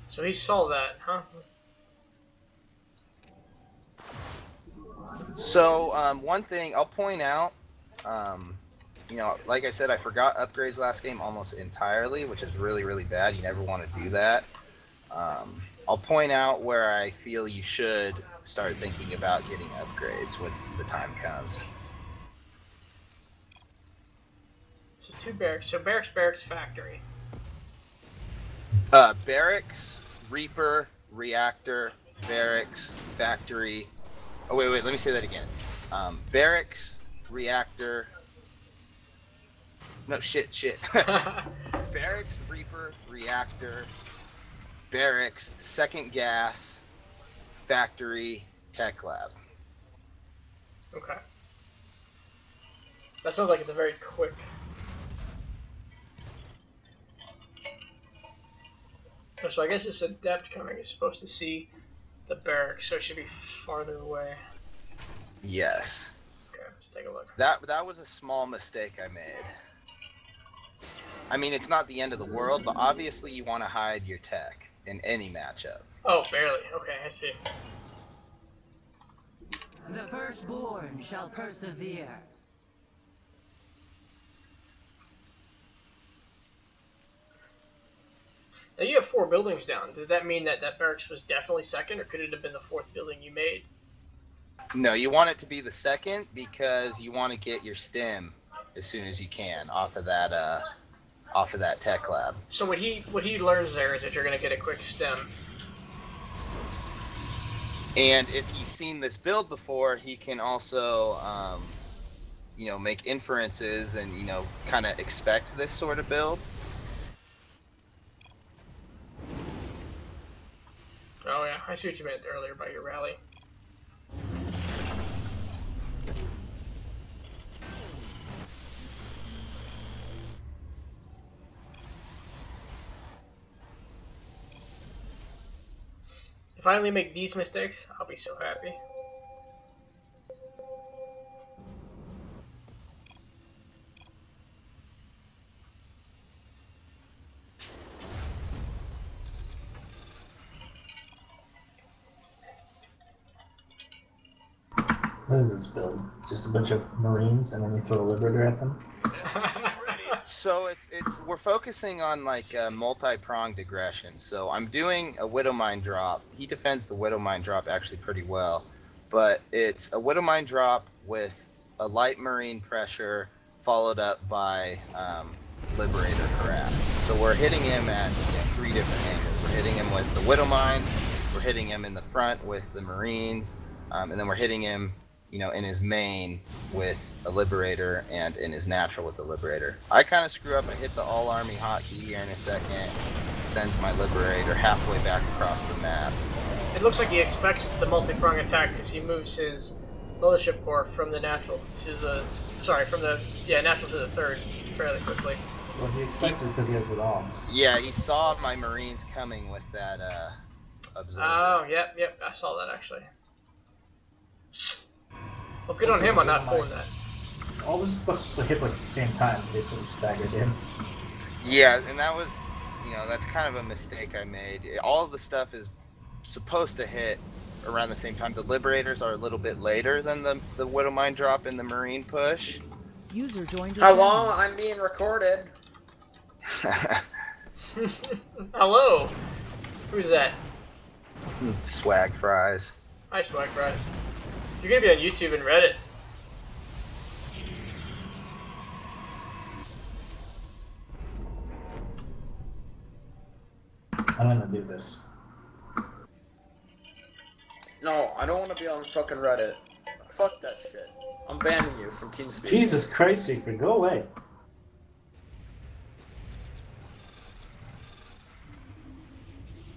So he saw that, huh? So one thing I'll point out, you know, like I said, I forgot upgrades last game almost entirely, which is really, really bad. You never want to do that. I'll point out where I feel you should start thinking about getting upgrades when the time comes. So 2 barracks. So barracks, factory. Barracks, Reaper, Reactor, Barracks, Factory. Oh, wait, let me say that again. Barracks, Reactor. No, shit. Barracks, Reaper, Reactor, Barracks, Second Gas, Factory, Tech Lab. Okay. That sounds like it's a very quick. Oh, so I guess it's adept coming. You're supposed to see the barracks, so it should be farther away. Yes. Okay, let's take a look. That was a small mistake I made. I mean, it's not the end of the world, but obviously you want to hide your tech in any matchup. Oh, barely. Okay, I see. The firstborn shall persevere. Now you have 4 buildings down. Does that mean that that barracks was definitely second, or could it have been the 4th building you made? No, you want it to be the second because you want to get your stim as soon as you can off of that tech lab. So what he learns there is that you're going to get a quick stem. And if he's seen this build before, he can also, you know, make inferences and, you know, kind of expect this sort of build. Oh yeah, I see what you meant earlier by your rally. If I only make these mistakes, I'll be so happy. What is this build? Just a bunch of Marines and then you throw a Liberator at them? So we're focusing on like multi-pronged aggression. So I'm doing a Widowmine drop. He defends the Widowmine drop actually pretty well, but it's a Widowmine drop with a light Marine pressure followed up by Liberator harass. So we're hitting him at 3 different angles. We're hitting him with the Widowmines, we're hitting him in the front with the Marines, and then we're hitting him, you know, in his main with a Liberator and in his natural with the Liberator. I kind of screw up. I hit the all army hotkey here in a second, send my Liberator halfway back across the map. It looks like he expects the multi-prong attack because he moves his militia corps from the natural to the natural to the 3rd fairly quickly. Well, he expects it because he has it on. Yeah, he saw my Marines coming with that observer. Oh, yep, I saw that actually. Well, good on him on not pulling that. All this stuff's supposed to hit like at the same time. They sort of staggered in. Yeah, and that was, you know, that's kind of a mistake I made. All of the stuff is supposed to hit around the same time. The Liberators are a little bit later than the Widowmine drop and the Marine push. User joined your Hello, channel. I'm being recorded. Hello. Who's that? Swag fries. Hi, Swag Fries. You're gonna be on YouTube and Reddit. I'm gonna do this. No, I don't want to be on fucking Reddit. Fuck that shit. I'm banning you from TeamSpeak. Jesus Christ, Siegfried, go away.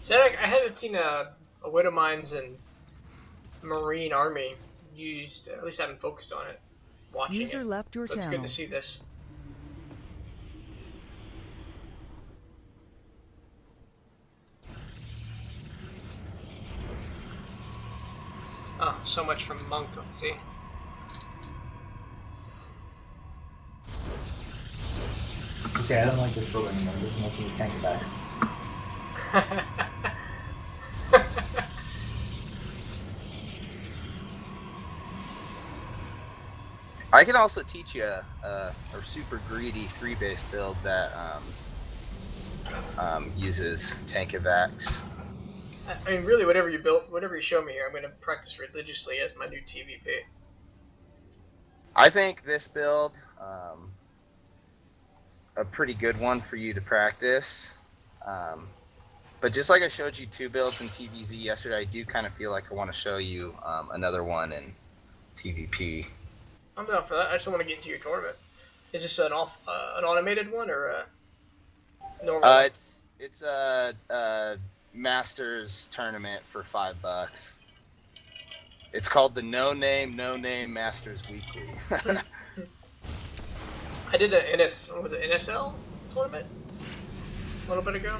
So I haven't seen a Widowmines and Marine army used. At least I haven't focused on it. Watching User it. left your So it's channel. good to see this. Oh, so much from Monk. Let's see. Okay, I don't like this build anymore. This is making me tank attacks. I can also teach you a super greedy 3-base build that uses tank evacs. I mean, really, whatever you built, whatever you show me here, I'm going to practice religiously as my new TvP. I think this build is a pretty good one for you to practice. But just like I showed you 2 builds in TVZ yesterday, I do kind of feel like I want to show you another one in TVP. I'm down for that. I just want to get into your tournament. Is this an automated one or a normal? It's a Masters tournament for $5. It's called the No Name Masters Weekly. I did a NSL tournament a little bit ago.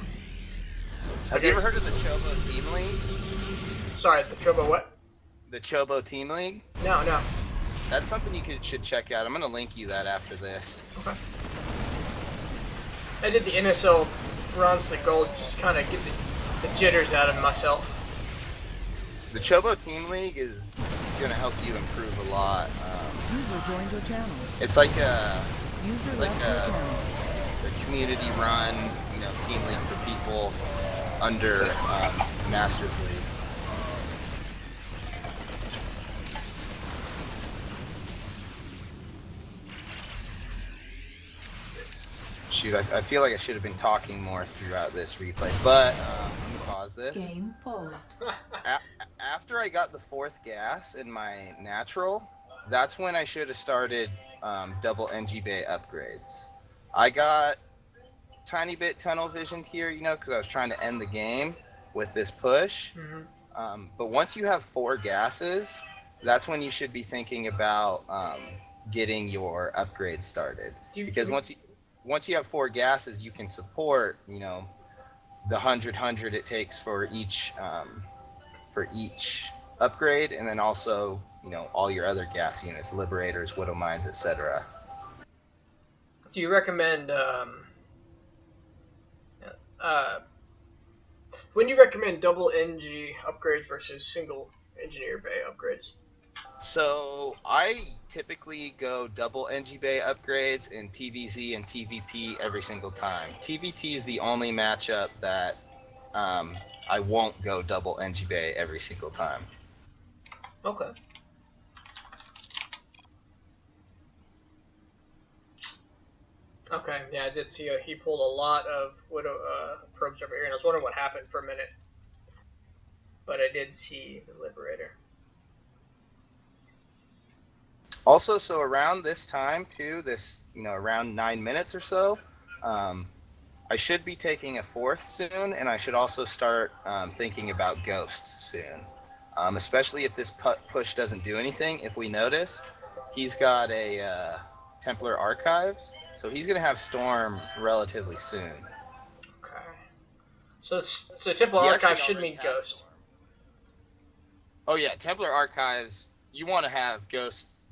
Have you ever heard of the Chobo Team League? Sorry, the Chobo what? The Chobo Team League? No. That's something you should check out. I'm going to link you that after this. Okay. I did the NSL Bronze League Gold just to kind of get the jitters out of myself. The Chobo Team League is going to help you improve a lot. User joined your channel. It's like a community-run, team league for people under Masters League. Shoot, I feel like I should have been talking more throughout this replay, but let me pause this. Game paused. After I got the 4th gas in my natural, that's when I should have started double NG Bay upgrades. I got tiny bit tunnel visioned here, because I was trying to end the game with this push. Mm-hmm. But once you have 4 gases, that's when you should be thinking about getting your upgrades started. Because once you have 4 gases, you can support, the 100 it takes for each upgrade, and then also, all your other gas units, Liberators, Widow Mines, etc. Do you recommend when do you recommend double NG upgrades versus single Engineer Bay upgrades? So I typically go double NG Bay upgrades in TVZ and TVP every single time. TVT is the only matchup that I won't go double NG Bay every single time. Okay. Okay, yeah, I did see he pulled a lot of Widow probes over here, and I was wondering what happened for a minute. But I did see the Liberator. Also, so around this time too, around 9 minutes or so, I should be taking a 4th soon, and I should also start thinking about ghosts soon. Especially if this push doesn't do anything. If we notice, he's got a Templar Archives, so he's going to have Storm relatively soon. Okay. So Templar Archives should mean Ghost. Oh yeah, Templar Archives, you want to have Ghosts,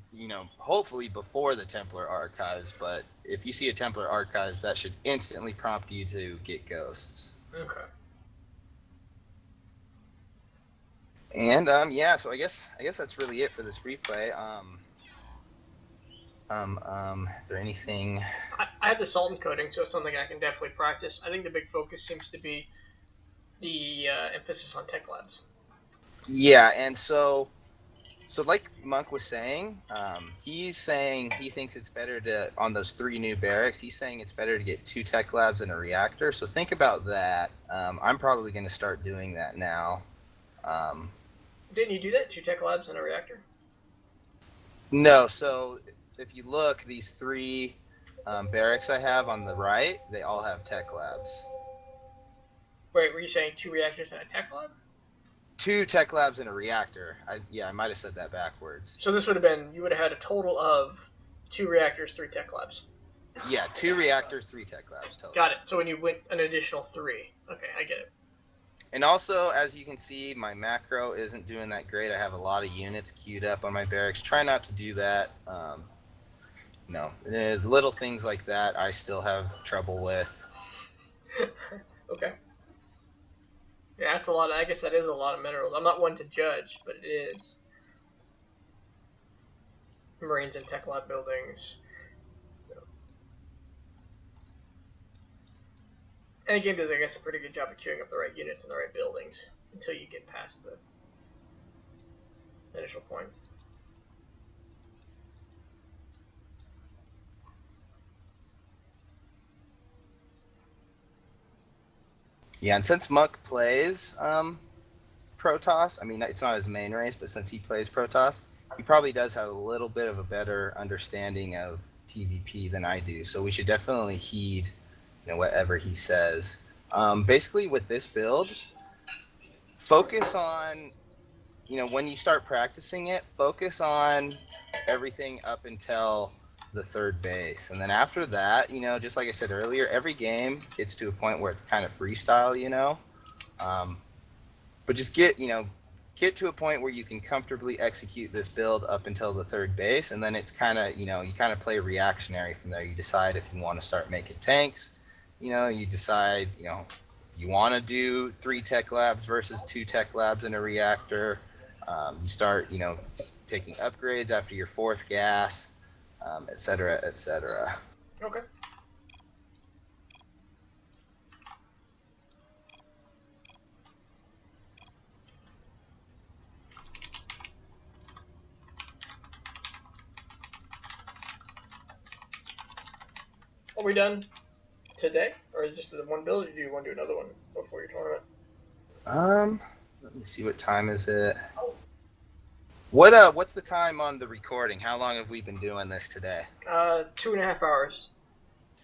hopefully before the Templar Archives, but if you see a Templar Archives, that should instantly prompt you to get Ghosts. Okay. And yeah, so I guess that's really it for this replay. Is there anything? I have the Sultan coding, so it's something I can definitely practice. I think the big focus seems to be the emphasis on tech labs. Yeah, and so like Monk was saying, he's saying he thinks it's better to, on those 3 new barracks, he's saying it's better to get 2 tech labs and a reactor. So think about that. I'm probably going to start doing that now. Didn't you do that? 2 tech labs and a reactor? No, so if you look, these 3 barracks I have on the right, they all have tech labs. Wait, were you saying 2 reactors and a tech lab? 2 tech labs and a reactor. I might have said that backwards. So this would have been, you would have had a total of 2 reactors, 3 tech labs. Yeah, 2 reactors, 3 tech labs total. Got it. So when you went an additional 3. Okay, I get it. And also, as you can see, my macro isn't doing that great. I have a lot of units queued up on my barracks. Try not to do that. Little things like that I still have trouble with. Okay. Yeah, that's a lot. I guess that is a lot of minerals. I'm not one to judge, but it is. Marines and Tech Lab buildings. And the game does, I guess, a pretty good job of queuing up the right units and the right buildings until you get past the initial point. Yeah, and since Muck plays Protoss, I mean, it's not his main race, but since he plays Protoss, he probably does have a little bit of a better understanding of TvP than I do. So we should definitely heed, whatever he says. Basically, with this build, focus on, when you start practicing it, focus on everything up until the third base. And then after that, just like I said earlier, every game gets to a point where it's kind of freestyle, but just get to a point where you can comfortably execute this build up until the third base. And then it's kind of, you kind of play reactionary from there. You decide if you want to start making tanks, you decide, you want to do 3 tech labs versus 2 tech labs in a reactor. You start, taking upgrades after your 4th gas, et cetera, et cetera. Okay. Are we done today? Or is this the one build, or do you want to do another one before your tournament? Let me see, what time is it? What's the time on the recording? How long have we been doing this today? 2.5 hours.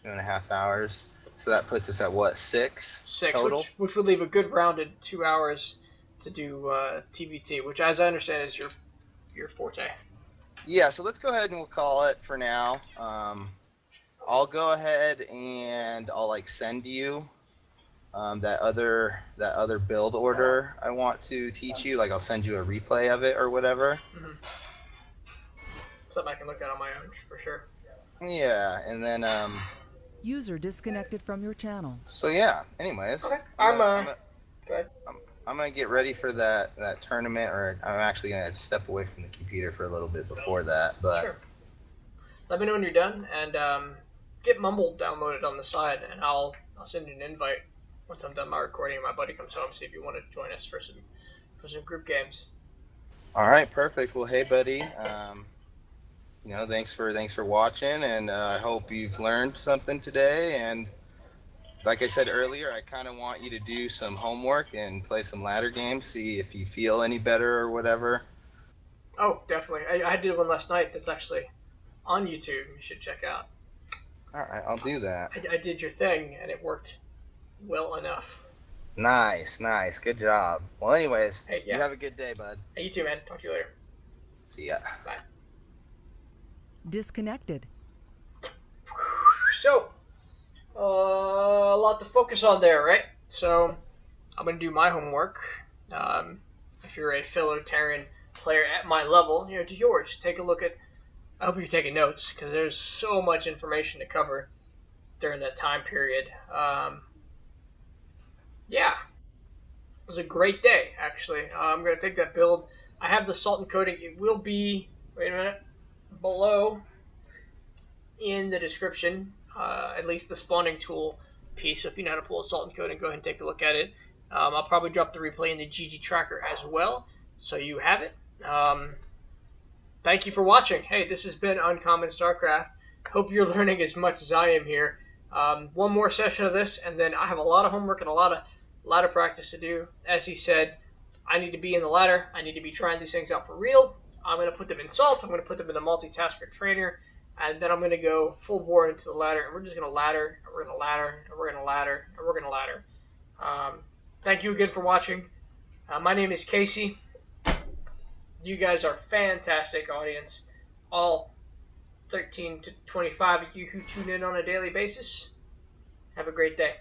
2.5 hours. So that puts us at what, 6 total? Which would leave a good rounded 2 hours to do TvT, which, as I understand, is your forte. Yeah, so let's go ahead and we'll call it for now. I'll go ahead and I'll send you that other build order I want to teach you. I'll send you a replay of it or whatever. Mm-hmm. Something I can look at on my own for sure. Yeah, and then User disconnected from your channel. So yeah. Anyways, okay. Go ahead. I'm gonna get ready for that tournament, or I'm actually gonna step away from the computer for a little bit before that. But sure. Let me know when you're done, and get Mumble downloaded on the side, and I'll send you an invite once I'm done my recording and my buddy comes home. See if you want to join us for some group games. All right, perfect. Well, hey, buddy. Thanks for watching, and I hope you've learned something today. And like I said earlier, I kind of want you to do some homework and play some ladder games, see if you feel any better or whatever. Oh, definitely. I did one last night that's actually on YouTube. You should check out. All right, I'll do that. I did your thing, and it worked well enough. Nice. Good job. Well, anyways, hey, yeah. You have a good day, bud. Hey, you too, man. Talk to you later. See ya. Bye. Disconnected. So, a lot to focus on there, right? So, I'm going to do my homework. If you're a fellow Terran player at my level, do yours. Take a look at... I hope you're taking notes, because there's so much information to cover during that time period. Yeah. It was a great day, actually. I'm going to take that build. I have the salt and coating. It will be, wait a minute, below in the description, at least the spawning tool piece. So if you know how to pull a salt and coating, go ahead and take a look at it. I'll probably drop the replay in the GG tracker as well, so you have it. Thank you for watching. Hey, this has been Uncommon Starcraft. Hope you're learning as much as I am here. One more session of this, and then I have a lot of homework and a lot of practice to do. As he said, I need to be in the ladder. I need to be trying these things out for real. I'm going to put them in Salt. I'm going to put them in the Multitasker Trainer. And then I'm going to go full bore into the ladder. And we're just going to ladder, and we're going to ladder, and we're going to ladder, and we're going to ladder. Thank you again for watching. My name is Casey. You guys are fantastic audience. All 13 to 25 of you who tune in on a daily basis. Have a great day.